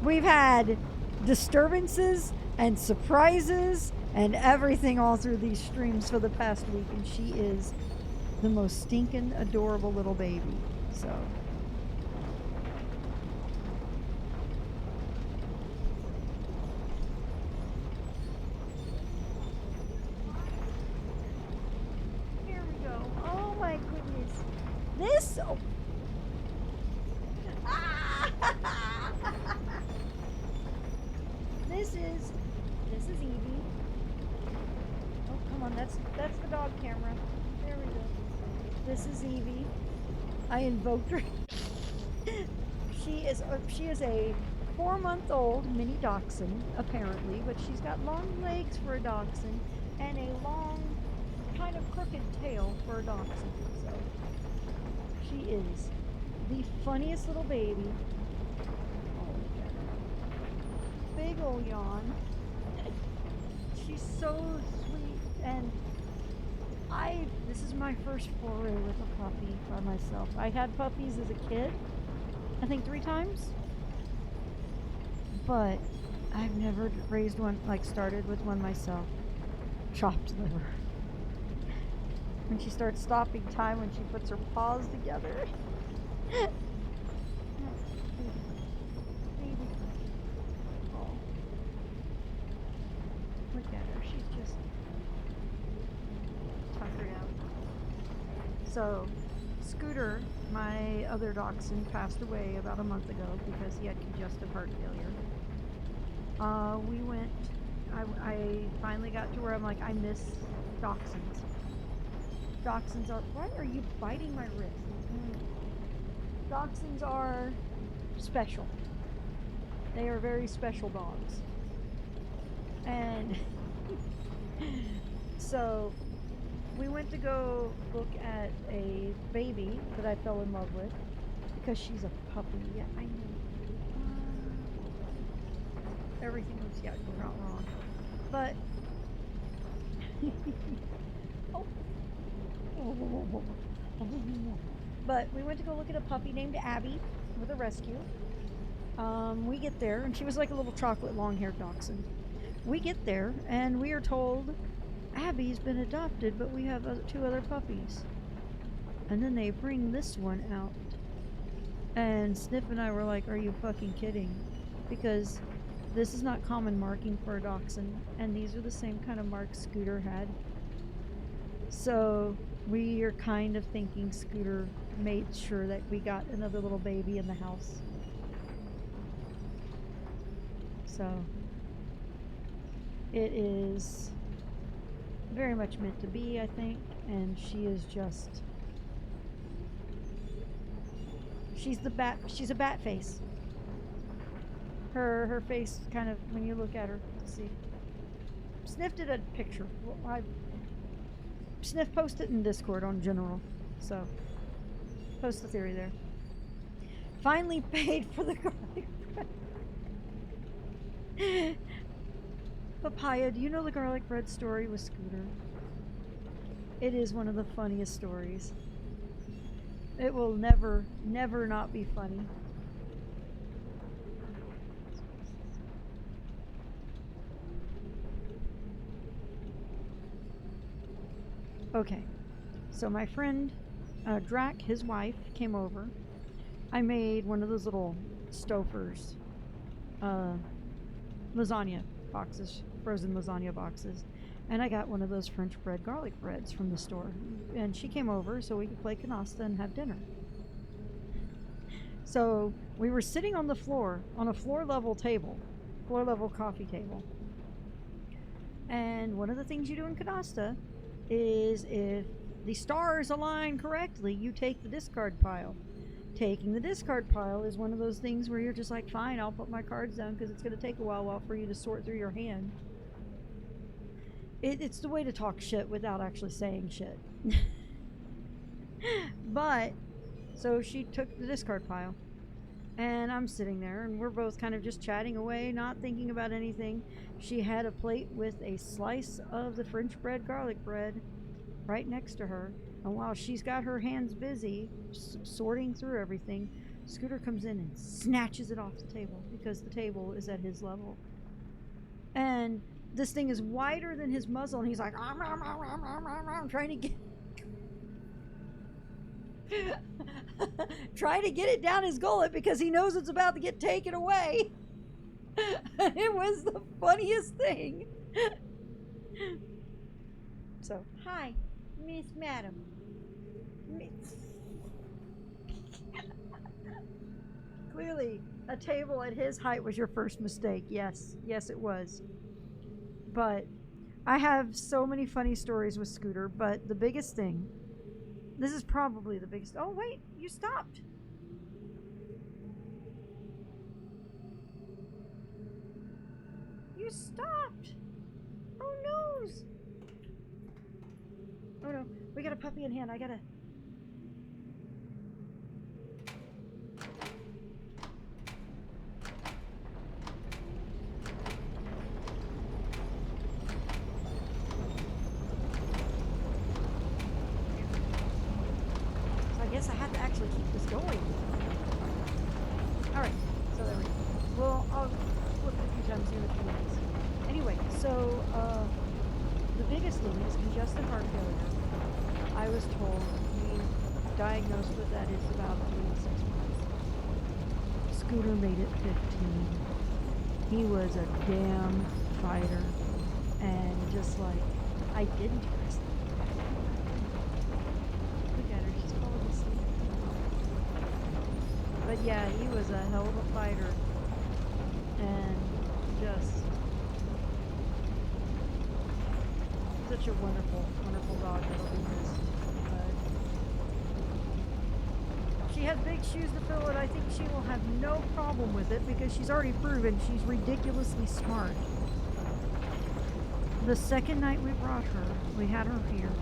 Speaker 1: We've had disturbances and surprises and everything all through these streams for the past week, and she is the most stinking adorable little baby. So here we go. Oh my goodness. This this is Evie. Oh, come on, that's the dog camera. There we go. This is Evie. I invoked her. She is a 4-month-old mini dachshund, apparently, but she's got long legs for a dachshund and a long, kind of crooked tail for a dachshund. So she is the funniest little baby. Oh, big ol' yawn. She's so sweet, and this is my first foray with a puppy by myself. I had puppies as a kid, I think 3 times, but I've never raised one, like started with one myself. Chopped liver. When she starts stopping time when she puts her paws together. Baby. Oh. Look at her, she's just tuckered out. So, Scooter, my other dachshund, passed away about a month ago because he had congestive heart failure. We went, I finally got to where I'm like, I miss dachshunds. Dachshunds are, why are you biting my wrist? Dachshunds are special. They are very special dogs. And so we went to go look at a baby that I fell in love with because she's a puppy. Yeah, I know. Everything was not wrong. But but we went to go look at a puppy named Abby with a rescue. We get there, and she was like a little chocolate long-haired dachshund. We get there, and we are told Abby's been adopted, but we have 2 other puppies. And then they bring this one out. And Sniff and I were like, are you fucking kidding? Because this is not common marking for a dachshund, and these are the same kind of marks Scooter had. So we are kind of thinking Scooter made sure that we got another little baby in the house. So it is very much meant to be, I think, and she is just, she's a bat face. Her face kind of, when you look at her, see. Sniff did a picture. Well, Sniff posted in Discord on general, so post the theory there. Finally paid for the garlic bread. Papaya, do you know the garlic bread story with Scooter? It is one of the funniest stories. It will never not be funny. Okay, so my friend Drac, his wife, came over. I made one of those little Stouffer's lasagna boxes, frozen lasagna boxes, and I got one of those French bread garlic breads from the store. And she came over so we could play canasta and have dinner. So we were sitting on the floor, on a floor level coffee table. And one of the things you do in canasta is if the stars align correctly, you take the discard pile. Taking the discard pile is one of those things where you're just like, fine, I'll put my cards down because it's going to take a while for you to sort through your hand. It's the way to talk shit without actually saying shit. But, so she took the discard pile. And I'm sitting there, and we're both kind of just chatting away, not thinking about anything. She had a plate with a slice of the French bread garlic bread right next to her. And while she's got her hands busy sorting through everything, Scooter comes in and snatches it off the table because the table is at his level. And this thing is wider than his muzzle, and he's like, trying to get trying to get it down his gullet because he knows it's about to get taken away. It was the funniest thing. So, hi, Miss Madam. Clearly, a table at his height was your first mistake. Yes, yes, it was. But I have so many funny stories with Scooter, but the biggest thing, this is probably the biggest. Oh, wait, you stopped. You stopped. Oh, noes. Oh, no. We got a puppy in hand. I gotta. So I guess I had to actually keep this going. Alright. So there we go. Well, I'll flip it a few times here in a few minutes. Anyway, so, the biggest thing is congestive heart failure. I was told being diagnosed with that is about 3 to 6 months. Scooter made it 15. He was a damn fighter. And just like, I didn't trust him. Look at her, she's falling asleep. But yeah, he was a hell of a fighter. And just such a wonderful, wonderful dog that'll be missed. But she has big shoes to fill, and I think she will have no problem with it because she's already proven she's ridiculously smart. The second night we brought her, we had her here.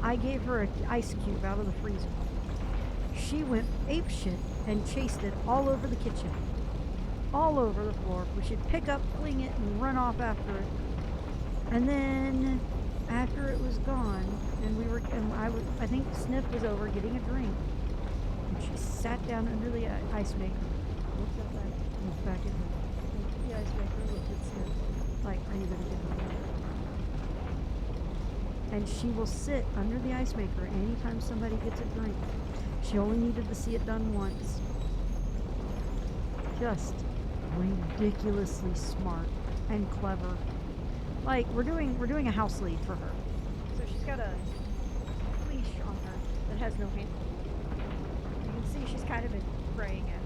Speaker 1: I gave her an ice cube out of the freezer. She went apeshit and chased it all over the kitchen, all over the floor. We should pick up, fling it, and run off after it. And then after it was gone, and I think Sniff was over getting a drink, and she sat down under the ice maker, looked up at, looked back at her, looked at the ice maker, looked at Sniff, like, are you gonna get me? And she will sit under the ice maker anytime somebody gets a drink. She only needed to see it done once. Just ridiculously smart and clever. Like, we're doing a house lead for her. So she's got a leash on her that has no handle. You can see she's kind of been praying at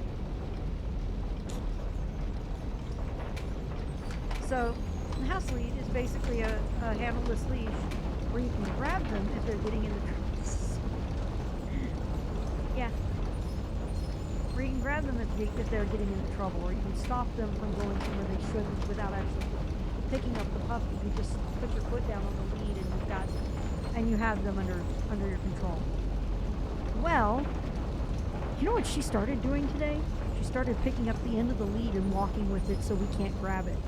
Speaker 1: it. So the house lead is basically a handleless leash where you can grab them if they're getting in the trouble. Yeah. Where you can grab them if they're getting into trouble, or you can stop them from going somewhere they shouldn't without actually picking up the puppy. You just put your foot down on the lead and you have them under your control. Well, you know what she started doing today? She started picking up the end of the lead and walking with it so we can't grab it.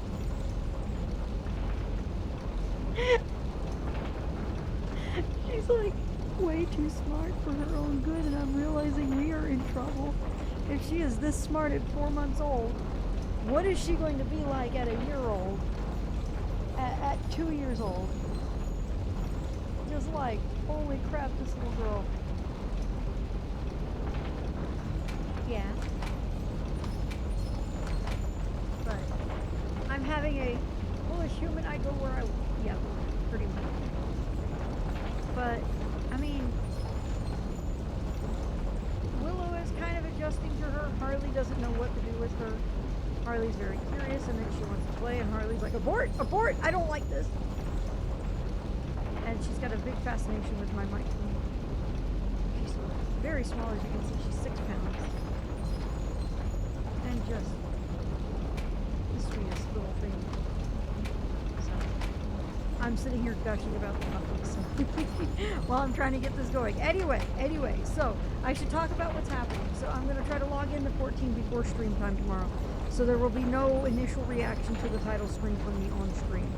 Speaker 1: She's like way too smart for her own good, and I'm realizing we are in trouble. If she is this smart at 4 months old, what is she going to be like at a year old? At 2 years old? Just like, holy crap, this little girl. Yeah. But I'm having a foolish human, I go where I want. Yeah, pretty much. But, I mean, Willow is kind of adjusting to her. Harley doesn't know what to do with her. Harley's very curious, and then she wants to play, and Harley's like, abort! Abort! I don't like this! And she's got a big fascination with my microphone. She's very small, as you can see. She's 6 pounds. And just the sweetest little thing. So, I'm sitting here gushing about the puppies, so while I'm trying to get this going. Anyway, so I should talk about what's happening. So I'm going to try to log in to 14 before stream time tomorrow. So there will be no initial reaction to the title screen from me on stream.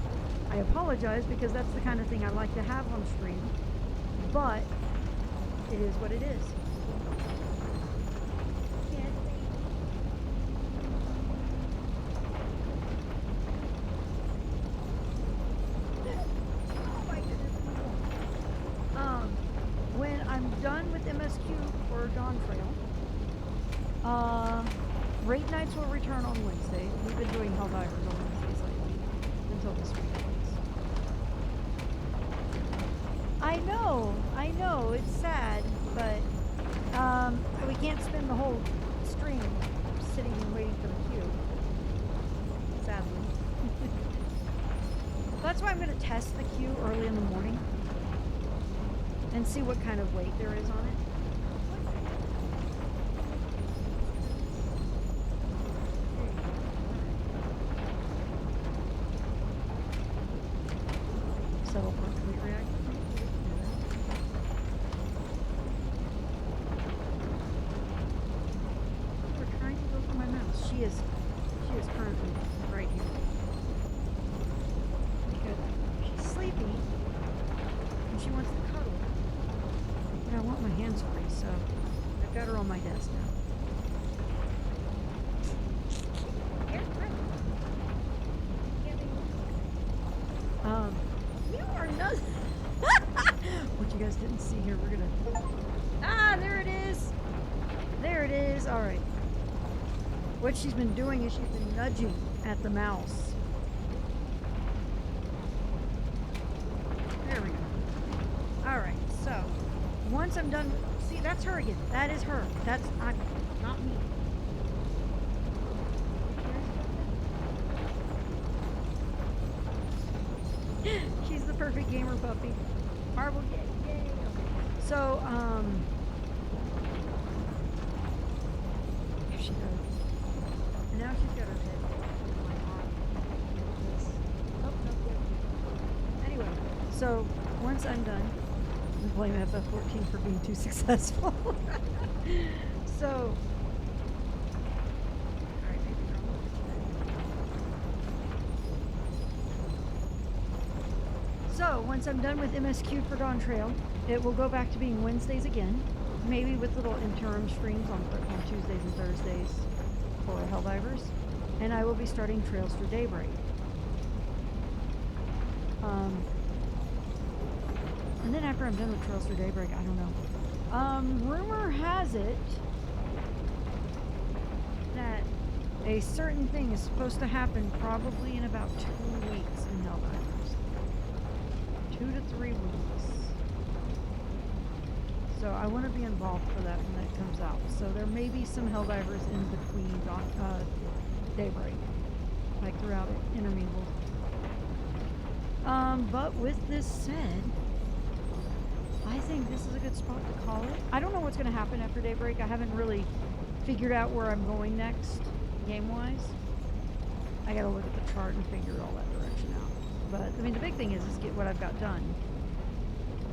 Speaker 1: I apologize because that's the kind of thing I like to have on stream. But it is what it is. When I'm done with MSQ for Dawn Trail, raid nights will return on Wednesday. We've been doing Helldivers on Wednesdays lately, until this week. I know, it's sad, but we can't spend the whole stream sitting and waiting for the queue. Sadly. That's why I'm going to test the queue early in the morning and see what kind of weight there is on it. Settle for complete reactor. We're trying to go for my mouse. She is currently right here. Good. She's sleepy and she wants to cuddle. But I want my hands free, so I've got her on my desk now. You are not. What you guys didn't see here, we're gonna. There it is. There it is. All right. What she's been doing is she's been nudging at the mouse. There we go. All right. So once I'm done, see, that's her again. That is her. That's not me. She's the perfect gamer puppy. Marble, yay, yay. Okay. So, here she goes. And now she's got her head on my arm. Oh, no, anyway, so once I'm done, I'm blame FF14 for being too successful. So, so, once I'm done with MSQ for Dawn Trail, it will go back to being Wednesdays again, maybe with little interim streams on Tuesdays and Thursdays for Helldivers, and I will be starting Trails Through Daybreak. And then after I'm done with Trails Through Daybreak, I don't know. Rumor has it that a certain thing is supposed to happen probably in about 2 weeks in Helldivers. 2 to 3 weeks. So I want to be involved for that when that comes out. So there may be some Helldivers in between Daybreak, like throughout it, intermingled. But with this said, I think this is a good spot to call it. I don't know what's going to happen after Daybreak. I haven't really figured out where I'm going next, game-wise. I got to look at the chart and figure all that direction out. But, I mean, the big thing is get what I've got done.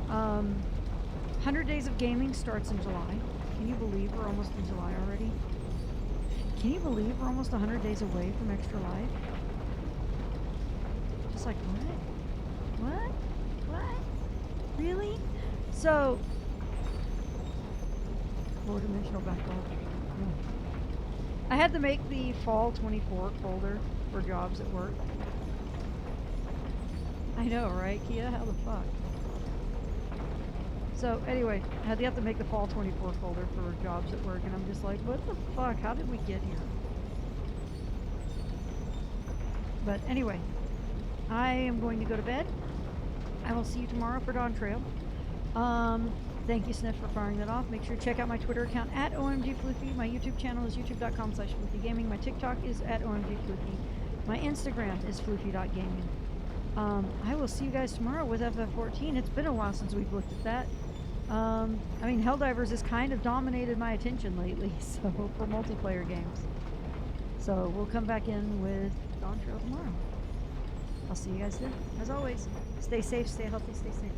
Speaker 1: 100 Days of Gaming starts in July. Can you believe we're almost in July already? Can you believe we're almost 100 days away from Extra Life? Just like, what? What? What? Really? So, 4-dimensional backlog. I had to make the Fall 24 folder for jobs at work. I know, right, Kia? How the fuck? So, anyway, I had to make the Fall 24 folder for jobs at work, and I'm just like, what the fuck? How did we get here? But anyway, I am going to go to bed. I will see you tomorrow for Dawn Trail. Thank you, Sniff, for firing that off. Make sure to check out my Twitter account at OMGFloofy. My YouTube channel is youtube.com/floofygaming. My TikTok is at OMGFloofy. My Instagram is floofy.gaming. I will see you guys tomorrow with FF14. It's been a while since we've looked at that. I mean, Helldivers has kind of dominated my attention lately, so for multiplayer games. So we'll come back in with Dawn Trail tomorrow. I'll see you guys then. As always, stay safe, stay healthy, stay safe.